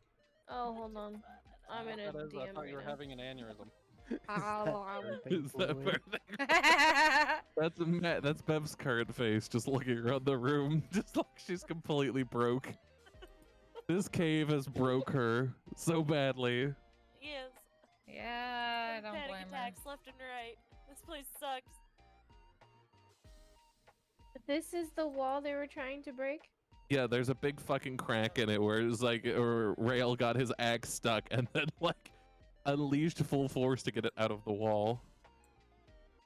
Oh, hold on. I'm in a That is, I DM thought right you were having. having an aneurysm. Is that That's Bev's current face, just looking around the room, just like she's completely broke. This cave has broke her so badly. Yes. Yeah, I don't Panic blame her. attacks left and right. This place sucks. This is the wall they were trying to break? Yeah, there's a big fucking crack in it where it's like, or Rail got his axe stuck and then like unleashed full force to get it out of the wall.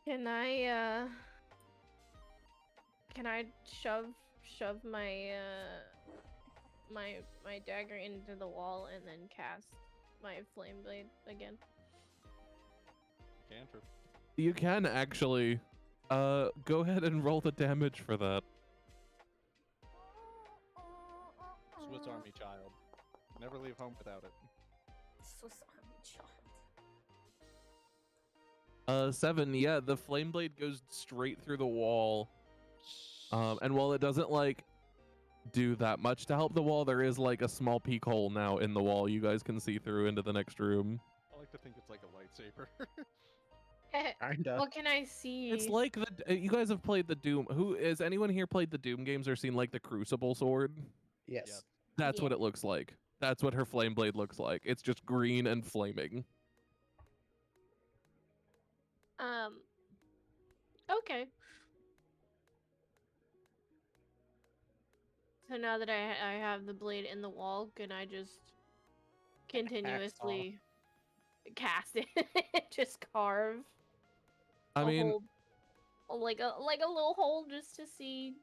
Can I shove my my dagger into the wall and then cast my flame blade again? Cantrip. You can actually. Go ahead and roll the damage for that. Swiss Army child. Never leave home without it. Swiss Army child. 7. Yeah, the flame blade goes straight through the wall. And while it doesn't like do that much to help the wall, there is like a small peek hole now in the wall you guys can see through into the next room. I like to think it's like a lightsaber. Kinda. What can I see? It's like the you guys have played the Doom. Who is anyone here played the Doom games or seen like the Crucible sword? Yes. Yep. That's what Yeah. it looks like. That's what her flame blade looks like. It's just green and flaming. Okay. So now that I have the blade in the wall, can I just continuously cast it? Just carve I a mean, hole, like a little hole just to see.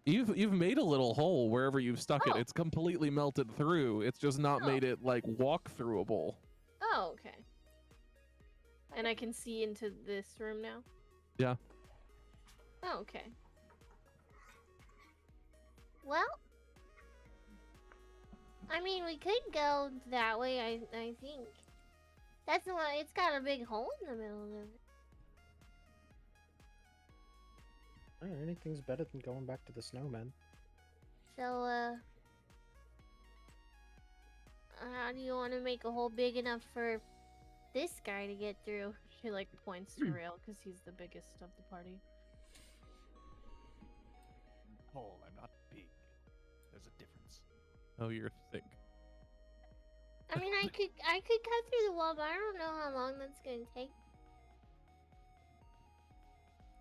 you've made a little hole wherever you've stuck Oh. it. It's completely melted through. It's just not Oh. made it like walk throughable. Oh, okay. And I can see into this room now? Yeah. Oh, okay. Well, I mean, we could go that way. I think that's the one. It's got a big hole in the middle of it. Anything's better than going back to the snowman. So, how do you want to make a hole big enough for this guy to get through? She like points to Rail because he's the biggest of the party. Oh, I'm not big. There's a difference. Oh, you're thick. I mean, I could cut through the wall, but I don't know how long that's gonna take.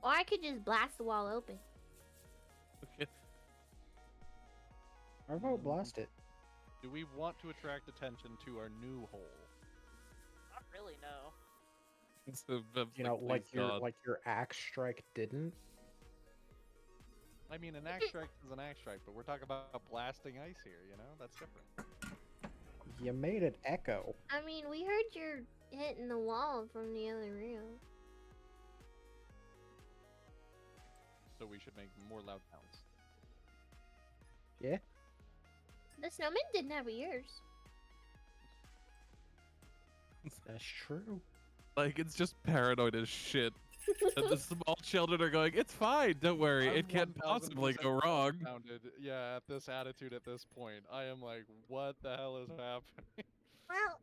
Or I could just blast the wall open. Okay. How about blast it? Do we want to attract attention to our new hole? Not really, no. So, Bev's You know, "Please, God." like your axe strike didn't. I mean, an axe strike is an axe strike, but we're talking about blasting ice here, you know? That's different. You made it echo. I mean, we heard you're hitting the wall from the other room. So we should make more loud sounds. Yeah. The snowman didn't have ears. That's true. Like, it's just paranoid as shit. And the small children are going, it's fine, don't worry, I'm it can't 1000% possibly go wrong. dumbfounded. Yeah, at this attitude at this point, I am like, what the hell is happening? Well,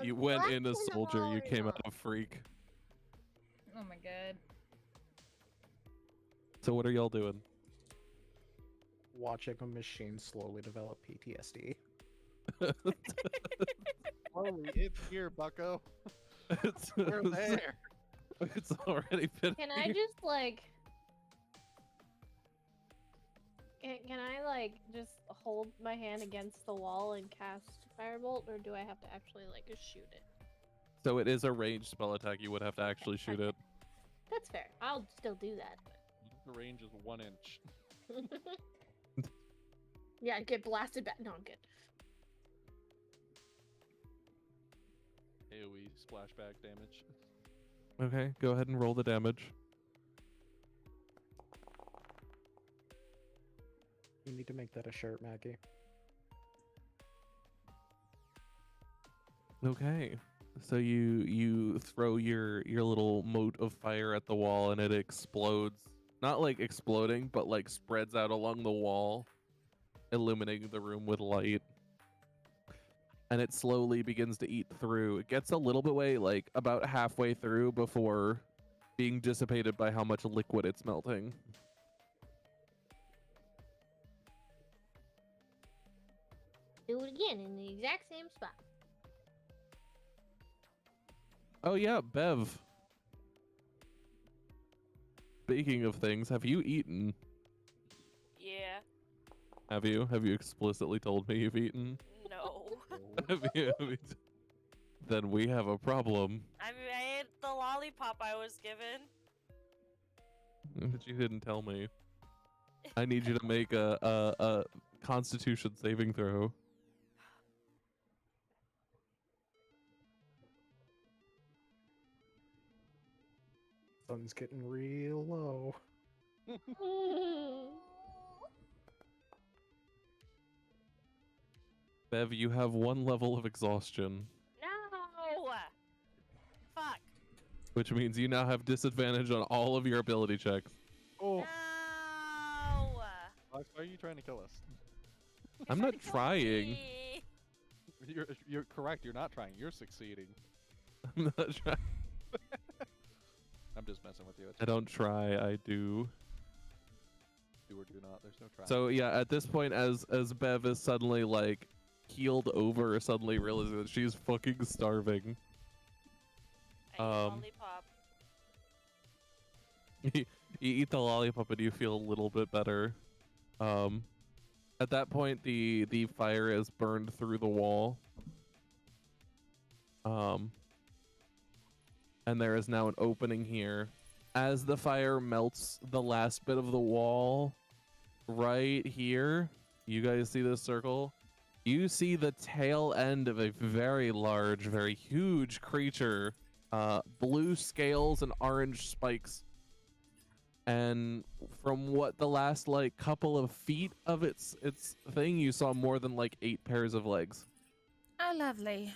You went in a blasting the soldier, wall you or came out not? a freak. Oh my god. So what are y'all doing? Watching a machine slowly develop PTSD. Holy, it's here, bucko. it's, We're there. it's already been Can I here. just like? Can I like just hold my hand against the wall and cast Firebolt, or do I have to actually like just shoot it? So it is a ranged spell attack, you would have to actually shoot it. That's fair. I'll still do that. The range is 1 inch. But... yeah, get blasted back. No, I'm good. AoE splashback damage. Okay, go ahead and roll the damage. You need to make that a shirt, Maggie. Okay. So you throw your little mote of fire at the wall and it explodes. Not like exploding, but like spreads out along the wall, illuminating the room with light. And it slowly begins to eat through. It gets a little bit way, like about halfway through before being dissipated by how much liquid it's melting. do it again in the exact same spot. Oh yeah, Bev. Speaking of things, have you eaten? Yeah. Have you? Have you explicitly told me you've eaten? No. Have you? Then we have a problem. I mean, I ate the lollipop I was given. But you didn't tell me. I need you to make a Constitution saving throw. Sun's getting real low. Bev, you have 1 level of exhaustion, No! Fuck. which means you now have disadvantage on all of your ability checks. Oh, No! Fox, why are you trying to kill us? I'm not trying. Me. You're correct. You're not trying. You're succeeding. I'm not trying. I'm just messing with you. It's I don't try, I do. do or do not. There's no try. So yeah, at this point, as Bev is suddenly like keeled over, suddenly realizing that she's fucking starving. I eat a lollipop. You eat the lollipop and you feel a little bit better. At that point, the fire is burned through the wall. And there is now an opening here. As the fire melts the last bit of the wall, right here, you guys see this circle? You see the tail end of a very large, very huge creature. Blue scales and orange spikes. And from what the last like couple of feet of its thing, you saw more than like 8 pairs of legs. Oh, lovely.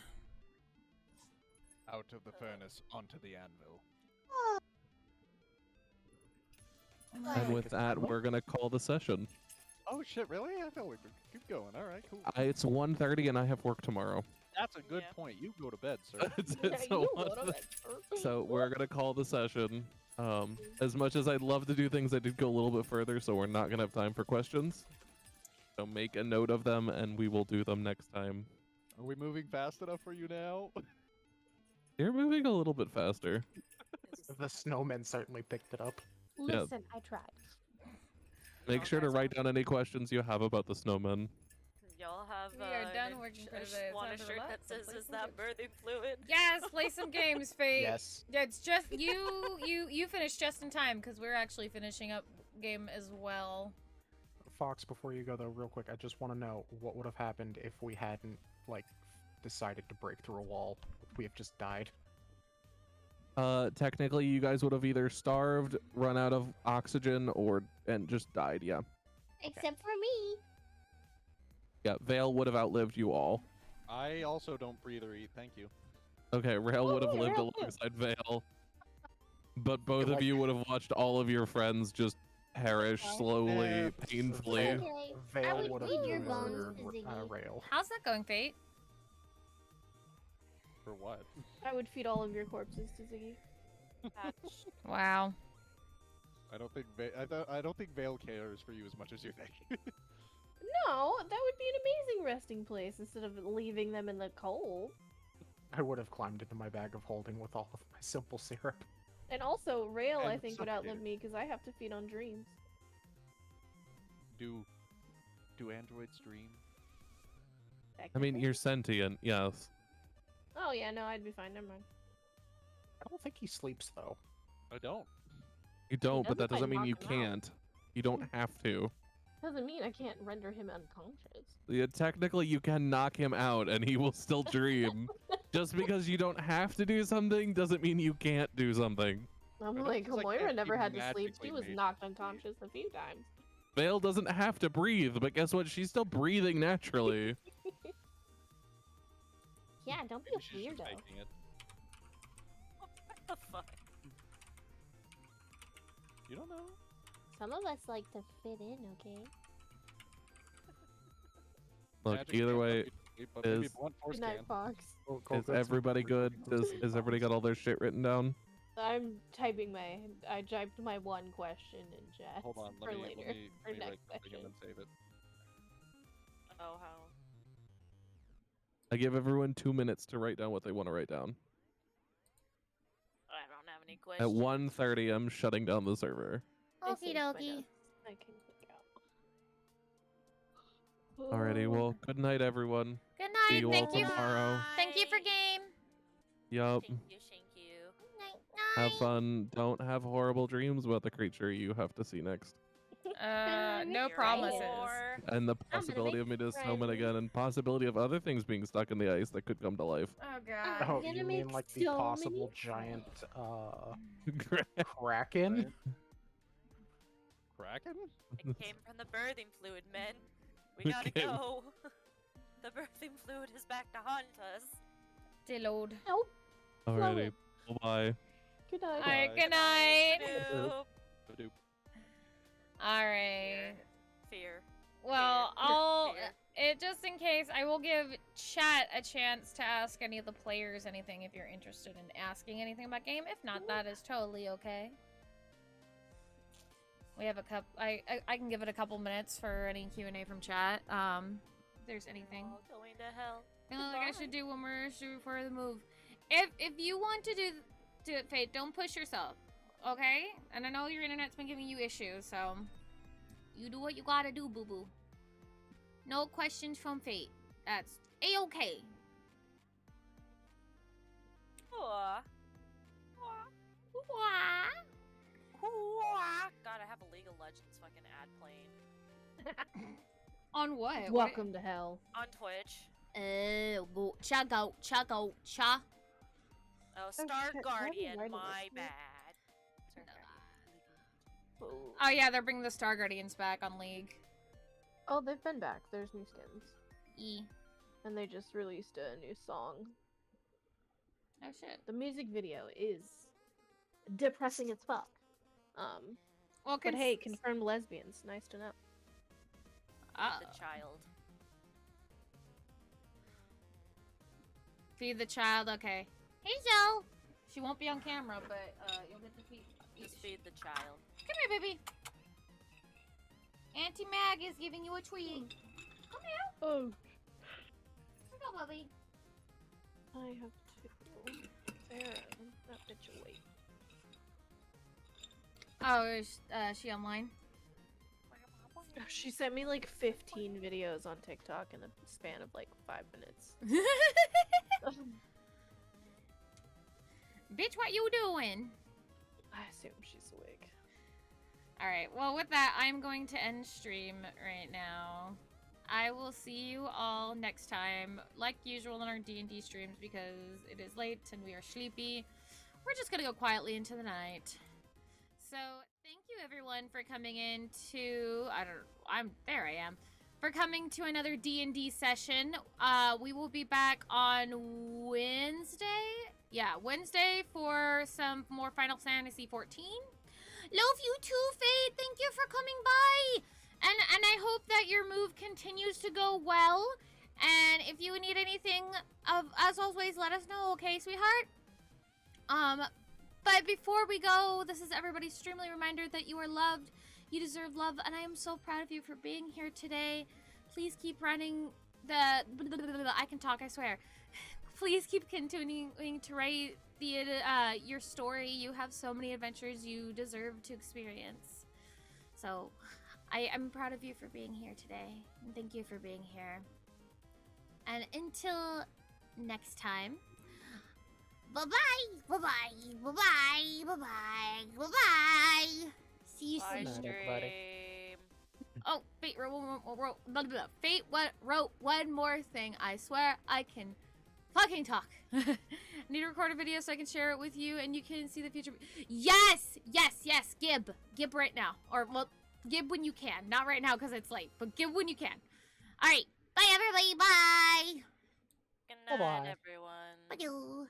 Out of the furnace, onto the anvil. And with that, we're gonna call the session. Oh shit! Really? I thought we'd keep going. All right, cool. It's 1:30 and I have work tomorrow. That's a good Yeah. point. You go to bed, sir. So we're gonna call the session. As much as I'd love to do things, I did go a little bit further, so we're not gonna have time for questions. So make a note of them, and we will do them next time. Are we moving fast enough for you now? You're moving a little bit faster. The snowmen certainly picked it up. Yeah. Listen, I tried. Make sure to write down any questions you have about the snowmen. Y'all have We are done working for today. It's want a time to shirt relax that and says, play "Is some that games." birthing fluid?" Yes, play some games, Fate. Yes. Yeah, it's just you finished just in time because we're actually finishing up game as well. Fox, before you go though, real quick, I just want to know what would have happened if we hadn't like decided to break through a wall. Would we have just died? Technically, you guys would have either starved, run out of oxygen, and just died. Yeah. Except for me. Yeah. Vale would have outlived you all. I also don't breathe or eat. Thank you. Okay, Rail would have yeah, lived Rail too. alongside Vale. But both of you would have watched all of your friends just perish Okay. slowly, Yeah. painfully. Okay. I Vale would would have feed your bones murdered to Ziggy. Rail. How's that going, Fate? For what? I would feed all of your corpses to Ziggy. Wow. I don't think I don't think Vale cares for you as much as you think. No, that would be an amazing resting place instead of leaving them in the cold. I would have climbed into my bag of holding with all of my simple syrup. And also, Rail, I And think, would outlive suffocated. me because I have to feed on dreams. Do androids dream? I mean, you're sentient, yes. Oh, yeah, no, I'd be fine. Never mind. I don't think he sleeps though. I don't. You don't, but that doesn't doesn't mean knock you him out. can't. You don't have to. Doesn't mean I can't render him unconscious. Yeah, technically, you can knock him out and he will still dream. Just because you don't have to do something doesn't mean you can't do something. I'm don't like, think I Moira can't never be had to sleep. magically She was made knocked to sleep. unconscious a few times. Vale doesn't have to breathe, but guess what? She's still breathing naturally. Yeah, don't be Maybe a she's just weirdo. faking it. What the fuck? You don't know. Some of us like to fit in, okay? Look, Magic either can't way, let you sleep, but maybe is- blunt force Good night, can. Fox. is everybody good? Is everybody got all their shit written down? I'm typing I typed my one question in chat Hold on, for let me later. let me, for let me next write something session. and then save it. Oh, how? I give everyone 2 minutes to write down what they want to write down. I don't have any At questions. 1:30, I'm shutting down the server. I Okie saved my dokie. notes. I can click out. Alrighty, well, good night, everyone. Good See night. you all Thank you. tomorrow. Thank you for game. Yup. Thank you, thank you. Night, Have night. fun. Don't have horrible dreams about the creature you have to see next. No You're promises. Or And the gonna possibility make of me to snowman friends. again, and possibility of other things being stuck in the ice that could come to life. Oh I'm god. Oh, gonna you make mean like the so possible many giant friends. kraken? Kraken? it came from the birthing fluid, men. We gotta Okay. go. The birthing fluid is back to haunt us. Dear Lord. Nope. Alrighty. Bye. Good night. Alright, Bye. good night. Doop. Ba-doop. Alright. Fear. Well, Fear. I'll Fear. just in case, I will give chat a chance to ask any of the players anything if you're interested in asking anything about game. If not, that is totally okay. We have a I can give it a couple minutes for any Q&A from chat. If there's anything. All going to hell. I feel like I should do one more issue before the move. If you want to do it, Fate, don't push yourself, okay? And I know your internet's been giving you issues, so you do what you gotta do, boo boo. No questions from Fate. That's a-okay. Aw. God, I have a League of Legends fucking ad playing On what? Welcome to hell. on Twitch. Go check out, Oh, Star shit, Guardian, why did I my see it? bad. Oh yeah, they're bringing the Star Guardians back on League. Oh, they've been back. There's new skins. E. And they just released a new song. Oh shit. The music video is depressing as fuck. Well, But hey, confirmed lesbians. Nice to know. The child. Feed the child. Okay. Hey, Joe. She won't be on camera, but you'll get to feed. Just feed the child. Come here, baby. Auntie Mag is giving you a treat. Come here. Oh, Here you go, baby. I have to. There, that bitch away. Oh, is she online? She sent me like 15 videos on TikTok in a span of like 5 minutes. Bitch, what you doing? I assume she's awake. Alright, well with that, I'm going to end stream right now. I will see you all next time, like usual in our D&D streams, because it is late and we are sleepy. We're just gonna go quietly into the night. So, thank you everyone for coming in to, there I am, for coming to another D&D session. We will be back on Wednesday. Yeah, Wednesday for some more Final Fantasy 14. Love you too, Fate. Thank you for coming by. And I hope that your move continues to go well. And if you need anything, as always, let us know, okay, sweetheart? But before we go, this is everybody's streamly reminder that you are loved. You deserve love, and I am so proud of you for being here today. Please keep running the... I can talk, I swear. Please keep continuing to write your story. You have so many adventures you deserve to experience. So, I'm proud of you for being here today. And thank you for being here. And until next time, bye-bye, bye-bye, bye-bye, bye-bye, bye-bye. See you Bye, soon. stream. Oh, Fate wrote one more thing. I swear I can fucking talk. I need to record a video so I can share it with you and you can see the future. Yes, yes, yes, Gib. Gib right now. Or, well, Gib when you can. Not right now because it's late, but Gib when you can. All right. Bye, everybody. Bye. Good night, Bye-bye. everyone. Bye.